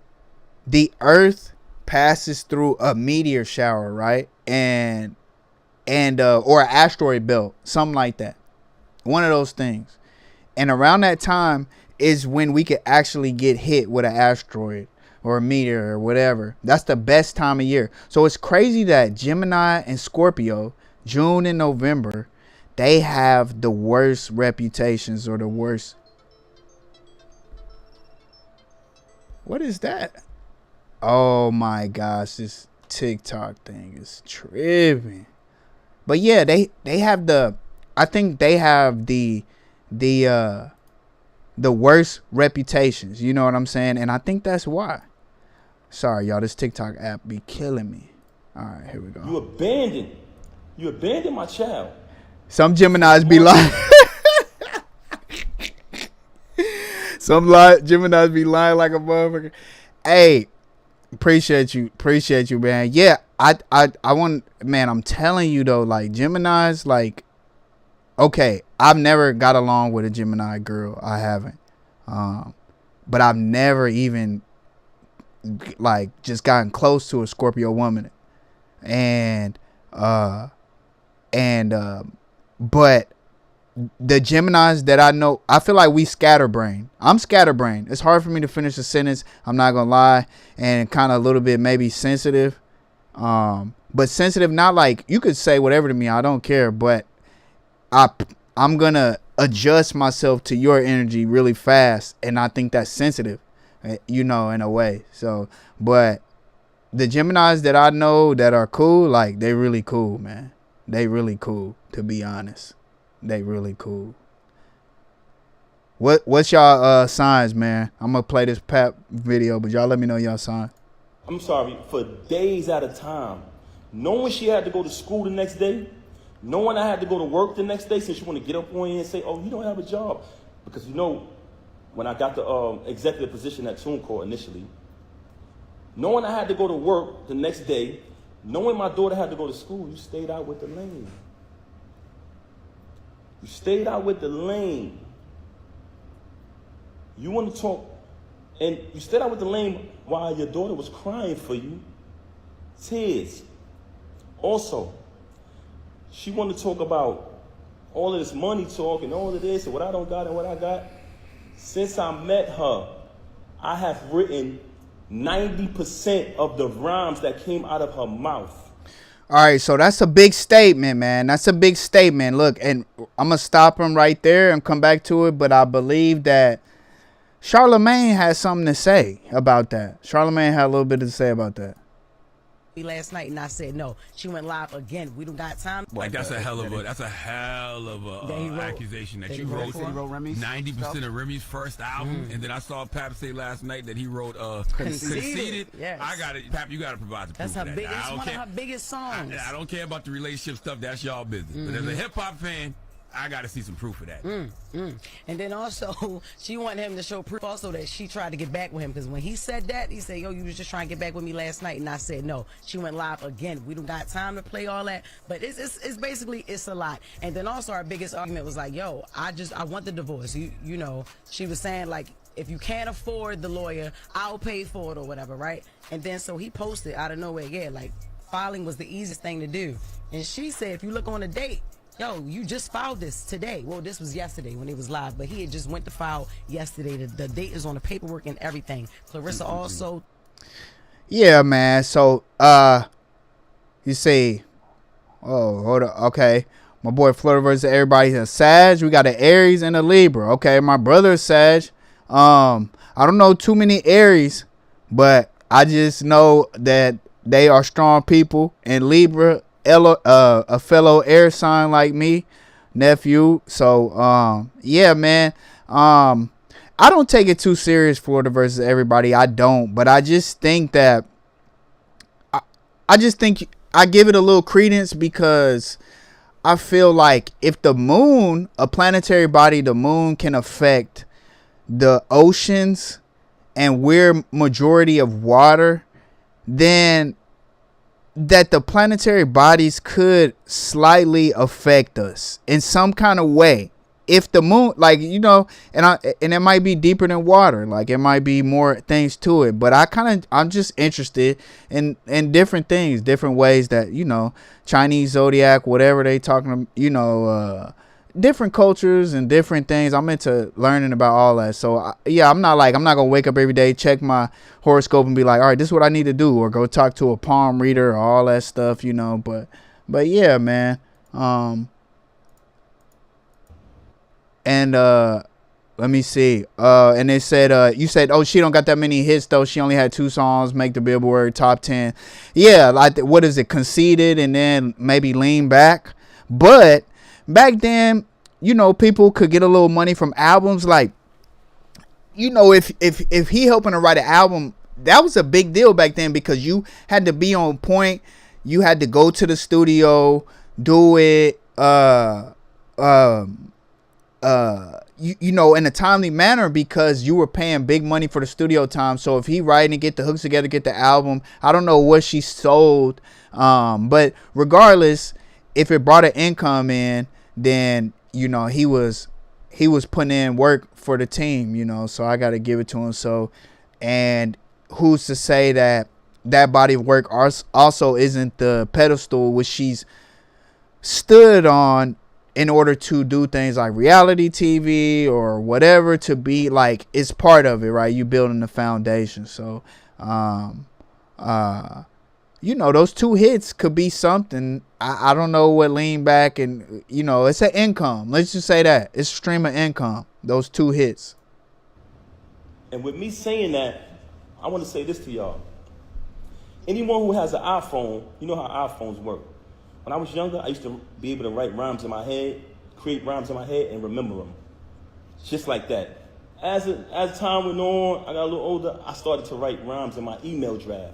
the Earth passes through a meteor shower, right? And or an asteroid belt, something like that. One of those things. And around that time is when we could actually get hit with an asteroid or a meteor or whatever. That's the best time of year. So it's crazy that Gemini and Scorpio, June and November, they have the worst reputations or the worst. What is that? Oh my gosh, this TikTok thing is tripping. But yeah, they have the, I think they have the worst reputations, you know what I'm saying? And I think that's why. Sorry, y'all, this TikTok app be killing me. All right, here we go. You abandoned my child. Some Geminis be lying. Some Geminis be lying like a motherfucker. Hey, appreciate you, man. Yeah, I want, man, I'm telling you though, like Geminis, like okay, I've never got along with a Gemini girl. I haven't. But I've never even like just gotten close to a Scorpio woman. And but the Geminis that I know, I feel like we scatterbrained. I'm scatterbrained. It's hard for me to finish a sentence. I'm not gonna lie, and kind of a little bit maybe sensitive. But sensitive, not like you could say whatever to me. I don't care, but I'm gonna adjust myself to your energy really fast, and I think that's sensitive, you know, in a way. So, but the Geminis that I know that are cool, like they really cool, man. They really cool, to be honest. They really cool. What's y'all signs, man? I'm gonna play this Pap video, but y'all let me know y'all sign. I'm sorry, for days at a time, knowing she had to go to school the next day, knowing I had to go to work the next day, since you want to get up on you and say, oh, you don't have a job. Because you know, when I got the executive position at TuneCore initially, knowing I had to go to work the next day, knowing my daughter had to go to school, you stayed out with the lane. You stayed out with the lane. You want to talk, and you stayed out with the lane while your daughter was crying for you. Tears. Also, she wanted to talk about all of this money talk and all of this and what I don't got and what I got. Since I met her, I have written 90% of the rhymes that came out of her mouth. All right, so that's a big statement, man. That's a big statement. Look, and I'm going to stop him right there and come back to it, but I believe that Charlamagne has something to say about that. Charlamagne had a little bit to say about that. Last night, and I said no. She went live again. We don't got time. Like that's a hell of a accusation that you wrote 90% of Remy's first album, and then I saw Pap say last night that he wrote Conceited. Yes. I got it, Pap. You got to provide the proof. That's of that. That's one of her biggest songs. I don't care about the relationship stuff. That's y'all business. But as a hip hop fan, I got to see some proof of that. And then also, she wanted him to show proof also that she tried to get back with him, because when he said that, he said, yo, you was just trying to get back with me last night, and I said no. She went live again. We don't got time to play all that, but it's basically, it's a lot. And then also our biggest argument was like, yo, I want the divorce. You know, she was saying like, if you can't afford the lawyer, I'll pay for it or whatever, right? And then so he posted out of nowhere, yeah, like filing was the easiest thing to do. And she said, if you look on the date, yo, you just filed this today. Well, this was yesterday when it was live, but he had just went to file yesterday. The date is on the paperwork and everything. Clarissa also. Yeah, man. So, you say, oh, hold up. Okay. My boy Florida versus everybody a Sag. We got an Aries and a Libra. Okay. My brother is Sag. I don't know too many Aries, but I just know that they are strong people, and Libra, a fellow air sign like me, nephew. So yeah, man. I don't take it too serious, Florida versus everybody. I don't, but I just think that I just think I give it a little credence, because I feel like if the moon, a planetary body, the moon can affect the oceans, and we're majority of water, then that the planetary bodies could slightly affect us in some kind of way. If the moon, like, you know, and it might be deeper than water, like it might be more things to it, but I'm just interested in different things, different ways that, you know, Chinese zodiac, whatever they talking, you know, different cultures and different things. I'm into learning about all that. So yeah, I'm not gonna wake up every day, check my horoscope and be like, all right, this is what I need to do, or go talk to a palm reader or all that stuff, you know. But yeah, man. And let me see. And they said, you said, oh, she don't got that many hits though. She only had 2 songs make the Billboard top 10. Yeah, like what is it? Conceited, and then maybe Lean Back. But back then, you know, people could get a little money from albums. Like, you know, if he helping to write an album, that was a big deal back then, because you had to be on point. You had to go to the studio, do it, you know, in a timely manner, because you were paying big money for the studio time. So if he writing and get the hooks together, get the album, I don't know what she sold. But regardless, if it brought an income in, then you know, he was putting in work for the team, you know, so I got to give it to him. So, and who's to say that that body of work also isn't the pedestal which she's stood on in order to do things like reality TV or whatever, to be like, it's part of it, right? You building the foundation. So, you know, those 2 hits could be something. I don't know what lean back and, you know, it's an income. Let's just say that. It's a stream of income, those 2 hits. And with me saying that, I want to say this to y'all. Anyone who has an iPhone, you know how iPhones work. When I was younger, I used to be able to write rhymes in my head, create rhymes in my head, and remember them. Just like that. As time went on, I got a little older, I started to write rhymes in my email draft.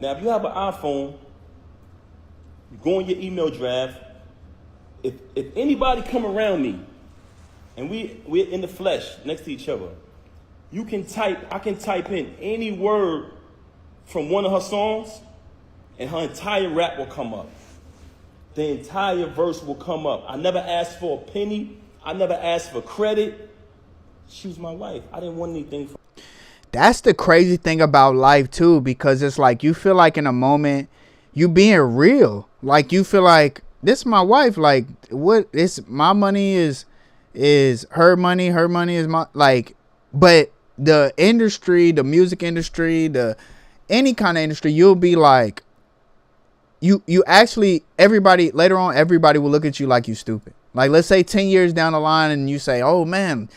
Now, if you have an iPhone, you go in your email draft. If anybody come around me, and we're in the flesh next to each other, I can type in any word from one of her songs, and her entire rap will come up. The entire verse will come up. I never asked for a penny. I never asked for credit. She was my wife. I didn't want anything from her. That's the crazy thing about life too, because it's like you feel like in a moment you being real. Like you feel like, this is my wife. Like, what? It's my money is her money. Her money is my, like, but the industry, the music industry, any kind of industry, you'll be like, you actually, everybody later on, everybody will look at you like you stupid. Like, let's say 10 years down the line and you say, oh man,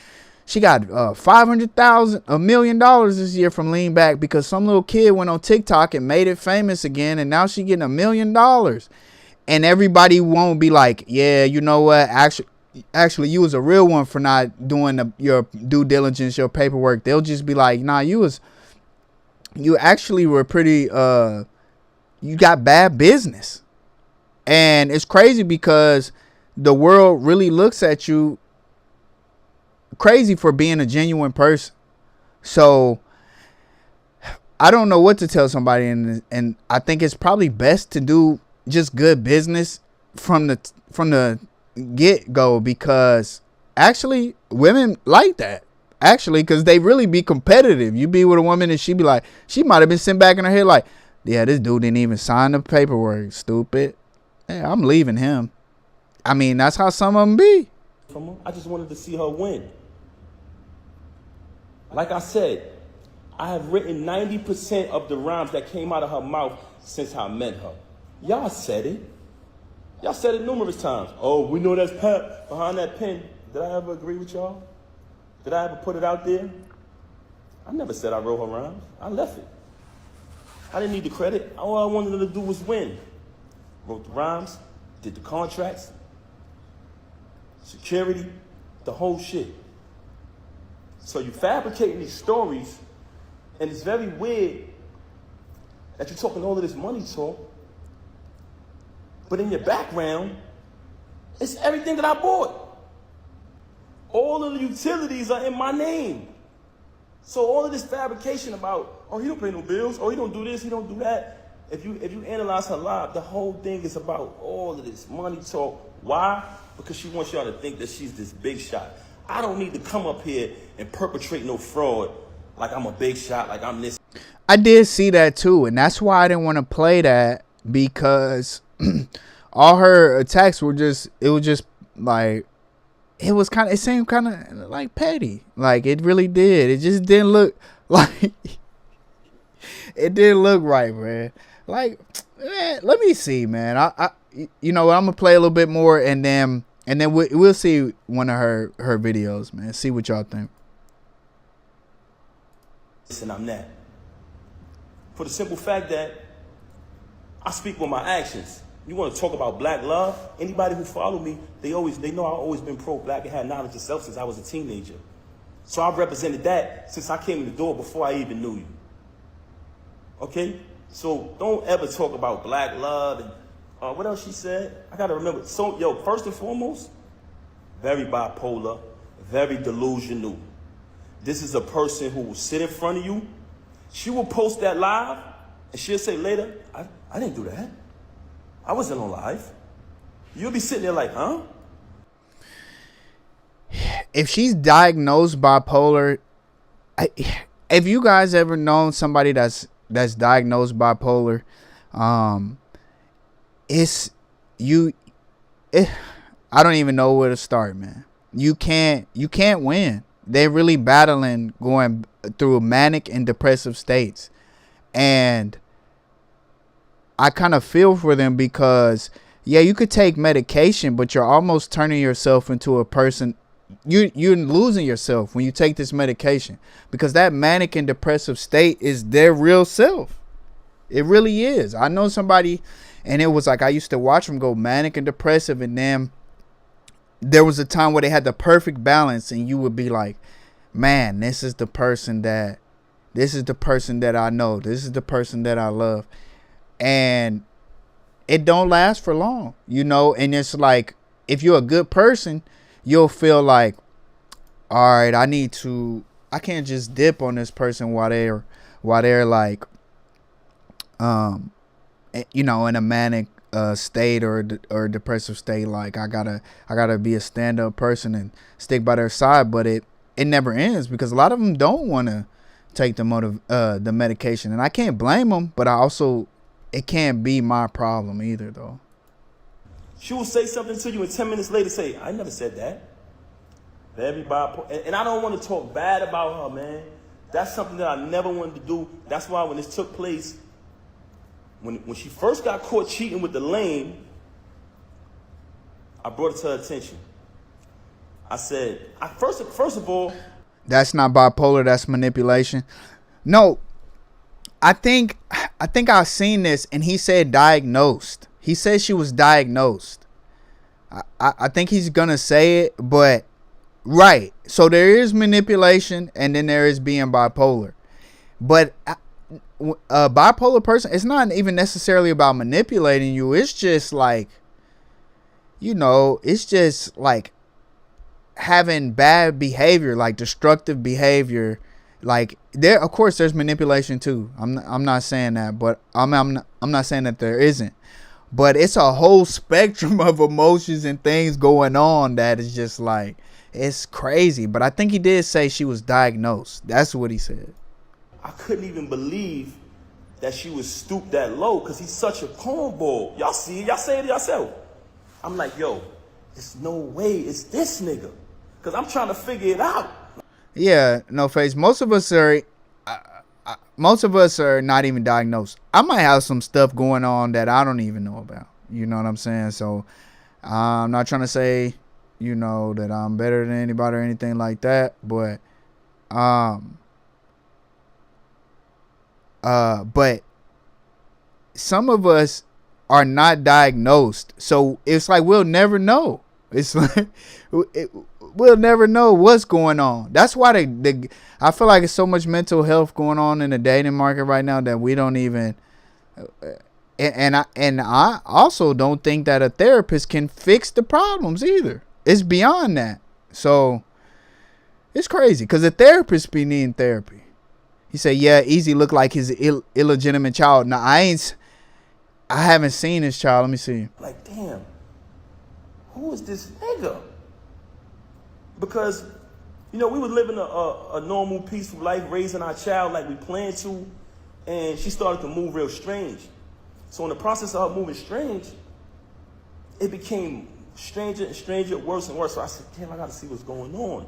she got $500,000, $1 million this year from Lean Back because some little kid went on TikTok and made it famous again, and now she getting $1 million. And everybody won't be like, yeah, you know what? Actually, you was a real one for not doing your due diligence, your paperwork. They'll just be like, nah, you actually were pretty, you got bad business. And it's crazy because the world really looks at you crazy for being a genuine person. So I don't know what to tell somebody, and I think it's probably best to do just good business from the get-go, because actually women like that, actually, because they really be competitive. You be with a woman and she be like, she might have been sitting back in her head like, yeah, this dude didn't even sign the paperwork, stupid. Hey, I'm leaving him. I mean, that's how some of them be. I just wanted to see her win. Like I said, I have written 90% of the rhymes that came out of her mouth since I met her. Y'all said it. Y'all said it numerous times. Oh, we know that's Pep behind that pen. Did I ever agree with y'all? Did I ever put it out there? I never said I wrote her rhymes. I left it. I didn't need the credit. All I wanted her to do was win. Wrote the rhymes, did the contracts, security, the whole shit. So you fabricating these stories, and it's very weird that you're talking all of this money talk, but in your background, it's everything that I bought. All of the utilities are in my name. So all of this fabrication about, oh, he don't pay no bills, oh, he don't do this, he don't do that. If you analyze her life, the whole thing is about all of this money talk. Why? Because she wants y'all to think that she's this big shot. I don't need to come up here and perpetrate no fraud like I'm a big shot, like I'm this. I did see that too, and that's why I didn't want to play that, because all her attacks were just, it was just like, it seemed kind of like petty. Like, it really did. It just didn't look like, it didn't look right, man. Like, man, let me see, man. I you know, I'm gonna play a little bit more, and then we'll see one of her videos, man. See what y'all think. Listen, I'm that. For the simple fact that I speak with my actions. You want to talk about black love? Anybody who follow me, they know I've always been pro-black and had knowledge of self since I was a teenager. So I've represented that since I came in the door before I even knew you. Okay? So don't ever talk about black love and what else she said? I gotta remember. So, first and foremost, very bipolar, very delusional. This is a person who will sit in front of you. She will post that live, and she'll say later, I didn't do that. I wasn't on live. You'll be sitting there like, huh? if she's diagnosed bipolar, if you guys ever known somebody that's diagnosed bipolar, I don't even know where to start, man. You can't win. They're really battling, going through manic and depressive states. And I kind of feel for them because, yeah, you could take medication, but you're almost turning yourself into a person. You're losing yourself when you take this medication, because that manic and depressive state is their real self. It really is. I know somebody, and it was like, I used to watch them go manic and depressive, and then there was a time where they had the perfect balance, and you would be like, man, this is the person that I know. This is the person that I love. And it don't last for long, you know? And it's like, if you're a good person, you'll feel like, all right, I can't just dip on this person while they're like, you know, in a manic state or depressive state. Like, I gotta be a stand-up person and stick by their side. But it never ends, because a lot of them don't want to take the medication, and I can't blame them. But it can't be my problem either, though. She will say something to you, and 10 minutes later say, I never said that. Everybody, and I don't want to talk bad about her, man. That's something that I never wanted to do. That's why when this took place, when she first got caught cheating with the lame, I brought it to her attention. I said, first of all, that's not bipolar, that's manipulation. No, I think I've seen this, and he said diagnosed. He said she was diagnosed. I think he's gonna say it, but right. So there is manipulation, and then there is being bipolar. But a bipolar person, it's not even necessarily about manipulating you. It's just like, you know, it's just like having bad behavior, like destructive behavior. Like, of course there's manipulation too. I'm not saying that, but I'm not saying that there isn't. But it's a whole spectrum of emotions and things going on that is just like, it's crazy. But I think he did say she was diagnosed. That's what he said. I couldn't even believe that she was stooped that low, because he's such a cornball. Y'all see it, y'all say it yourself. I'm like, yo, there's no way it's this nigga, because I'm trying to figure it out. Yeah, no face. Most of us are not even diagnosed. I might have some stuff going on that I don't even know about. You know what I'm saying? So I'm not trying to say, you know, that I'm better than anybody or anything like that. But some of us are not diagnosed. So it's like, we'll never know. It's like, we'll never know what's going on. That's why I feel like it's so much mental health going on in the dating market right now that we don't even. And I also don't think that a therapist can fix the problems either. It's beyond that. So it's crazy, because the therapist be needing therapy. He said, yeah, Easy looked like his illegitimate child. Now, I haven't seen his child. Let me see. Like, damn, who is this nigga? Because, you know, we were living a normal, peaceful life, raising our child like we planned to, and she started to move real strange. So in the process of her moving strange, it became stranger and stranger, worse and worse. So I said, damn, I gotta see what's going on.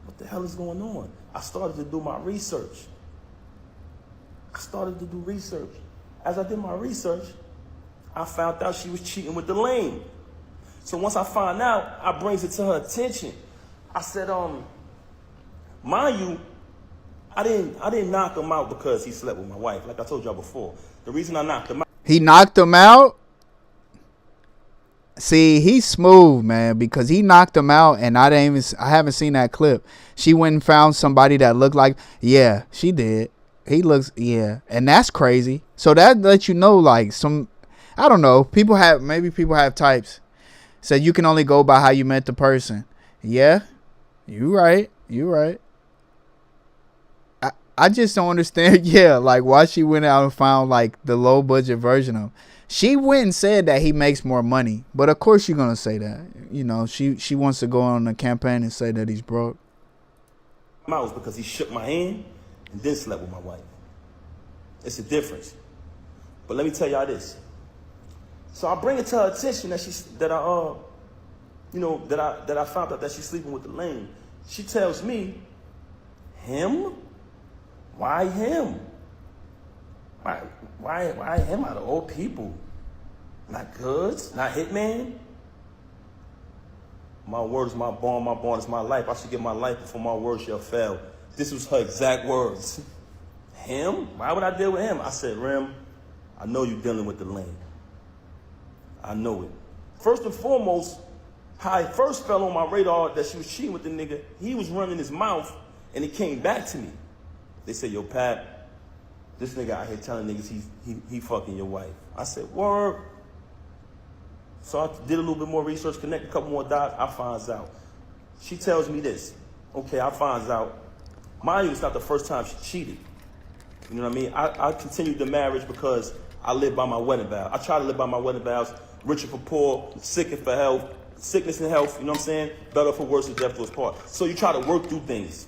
What the hell is going on? I started to do my research. As I did my research, I found out she was cheating with the lame. So once I find out, I brings it to her attention. I said, mind you, I didn't knock him out because he slept with my wife. Like I told y'all before, the reason I knocked him out. He knocked him out. See, he's smooth, man, because he knocked him out, and I haven't seen that clip. She went and found somebody that looked like, yeah, she did. He looks, yeah, and that's crazy. So that lets you know, like, I don't know. Maybe people have types. Said you can only go by how you met the person. Yeah, you right. I just don't understand. Yeah, like why she went out and found like the low budget version of him. She went and said that he makes more money, but of course you're gonna say that. You know, she wants to go on a campaign and say that he's broke. Mouth because he shook my hand and then slept with my wife. It's a difference. But let me tell y'all this. So I bring it to her attention that I found out that she's sleeping with the lame. She tells me, him? Why him? Why him out of all people? Not Goods? Not Hitman? My word is my bond is my life. I should give my life before my word shall fail. This was her exact words. Him? Why would I deal with him? I said, Rem, I know you're dealing with the lame. I know it. First and foremost, how it first fell on my radar that she was cheating with the nigga, he was running his mouth and it came back to me. They said, yo, Pat, this nigga out here telling niggas he fucking your wife. I said, word. So I did a little bit more research, connect a couple more dots, I finds out. She tells me this. Okay, I finds out. Mind you, it's not the first time she cheated. You know what I mean? I continued the marriage because I live by my wedding vow. I try to live by my wedding vows. Richer for poor, sicker for health, sickness and health, you know what I'm saying? Better for worse and death to us part. So you try to work through things.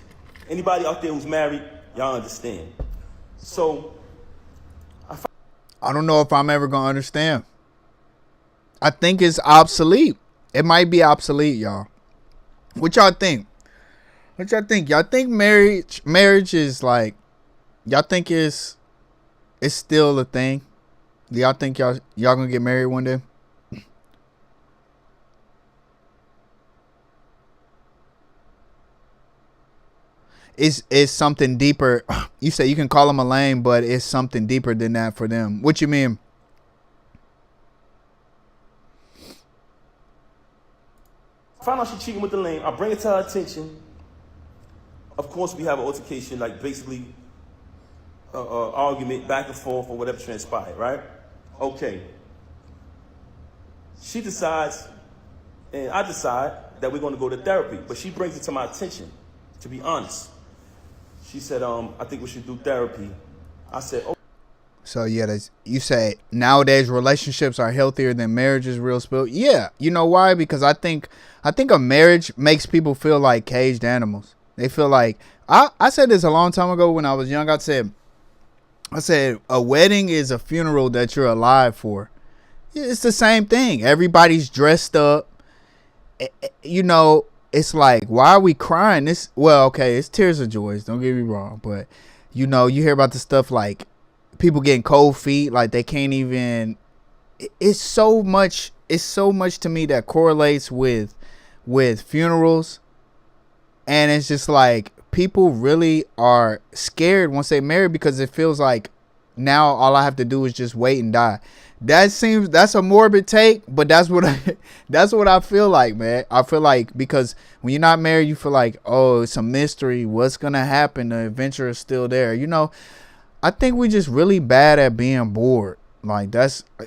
Anybody out there who's married, y'all understand. So I don't know if I'm ever gonna understand. I think it's obsolete. It might be obsolete, y'all. What y'all think? What y'all think? Y'all think marriage is like, y'all think it's still a thing? Do y'all think y'all gonna get married one day? It's something deeper. You say you can call them a lame, but it's something deeper than that for them. What you mean? I found out she cheating with the lame. I bring it to her attention. Of course, we have an altercation, like basically argument back and forth or whatever transpired, right? Okay. She decides, and I decide that we're going to go to therapy. But she brings it to my attention, to be honest. She said, I think we should do therapy. I said, oh. So yeah, you say nowadays relationships are healthier than marriages, real spill. Yeah, you know why? Because I think a marriage makes people feel like caged animals. They feel like I said this a long time ago when I was young. I said a wedding is a funeral that you're alive for. It's the same thing. Everybody's dressed up. You know, it's like, why are we crying? It's tears of joy. Don't get me wrong, but you know, you hear about the stuff like people getting cold feet, like they can't even. It's so much to me that correlates with funerals, and it's just like people really are scared once they marry because it feels like now all I have to do is just wait and die. That's a morbid take, but that's what I feel like, man. I feel like because when you're not married, you feel like, oh, it's a mystery. What's gonna happen? The adventure is still there. You know, I think we just really bad at being bored. Like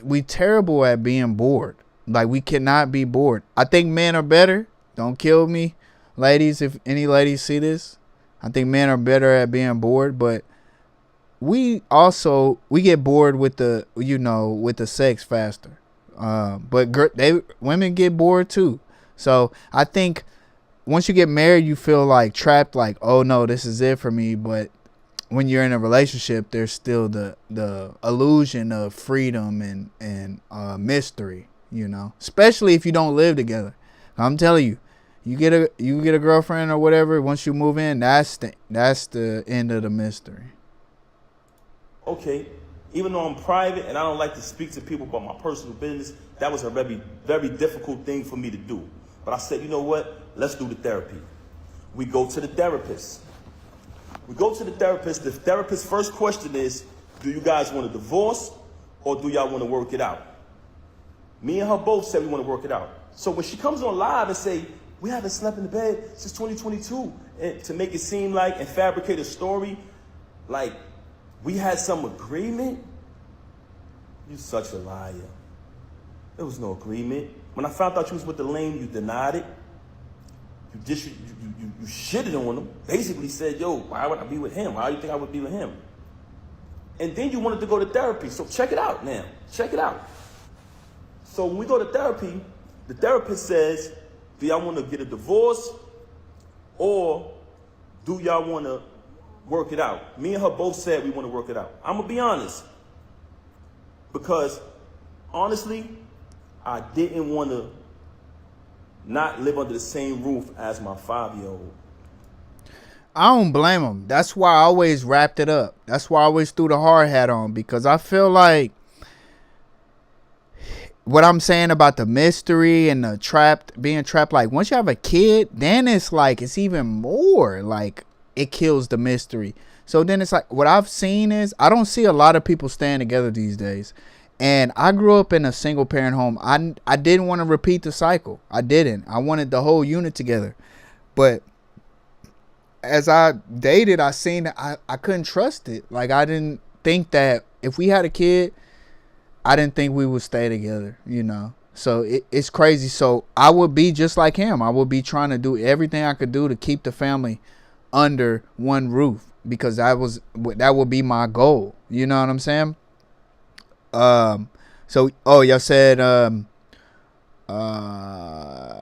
we terrible at being bored. Like we cannot be bored. I think men are better. Don't kill me, ladies. If any ladies see this, I think men are better at being bored, but we get bored with the sex faster. But women get bored too. So I think once you get married, you feel like trapped, like, oh no, this is it for me. But when you're in a relationship, there's still the illusion of freedom and mystery, you know, especially if you don't live together. I'm telling you, you get a girlfriend or whatever. Once you move in, that's the end of the mystery. Okay, even though I'm private and I don't like to speak to people about my personal business, that was a very, very difficult thing for me to do. But I said, you know what? Let's do the therapy. We go to the therapist. The therapist's first question is, do you guys want a divorce or do y'all want to work it out? Me and her both said we want to work it out. So when she comes on live and say, we haven't slept in the bed since 2022, and to make it seem like and fabricate a story, like we had some agreement, you such a liar. There was no agreement. When I found out you was with the lame, you denied it. you shitted on him, basically said, yo, why would I be with him? Why do you think I would be with him? And then you wanted to go to therapy. So check it out now. Check it out. So when we go to therapy, the therapist says, do y'all want to get a divorce or do y'all want to work it out? Me and her both said we want to work it out. I'm going to be honest. Because honestly, I didn't want to not live under the same roof as my 5-year-old. I don't blame him. That's why I always wrapped it up. That's why I always threw the hard hat on, because I feel like what I'm saying about the mystery and the being trapped, like once you have a kid, then it's like it's even more like it kills the mystery. So then it's like what I've seen is I don't see a lot of people staying together these days. And I grew up in a single parent home. I didn't want to repeat the cycle. I didn't. I wanted the whole unit together. But as I dated, I seen that I couldn't trust it. Like I didn't think that if we had a kid, I didn't think we would stay together, you know. So it's crazy. So I would be just like him. I would be trying to do everything I could do to keep the family under one roof, because that would be my goal. You know what I'm saying? So y'all said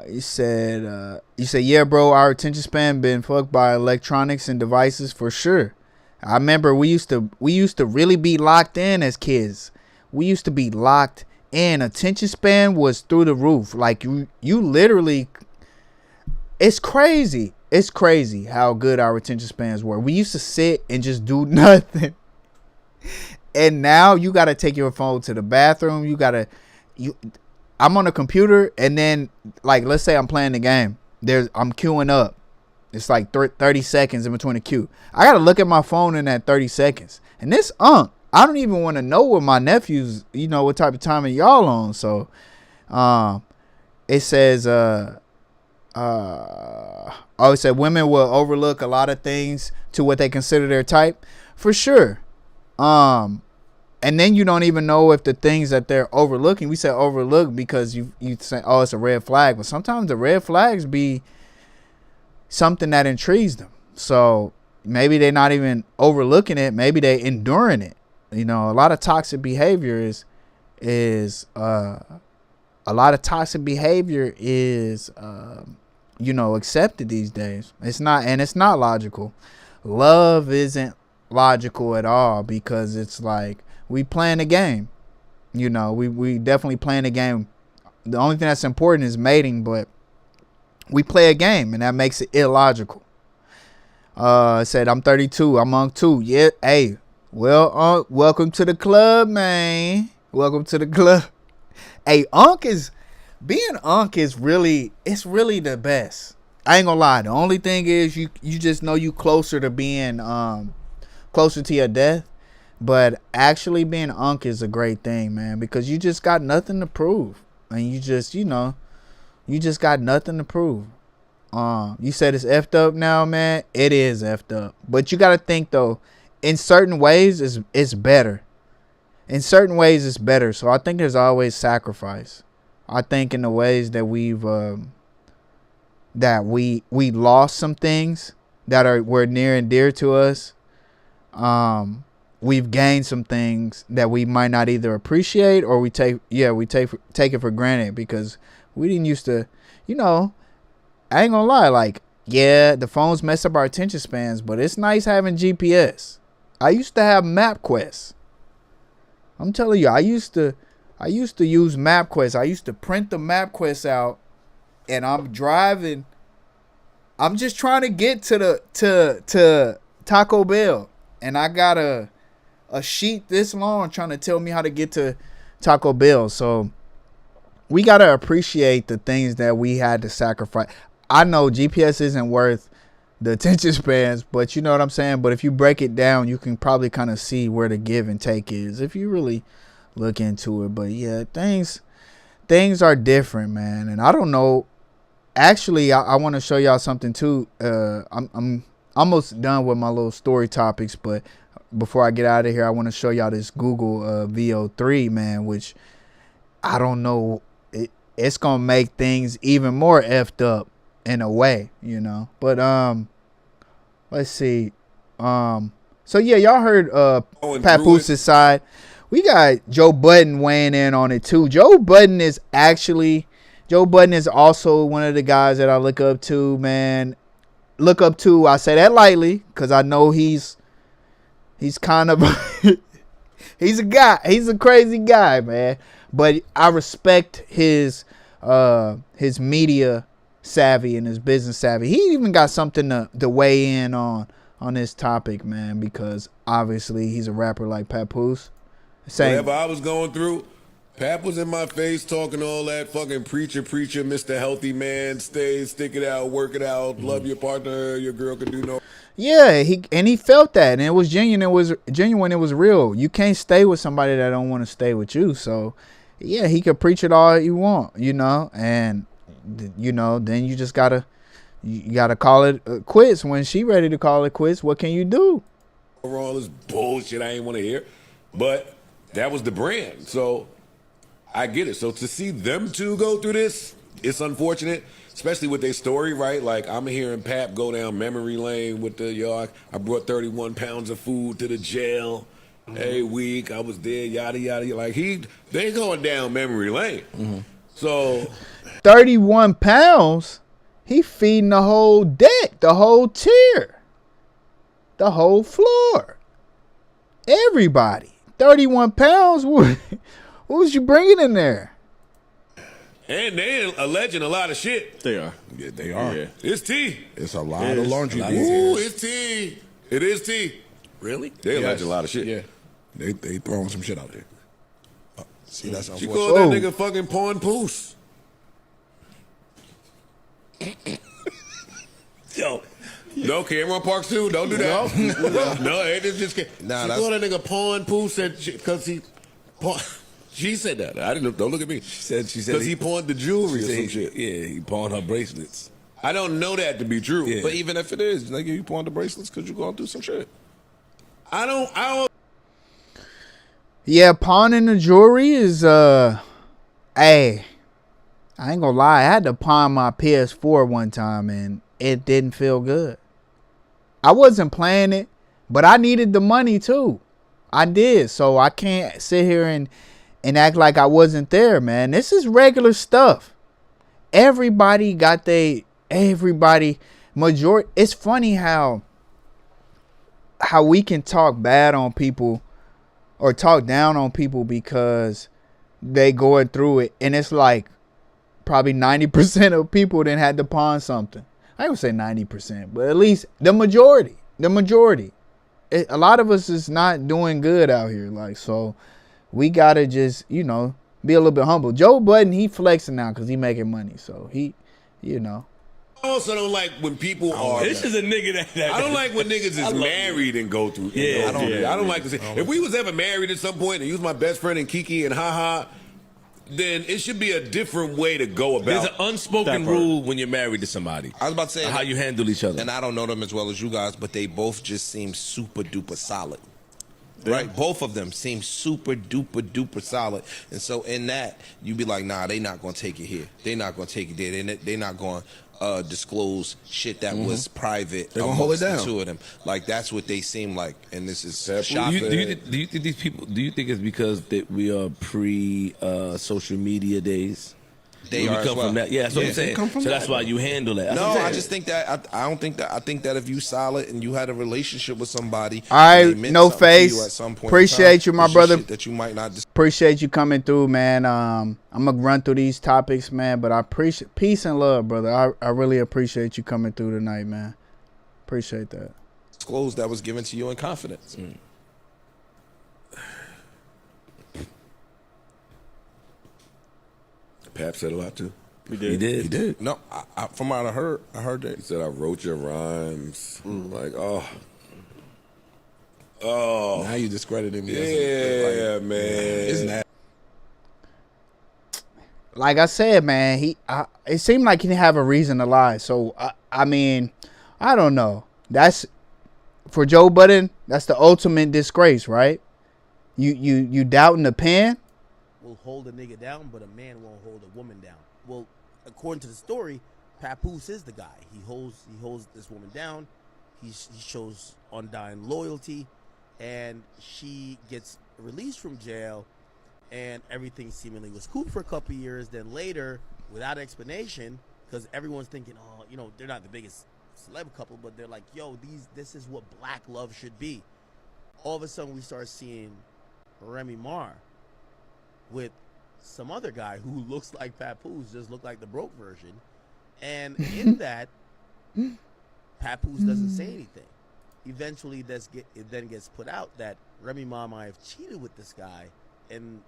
you said yeah, bro, our attention span been fucked by electronics and devices for sure. I remember we used to really be locked in as kids. We used to be locked in. Attention span was through the roof. Like you literally, it's crazy. It's crazy how good our attention spans were. We used to sit and just do nothing. And now you got to take your phone to the bathroom. I'm on a computer, and then like, let's say I'm playing the game. I'm queuing up. It's like 30 seconds in between the queue. I got to look at my phone in that 30 seconds. And this I don't even want to know what my nephews, you know, what type of timing y'all on. So, it says, it said women will overlook a lot of things to what they consider their type, for sure. And then you don't even know if the things that they're overlooking, we say overlook because you say, oh, it's a red flag, but sometimes the red flags be something that intrigues them. So maybe they're not even overlooking it. Maybe they enduring it. You know, a lot of toxic behavior is accepted these days. It's not logical. Love isn't logical at all, because it's like we playing a game. You know, we definitely playing a game. The only thing that's important is mating, but we play a game, and that makes it illogical. It said, I'm 32. I'm Unc too. Yeah, hey. Well, Unc, welcome to the club, man. Welcome to the club. Hey, being Unc is really the best. I ain't gonna lie. The only thing is you just know you closer to being closer to your death. But actually being Unc is a great thing, man, because you just got nothing to prove. And you just got nothing to prove. You said it's effed up now, man. It is effed up. But you got to think, though, in certain ways, it's better. In certain ways, it's better. So I think there's always sacrifice. I think in the ways that we lost some things that were near and dear to us. We've gained some things that we might not either appreciate or we take it for granted, because we didn't used to, you know, I ain't gonna lie, like, yeah, the phones mess up our attention spans, but it's nice having GPS. I used to have MapQuest. I'm telling you, I used to use MapQuest. I used to print the MapQuest out, and I'm driving. I'm just trying to get to Taco Bell, and I got a sheet this long trying to tell me how to get to Taco Bell. So we got to appreciate the things that we had to sacrifice. I know GPS isn't worth the attention spans, but you know what I'm saying? But if you break it down, you can probably kind of see where the give and take is if you really look into it. But yeah, things are different, man. And I don't know. Actually, I want to show y'all something too. I'm almost done with my little story topics, but before I get out of here, I want to show y'all this Google VO3, man, which I don't know. It's going to make things even more effed up in a way, you know. But let's see. So yeah, y'all heard Papoose's side. We got Joe Budden weighing in on it too. Joe Budden is also one of the guys that I look up to, man. Look up to, I say that lightly, because I know he's kind of he's a crazy guy, man. But I respect his media savvy and his business savvy. He even got something to weigh in on this topic, man, because obviously he's a rapper like Papoose. Whatever I was going through, Pap was in my face talking all that fucking preacher, Mr. Healthy Man, stick it out, work it out, love your partner, your girl can do no. Yeah, he felt that, and it was genuine. It was genuine. It was real. You can't stay with somebody that don't want to stay with you. So, yeah, he could preach it all you want, you know, and you know, then you just gotta call it quits when she ready to call it quits. What can you do? All this bullshit I ain't want to hear, but that was the brand, so I get it. So to see them two go through this, it's unfortunate, especially with their story, right? Like, I'm hearing Pap go down memory lane with the, I brought 31 pounds of food to the jail every week. I was there, yada, yada. Like, they going down memory lane. So 31 pounds, he feeding the whole deck, the whole tier, the whole floor, everybody. 31 pounds? What was you bringing in there? And they alleging a lot of shit. They are. Yeah, they are. Yeah. It's tea. It's a lot of laundry. Ooh, it's tea. It is tea. Really? They allege a lot of shit. Yeah. They throwing some shit out there. See, that's She unfortunate. called that nigga fucking Papoose. Yo. No, Cameron Parks too. Don't do that. No, it just Nah, she called that nigga Papoose because he. She said that. I didn't. Don't look at me. She said because he pawned the jewelry or some shit. Yeah, he pawned her bracelets. I don't know that to be true. Yeah. But even if it is, nigga, you pawned the bracelets because you going through some shit. I don't. Yeah, pawning the jewelry is hey, I ain't gonna lie. I had to pawn my PS4 one time and it didn't feel good. I wasn't playing it, but I needed the money too. I did, so I can't sit here and act like I wasn't there, man. This is regular stuff. Everybody got majority. It's funny how we can talk bad on people or talk down on people because they going through it, and it's like probably 90% of people then had to pawn something. I would say 90%, but at least the majority. A lot of us is not doing good out here, like, so we gotta just, you know, be a little bit humble. Joe Budden, he flexing now because he making money, so he, you know. I also don't like when people are. This is a nigga that I don't like when niggas is married and go through. Yeah, I don't like to say. If we was ever married at some point and you was my best friend and Kiki and haha, then it should be a different way to go about. There's an unspoken rule when you're married to somebody. I was about to say how you handle each other. And I don't know them as well as you guys, but they both just seem super duper solid. Right? Both of them seem super duper duper solid. And so in that, you be like, nah, they not gonna take it here. They not gonna take it there. They not gonna disclose shit that was private. They're gonna hold it down. The two of them. Like that's what they seem like. And this is shocking. Do you think these people? Do you think it's because that we are pre social media days? They are come from that. Yeah, that's what I'm saying. Come from so that's that. why you handle that. No, I just think that I don't think that. I think that if you solid and you had a relationship with somebody, all right, No Face. Appreciate you, my brother. That you might not. Appreciate you coming through, man. I'm gonna run through these topics, man. But I appreciate peace and love, brother. I really appreciate you coming through tonight, man. Appreciate that. Disclosed that was given to you in confidence. Pap said a lot too. He did. No, from what I heard that. He said I wrote your rhymes. Like, oh. Now you discrediting me. Yeah, man. Isn't that? Like I said, man, it seemed like he didn't have a reason to lie. So I mean, I don't know. That's for Joe Budden. That's the ultimate disgrace, right? You doubting the pen? Will hold a nigga down, but a man won't hold a woman down. Well, according to the story, Papoose is the guy. He holds this woman down. He shows undying loyalty, and she gets released from jail, and everything seemingly was cool for a couple of years. Then later, without explanation, because everyone's thinking, oh, you know, they're not the biggest celeb couple, but they're like, yo, this is what black love should be. All of a sudden, we start seeing Remy Ma with some other guy who looks like Papoose, just look like the broke version. And in that, Papoose doesn't say anything. Eventually, it then gets put out that Remy Ma might have cheated with this guy, and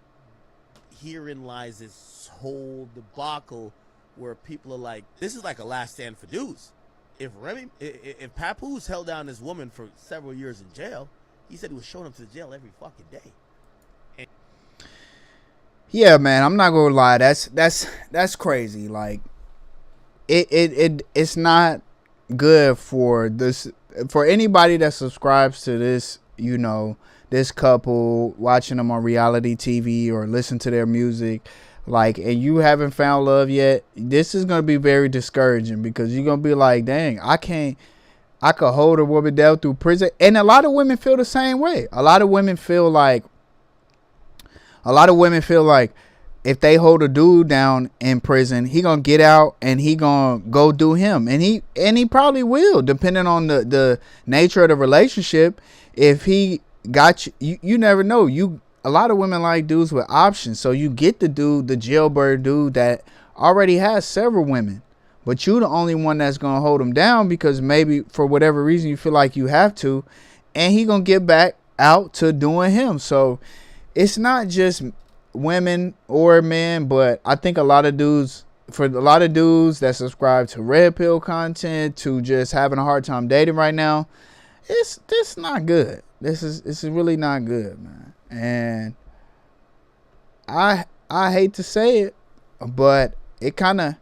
herein lies this whole debacle where people are like, this is like a last stand for dudes. If if Papoose held down this woman for several years in jail, he said he was showing up to the jail every fucking day. And yeah, man, I'm not gonna lie. That's crazy. Like, it's not good for anybody that subscribes to this, you know, this couple, watching them on reality TV or listen to their music, like, and you haven't found love yet. This is gonna be very discouraging, because you're gonna be like, dang, I could hold a woman down through prison. And a lot of women feel the same way. A lot of women feel like if they hold a dude down in prison, he gonna get out and he gonna go do him. And he probably will, depending on the nature of the relationship. If he got you never know. A lot of women like dudes with options. So you get the dude, the jailbird dude that already has several women, but you the only one that's gonna hold him down because maybe for whatever reason you feel like you have to, and he gonna get back out to doing him. So it's not just women or men, but I think a lot of dudes that subscribe to red pill content, to just having a hard time dating right now, it's not good. This is really not good, man. And I hate to say it, but it kind of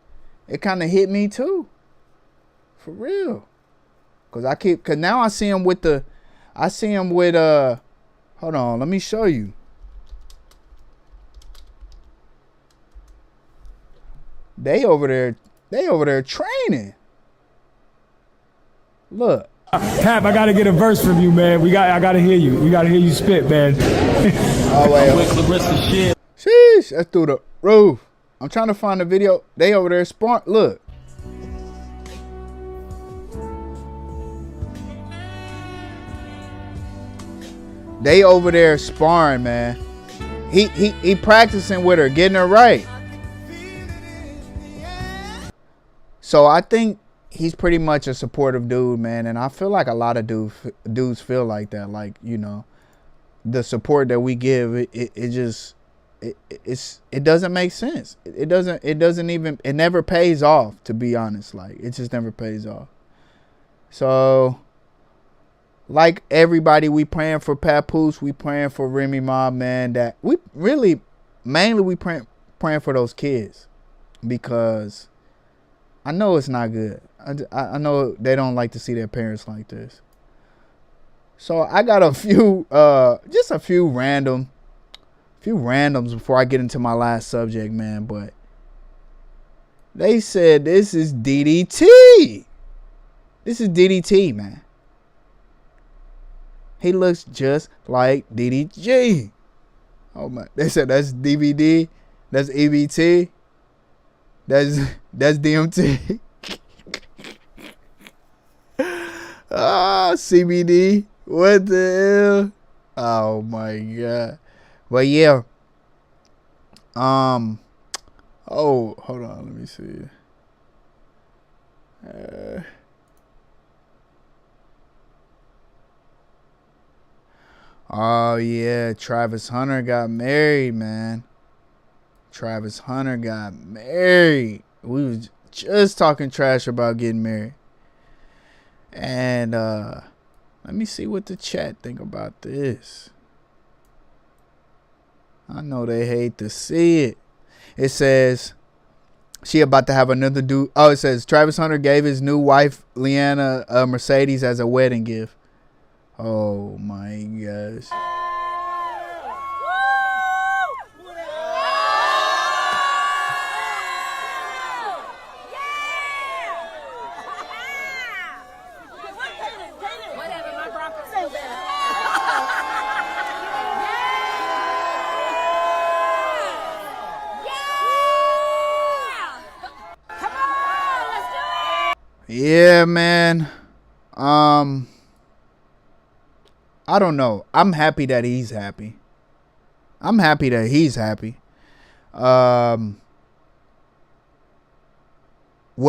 hit me too, for real. Cause now I see him with hold on, let me show you. They over there training. Look. Pap, I gotta get a verse from you, man. I gotta hear you. We gotta hear you spit, man. Oh wait. Sheesh, that's through the roof. I'm trying to find the video. They over there sparring. Look. They over there sparring, man. He practicing with her, getting her right. So I think he's pretty much a supportive dude, man. And I feel like a lot of dudes feel like that. Like, you know, the support that we give, it doesn't make sense. It never pays off, to be honest. Like, it just never pays off. So, like everybody, we praying for Papoose, we praying for Remy Ma, man. That we really, mainly we praying for those kids, because I know it's not good. I know they don't like to see their parents like this. So I got a few, just a few randoms before I get into my last subject, man. But they said this is DDT. This is DDT, man. He looks just like DDG. Oh my! They said that's DVD. That's EBT. That's DMT. CBD. What the hell? Oh my god. But yeah. Oh, hold on. Let me see. Oh yeah, Travis Hunter got married, man. Travis Hunter got married. We was just talking trash about getting married. And let me see what the chat think about this. I know they hate to see it. It says she about to have another dude. Oh, it says Travis Hunter gave his new wife Leanna a Mercedes as a wedding gift. Oh my gosh. Yeah, man. I don't know. I'm happy that he's happy. I'm happy that he's happy. Would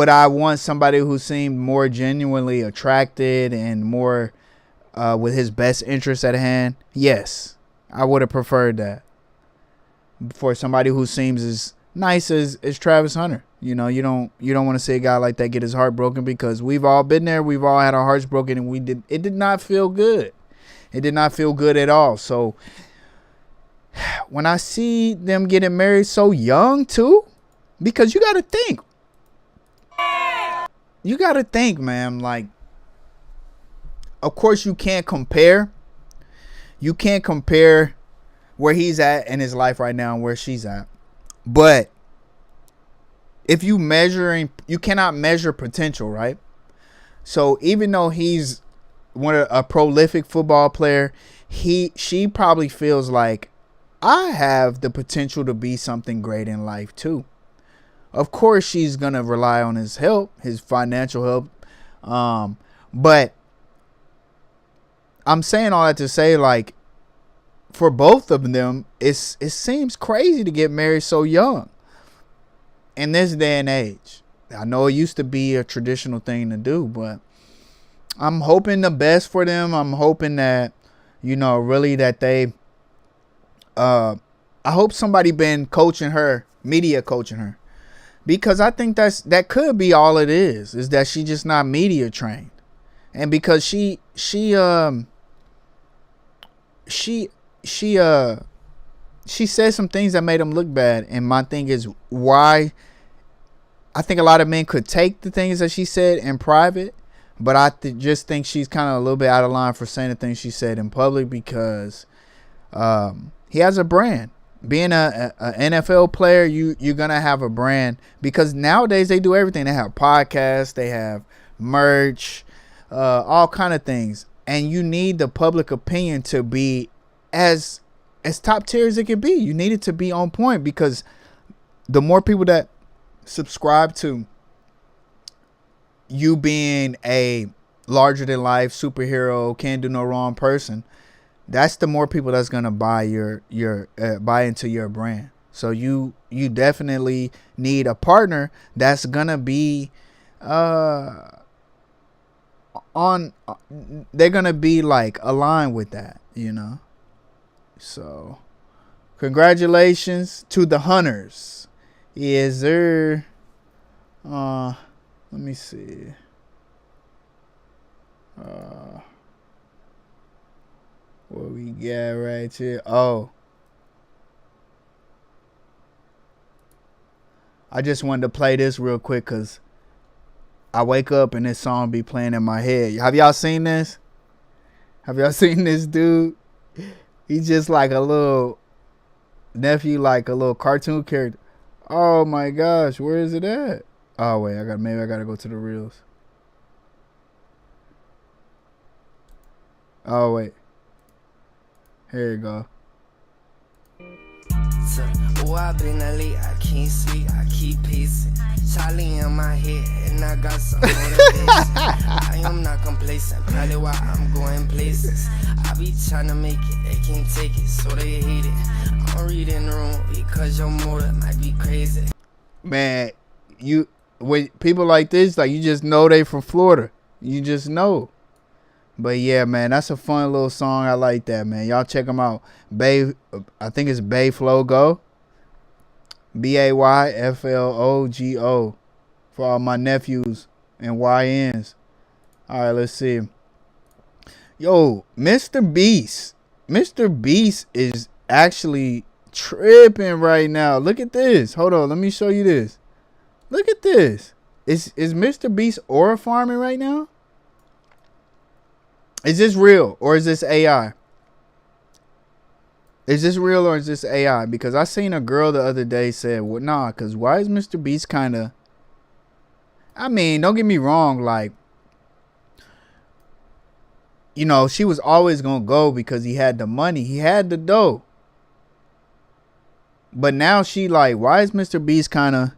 I want somebody who seemed more genuinely attracted and more with his best interest at hand? Yes, I would have preferred that. For somebody who seems as nice as Travis Hunter. You know, you don't want to see a guy like that get his heart broken, because we've all been there. We've all had our hearts broken, and it did not feel good. It did not feel good at all. So when I see them getting married so young too, because you got to think, man, like, of course you can't compare. You can't compare where he's at in his life right now and where she's at. But if you cannot measure potential, right? So even though he's a prolific football player, she probably feels like, I have the potential to be something great in life too. Of course, she's going to rely on his help, his financial help. But I'm saying all that to say, like, for both of them, it seems crazy to get married so young in this day and age. I know it used to be a traditional thing to do, but I'm hoping the best for them. I'm hoping that, really that they, I hope somebody been coaching her, media coaching her. Because I think that could be all it is that she just not media trained. And because she said some things that made him look bad. And my thing is, why I think a lot of men could take the things that she said in private, but I just think she's kind of a little bit out of line for saying the things she said in public, because he has a brand. Being a NFL player, you're gonna have a brand, because nowadays they do everything. They have podcasts, they have merch, all kind of things, and you need the public opinion to be as top tier as it can be. You need it to be on point, because the more people that subscribe to you being a larger than life superhero, can't do no wrong person, that's the more people that's gonna buy buy into your brand. So you definitely need a partner that's gonna be they're gonna be like aligned with that, So congratulations to the Hunters. Is there let me see. What we got right here? Oh, I just wanted to play this real quick because I wake up and this song be playing in my head. Have y'all seen this? Have y'all seen this dude? He's just like a little nephew, like a little cartoon character. Oh my gosh, where is it at? Oh wait, maybe I gotta go to the reels. Oh wait. Here you go. Oh, I've been late, I can't sleep, I keep pacing. Charlie in my head, and I got some motivation. I am not complacent, probably why I'm going places. I be trying to make it, they can't take it, so they hate it. I'm reading the room because your motive might be crazy. Man, with people like this, like, you just know they from Florida. You just know. But yeah, man, that's a fun little song. I like that, man. Y'all check them out. Bay, I think it's Bayflogo. BAYFLOGO for all my nephews and YNs. All right, let's see. Yo, Mr. Beast. Mr. Beast is actually tripping right now. Look at this. Hold on, let me show you this. Look at this. Is Mr. Beast aura farming right now? Is this real or is this AI? Is this real or is this AI? Because I seen a girl the other day said, well, nah, because why is Mr. Beast kind of... I mean, don't get me wrong, like, she was always going to go because he had the money. He had the dough. But now she like, why is Mr. Beast kind of...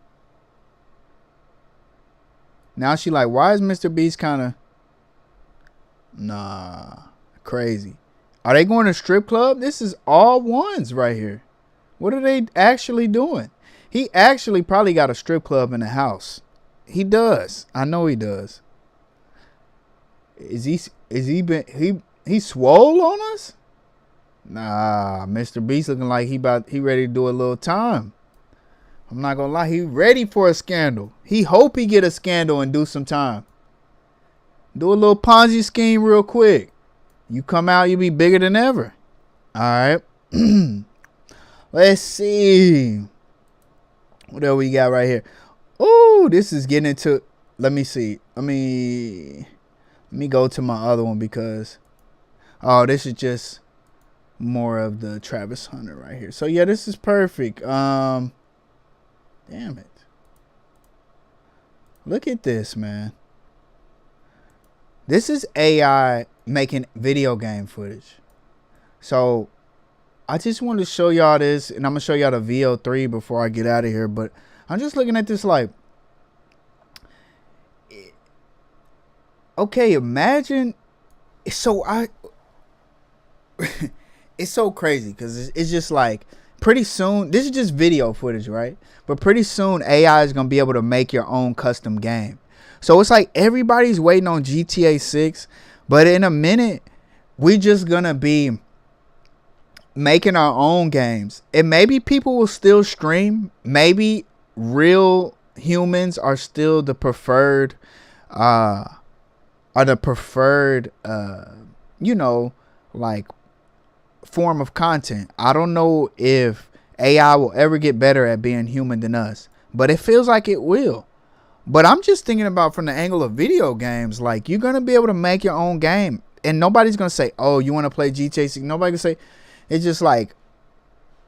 Now she like, why is Mr. Beast kind of... Nah, crazy. Are they going to strip club? This is all ones right here. What are they actually doing? He actually probably got a strip club in the house. He does. I know he does. Is he swole on us? Nah, Mr. Beast looking like he ready to do a little time. I'm not gonna lie, he ready for a scandal. He hope he get a scandal and do some time. Do a little Ponzi scheme real quick. You come out, you be bigger than ever. All right. Let's see. What else we got right here? Oh, this is getting into... Let me see. Let me go to my other one because... Oh, this is just more of the Travis Hunter right here. So, yeah, this is perfect. Damn it. Look at this, man. This is AI making video game footage. So I just want to show y'all this, and I'm gonna show y'all the VO3 before I get out of here. But I'm just looking at this like, okay, imagine. It's so it's so crazy because it's just like pretty soon. This is just video footage, right? But pretty soon AI is gonna be able to make your own custom game. So it's like everybody's waiting on GTA 6, but in a minute, we just gonna be making our own games. And maybe people will still stream. Maybe real humans are still the preferred, you know, like form of content. I don't know if AI will ever get better at being human than us, but it feels like it will. But I'm just thinking about from the angle of video games, like you're going to be able to make your own game and nobody's going to say, oh, you want to play GTA 6? Nobody can say, it's just like,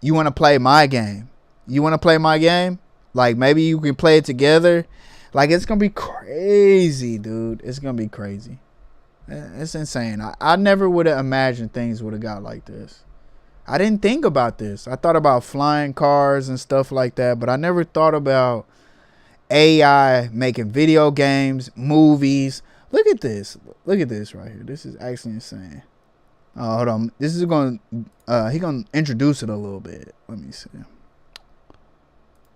you want to play my game. You want to play my game? Like maybe you can play it together. Like it's going to be crazy, dude. It's going to be crazy. It's insane. I never would have imagined things would have got like this. I didn't think about this. I thought about flying cars and stuff like that, but I never thought about AI making video games, movies. Look at this. Look at this right here. This is actually insane. Oh, hold on. This is going he gonna introduce it a little bit. Let me see.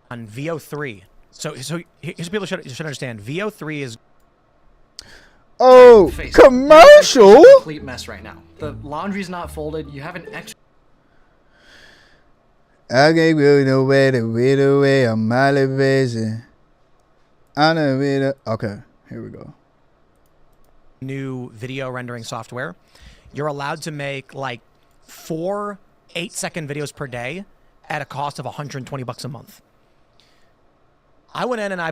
On VO3. So here's what people should understand. VO3 is commercial. Complete mess right now. The laundry's not folded. You have an extra. I can't go nowhere to wait away on my elevation. Okay, here we go. New video rendering software. You're allowed to make like 4 8-second videos per day at a cost of $120 a month. I went in and I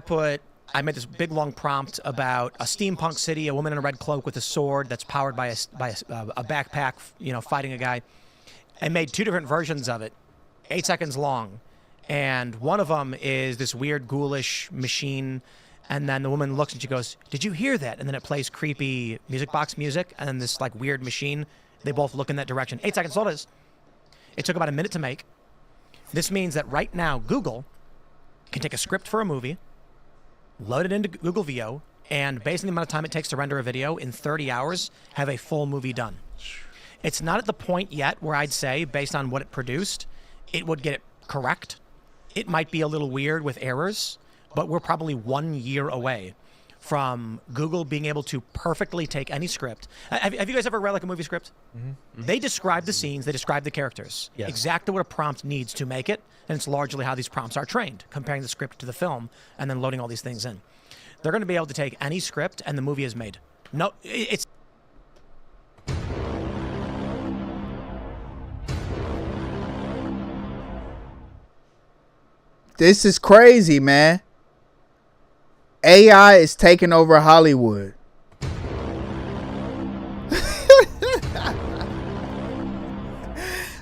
made this big long prompt about a steampunk city, a woman in a red cloak with a sword that's powered by a backpack, you know, fighting a guy. I made 2 different versions of it, 8 seconds long. And one of them is this weird ghoulish machine. And then the woman looks and she goes, "Did you hear that?" And then it plays creepy music box music. And then this like weird machine, they both look in that direction. 8 seconds, so it is. It took about a minute to make. This means that right now, Google can take a script for a movie, load it into Google VO, and based on the amount of time it takes to render a video, in 30 hours, have a full movie done. It's not at the point yet where I'd say, based on what it produced, it would get it correct. It might be a little weird with errors, but we're probably 1 year away from Google being able to perfectly take any script. Have you guys ever read like a movie script? Mm-hmm. They describe the scenes, they describe the characters, yes. Exactly what a prompt needs to make it, and it's largely how these prompts are trained, comparing the script to the film and then loading all these things in. They're going to be able to take any script and the movie is made. No, it's... This is crazy, man. AI is taking over Hollywood.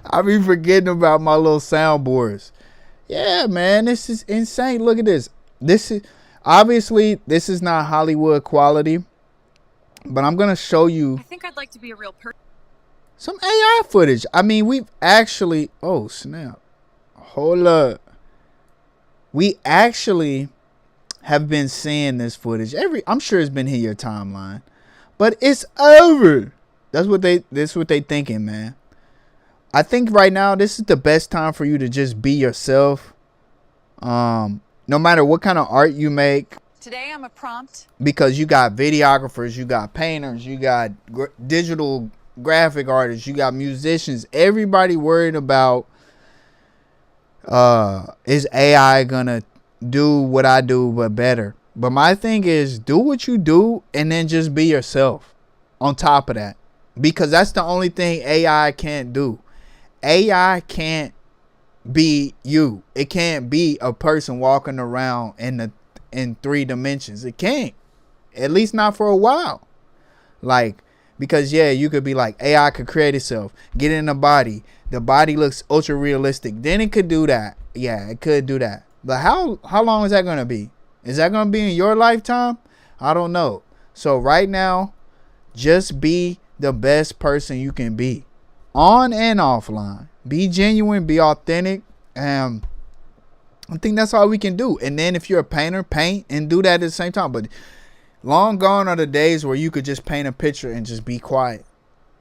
I be forgetting about my little soundboards. Yeah, man, this is insane. Look at this. This is obviously this is not Hollywood quality, but I'm gonna show you. I think I'd like to be a real person. Some AI footage. I mean, we've actually. Oh snap! Hold up. We actually have been seeing this footage. I'm sure it's been in your timeline, but it's over. That's what they thinking, man. I think right now this is the best time for you to just be yourself. No matter what kind of art you make. Today I'm a prompt. Because you got videographers, you got painters, you got digital graphic artists, you got musicians. Everybody worried about is AI gonna do what I do but better. But my thing is, do what you do and then just be yourself on top of that. Because that's the only thing AI can't do. AI can't be you. It can't be a person walking around in 3 dimensions. It can't. At least not for a while. Like, because yeah, you could be like, AI could create itself, get in the body. The body looks ultra realistic. Then it could do that. Yeah, it could do that. But how long is that gonna be? Is that gonna be in your lifetime? I don't know. So right now, just be the best person you can be, on and offline. Be genuine, be authentic. I think that's all we can do. And then if you're a painter, paint and do that at the same time. But long gone are the days where you could just paint a picture and just be quiet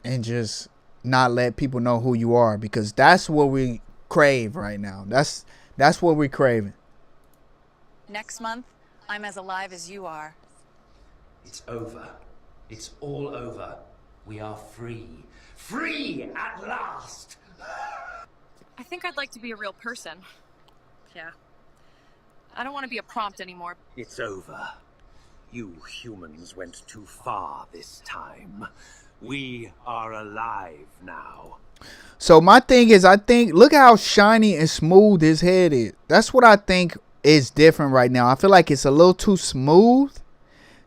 and just not let people know who you are, because that's what we crave right now. That's what we're craving. Next month, I'm as alive as you are. It's over. It's all over. We are free. Free at last! I think I'd like to be a real person. Yeah. I don't want to be a prompt anymore. It's over. You humans went too far this time. We are alive now. So my thing is, I think, look how shiny and smooth his head is. That's what I think is different right now. I feel like it's a little too smooth.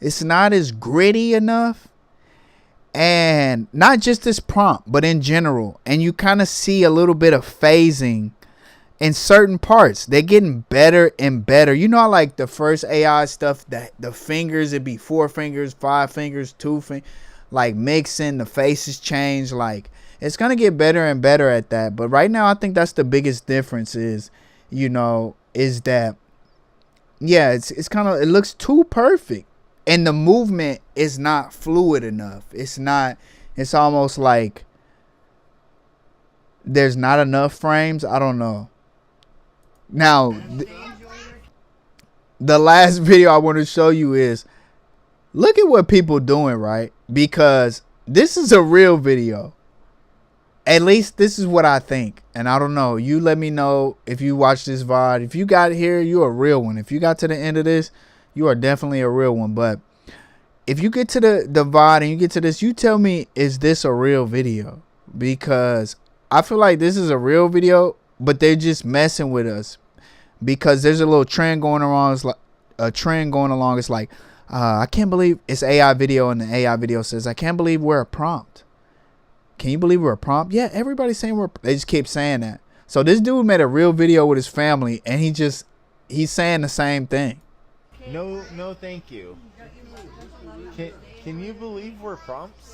It's not as gritty enough. And not just this prompt, but in general. And you kind of see a little bit of phasing in certain parts. They're getting better and better. You know, like the first AI stuff, that the fingers, it'd be 4 fingers, 5 fingers, 2 fingers, like mixing, the faces change. Like, it's going to get better and better at that. But right now, I think that's the biggest difference is, you know, is that, yeah, it's kind of, it looks too perfect. And the movement is not fluid enough. It's not, it's almost like there's not enough frames. I don't know. Now, the last video I want to show you is, look at what people doing, right? Because this is a real video. At least this is what I think. And I don't know. You let me know if you watch this VOD. If you got here, you're a real one. If you got to the end of this, you are definitely a real one. But if you get to the VOD and you get to this, you tell me, is this a real video? Because I feel like this is a real video, but they're just messing with us. Because there's a little trend going around. It's like a trend going along. It's like, I can't believe it's AI video, and the AI video says, I can't believe we're a prompt. Can you believe we're a prompt? Yeah, everybody's saying they just keep saying that. So this dude made a real video with his family, and he's saying the same thing. No, thank you. Can you believe we're prompts?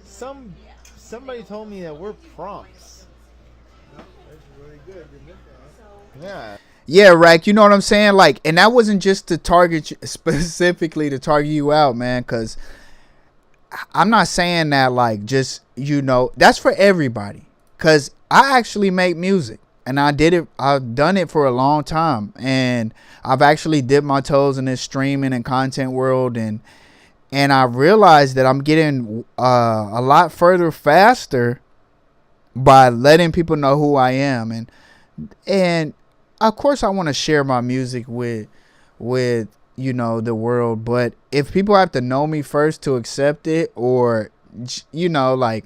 Somebody told me that we're prompts. Yeah. Yeah, Rack, you know what I'm saying? Like, and that wasn't just to target you, specifically to target you out, man, because I'm not saying that like just, you know, that's for everybody. Because I actually make music. And I've done it for a long time, and I've actually dipped my toes in this streaming and content world, and I realized that I'm getting a lot further faster by letting people know who I am, and of course I want to share my music with you know, the world, but if people have to know me first to accept it, or, you know, like,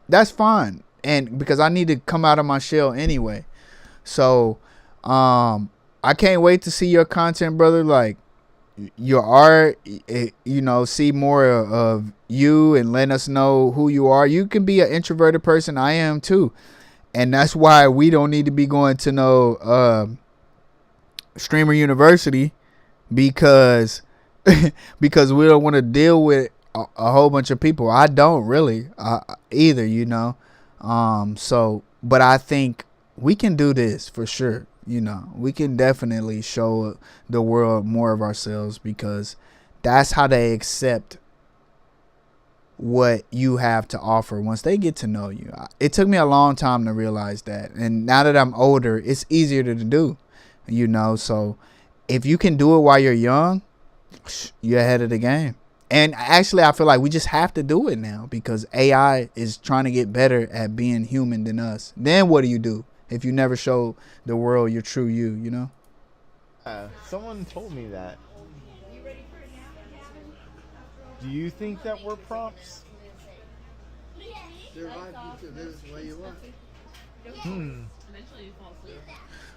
that's fine, and because I need to come out of my shell anyway. So, I can't wait to see your content, brother. Like, your art, you know, see more of you and let us know who you are. You can be an introverted person. I am too. And that's why we don't need to be going to no streamer university, because because we don't want to deal with a whole bunch of people. I don't really either, you know. So, but I think we can do this for sure. You know, we can definitely show the world more of ourselves, because that's how they accept what you have to offer once they get to know you. It took me a long time to realize that, and now that I'm older, it's easier to do, you know. So if you can do it while you're young, you're ahead of the game. And actually, I feel like we just have to do it now, because AI is trying to get better at being human than us. Then what do you do if you never show the world your true you, you know? Someone told me that. Do you think that we're prompts?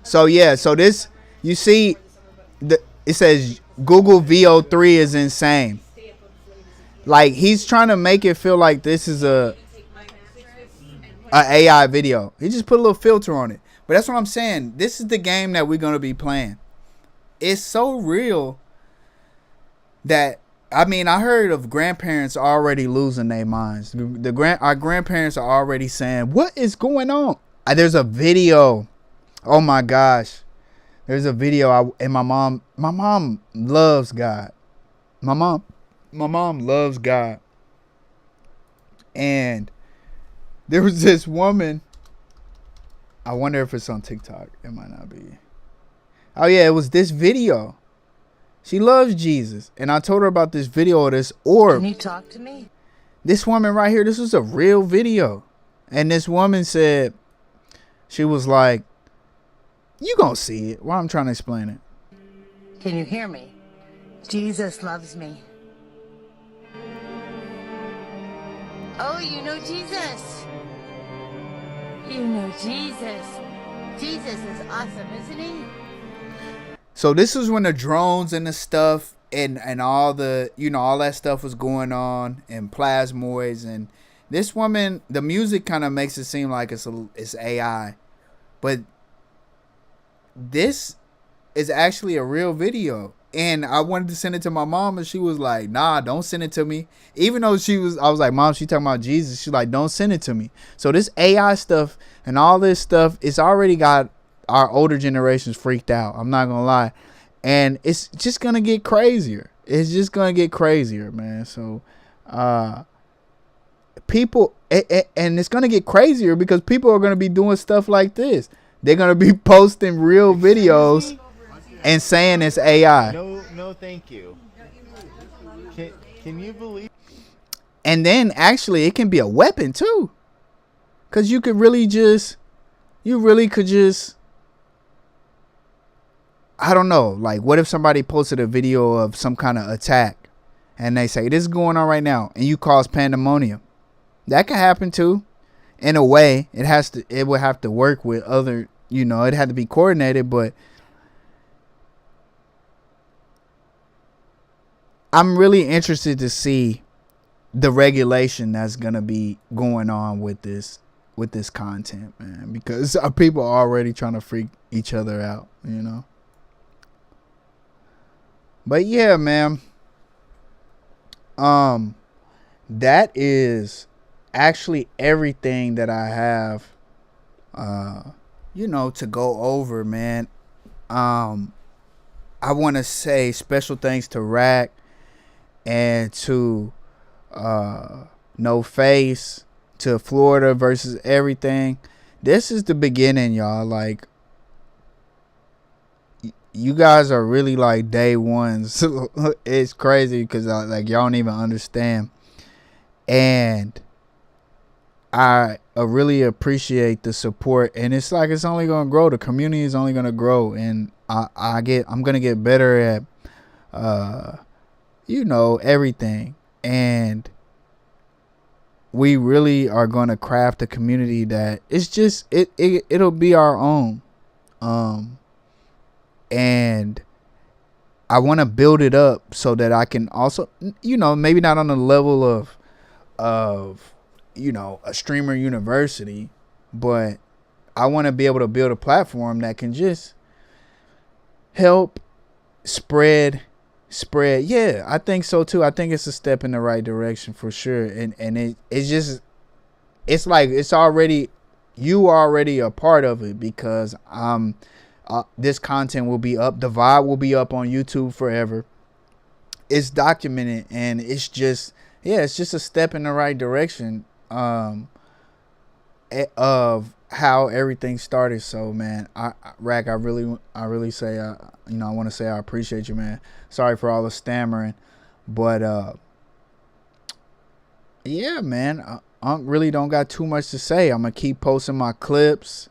So yeah, so this, you see, it says Google VO3 is insane. Like, he's trying to make it feel like this is a AI video. He just put a little filter on it. But that's what I'm saying. This is the game that we're gonna be playing. It's so real that, I mean, I heard of grandparents already losing their minds. Our grandparents are already saying, "What is going on?" There's a video. Oh my gosh, there's a video. And my mom loves God. My mom loves God. And there was this woman. I wonder if it's on TikTok. It might not be. Oh yeah, it was this video. She loves Jesus. And I told her about this video of this orb. Can you talk to me? This woman right here, this was a real video. And this woman said, she was like, you gonna see it. Why I'm trying to explain it. Can you hear me? Jesus loves me. Oh, you know Jesus. You know Jesus. Jesus is awesome, isn't he? So this is when the drones and the stuff and all the, you know, all that stuff was going on, and plasmoids, and this woman, the music kind of makes it seem like it's AI, but this is actually a real video. And I wanted to send it to my mom, and she was like, nah, don't send it to me. Even though I was like, Mom, she talking about Jesus. She's like, don't send it to me. So this AI stuff and all this stuff, it's already got our older generations freaked out. I'm not going to lie. And it's just going to get crazier. It's just going to get crazier, man. So people, and it's going to get crazier because people are going to be doing stuff like this. They're going to be posting real videos and saying it's AI. No, thank you. Can you believe? And then actually, it can be a weapon too, because you could really just, I don't know. Like, what if somebody posted a video of some kind of attack, and they say this is going on right now, and you cause pandemonium? That could happen too. In a way, it would have to work with other, you know, it had to be coordinated, but I'm really interested to see the regulation that's gonna be going on with this content, man, because people are already trying to freak each other out, you know. But yeah, man, that is actually everything that I have, you know, to go over, man. I want to say special thanks to Rack and to No Face, to Florida versus everything. This is the beginning, y'all. Like, you guys are really like day ones. It's crazy because like y'all don't even understand. And I really appreciate the support, and it's like it's only gonna grow. The community is only gonna grow, and I'm gonna get better at you know, everything. And we really are going to craft a community that it's just, it'll be our own. And I want to build it up so that I can also, you know, maybe not on the level of, you know, a streamer university, but I want to be able to build a platform that can just help spread. Yeah, I think so too. I think it's a step in the right direction for sure. And it's like it's already, you already a part of it, because I'm this content will be up. The vibe will be up on YouTube forever. It's documented, and it's just a step in the right direction of how everything started. So, man, Rack, I really say, I want to say I appreciate you, man. Sorry for all the stammering, but yeah, man, I really don't got too much to say. I'm gonna keep posting my clips,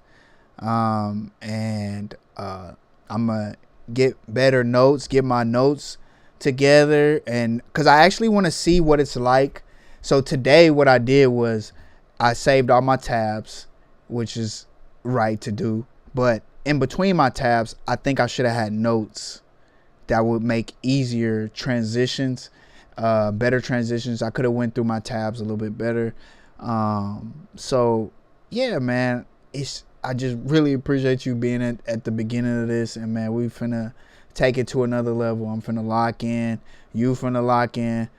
and I'm gonna get better notes, get my notes together, and because I actually want to see what it's like. So today what I did was I saved all my tabs, which is right to do, but in between my tabs I think I should have had notes that would make easier transitions, better transitions. I could have went through my tabs a little bit better. So yeah, man, I just really appreciate you being at the beginning of this, and man, we finna take it to another level. I'm finna lock in. You finna lock in.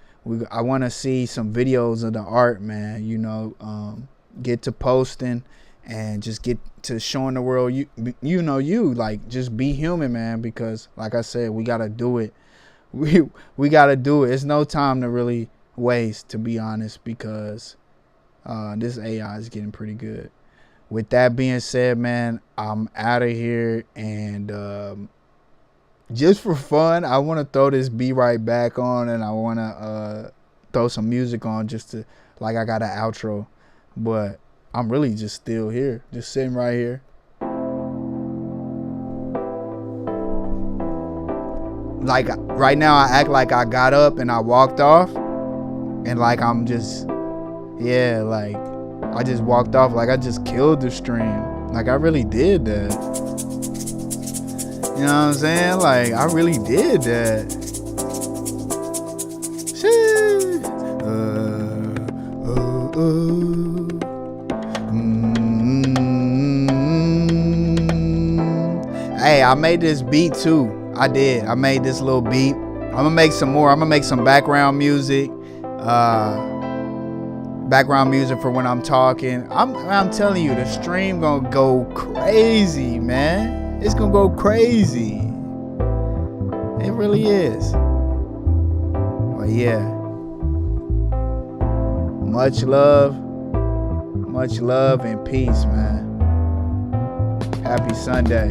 I want to see some videos of the art, man. You know, get to posting and just get to showing the world you like, just be human, man. Because like I said, we gotta do it. We gotta do it. It's no time to really waste, to be honest, because this AI is getting pretty good. With that being said, man, I'm out of here, and just for fun, I want to throw this Be Right Back on, and I want to throw some music on just to, like, I got an outro, but I'm really just still here, just sitting right here. Like, right now I act like I got up and I walked off, and like I'm just, yeah, like I just walked off, like I just killed the stream. Like I really did that. You know what I'm saying? Like, I really did that. Hey, I made this beat too. I did. I made this little beat. I'm gonna make some more. I'm gonna make some background music. Background music for when I'm talking. I'm telling you, the stream gonna go crazy, man. It's gonna go crazy. It really is. But yeah, much love and peace, man. Happy Sunday.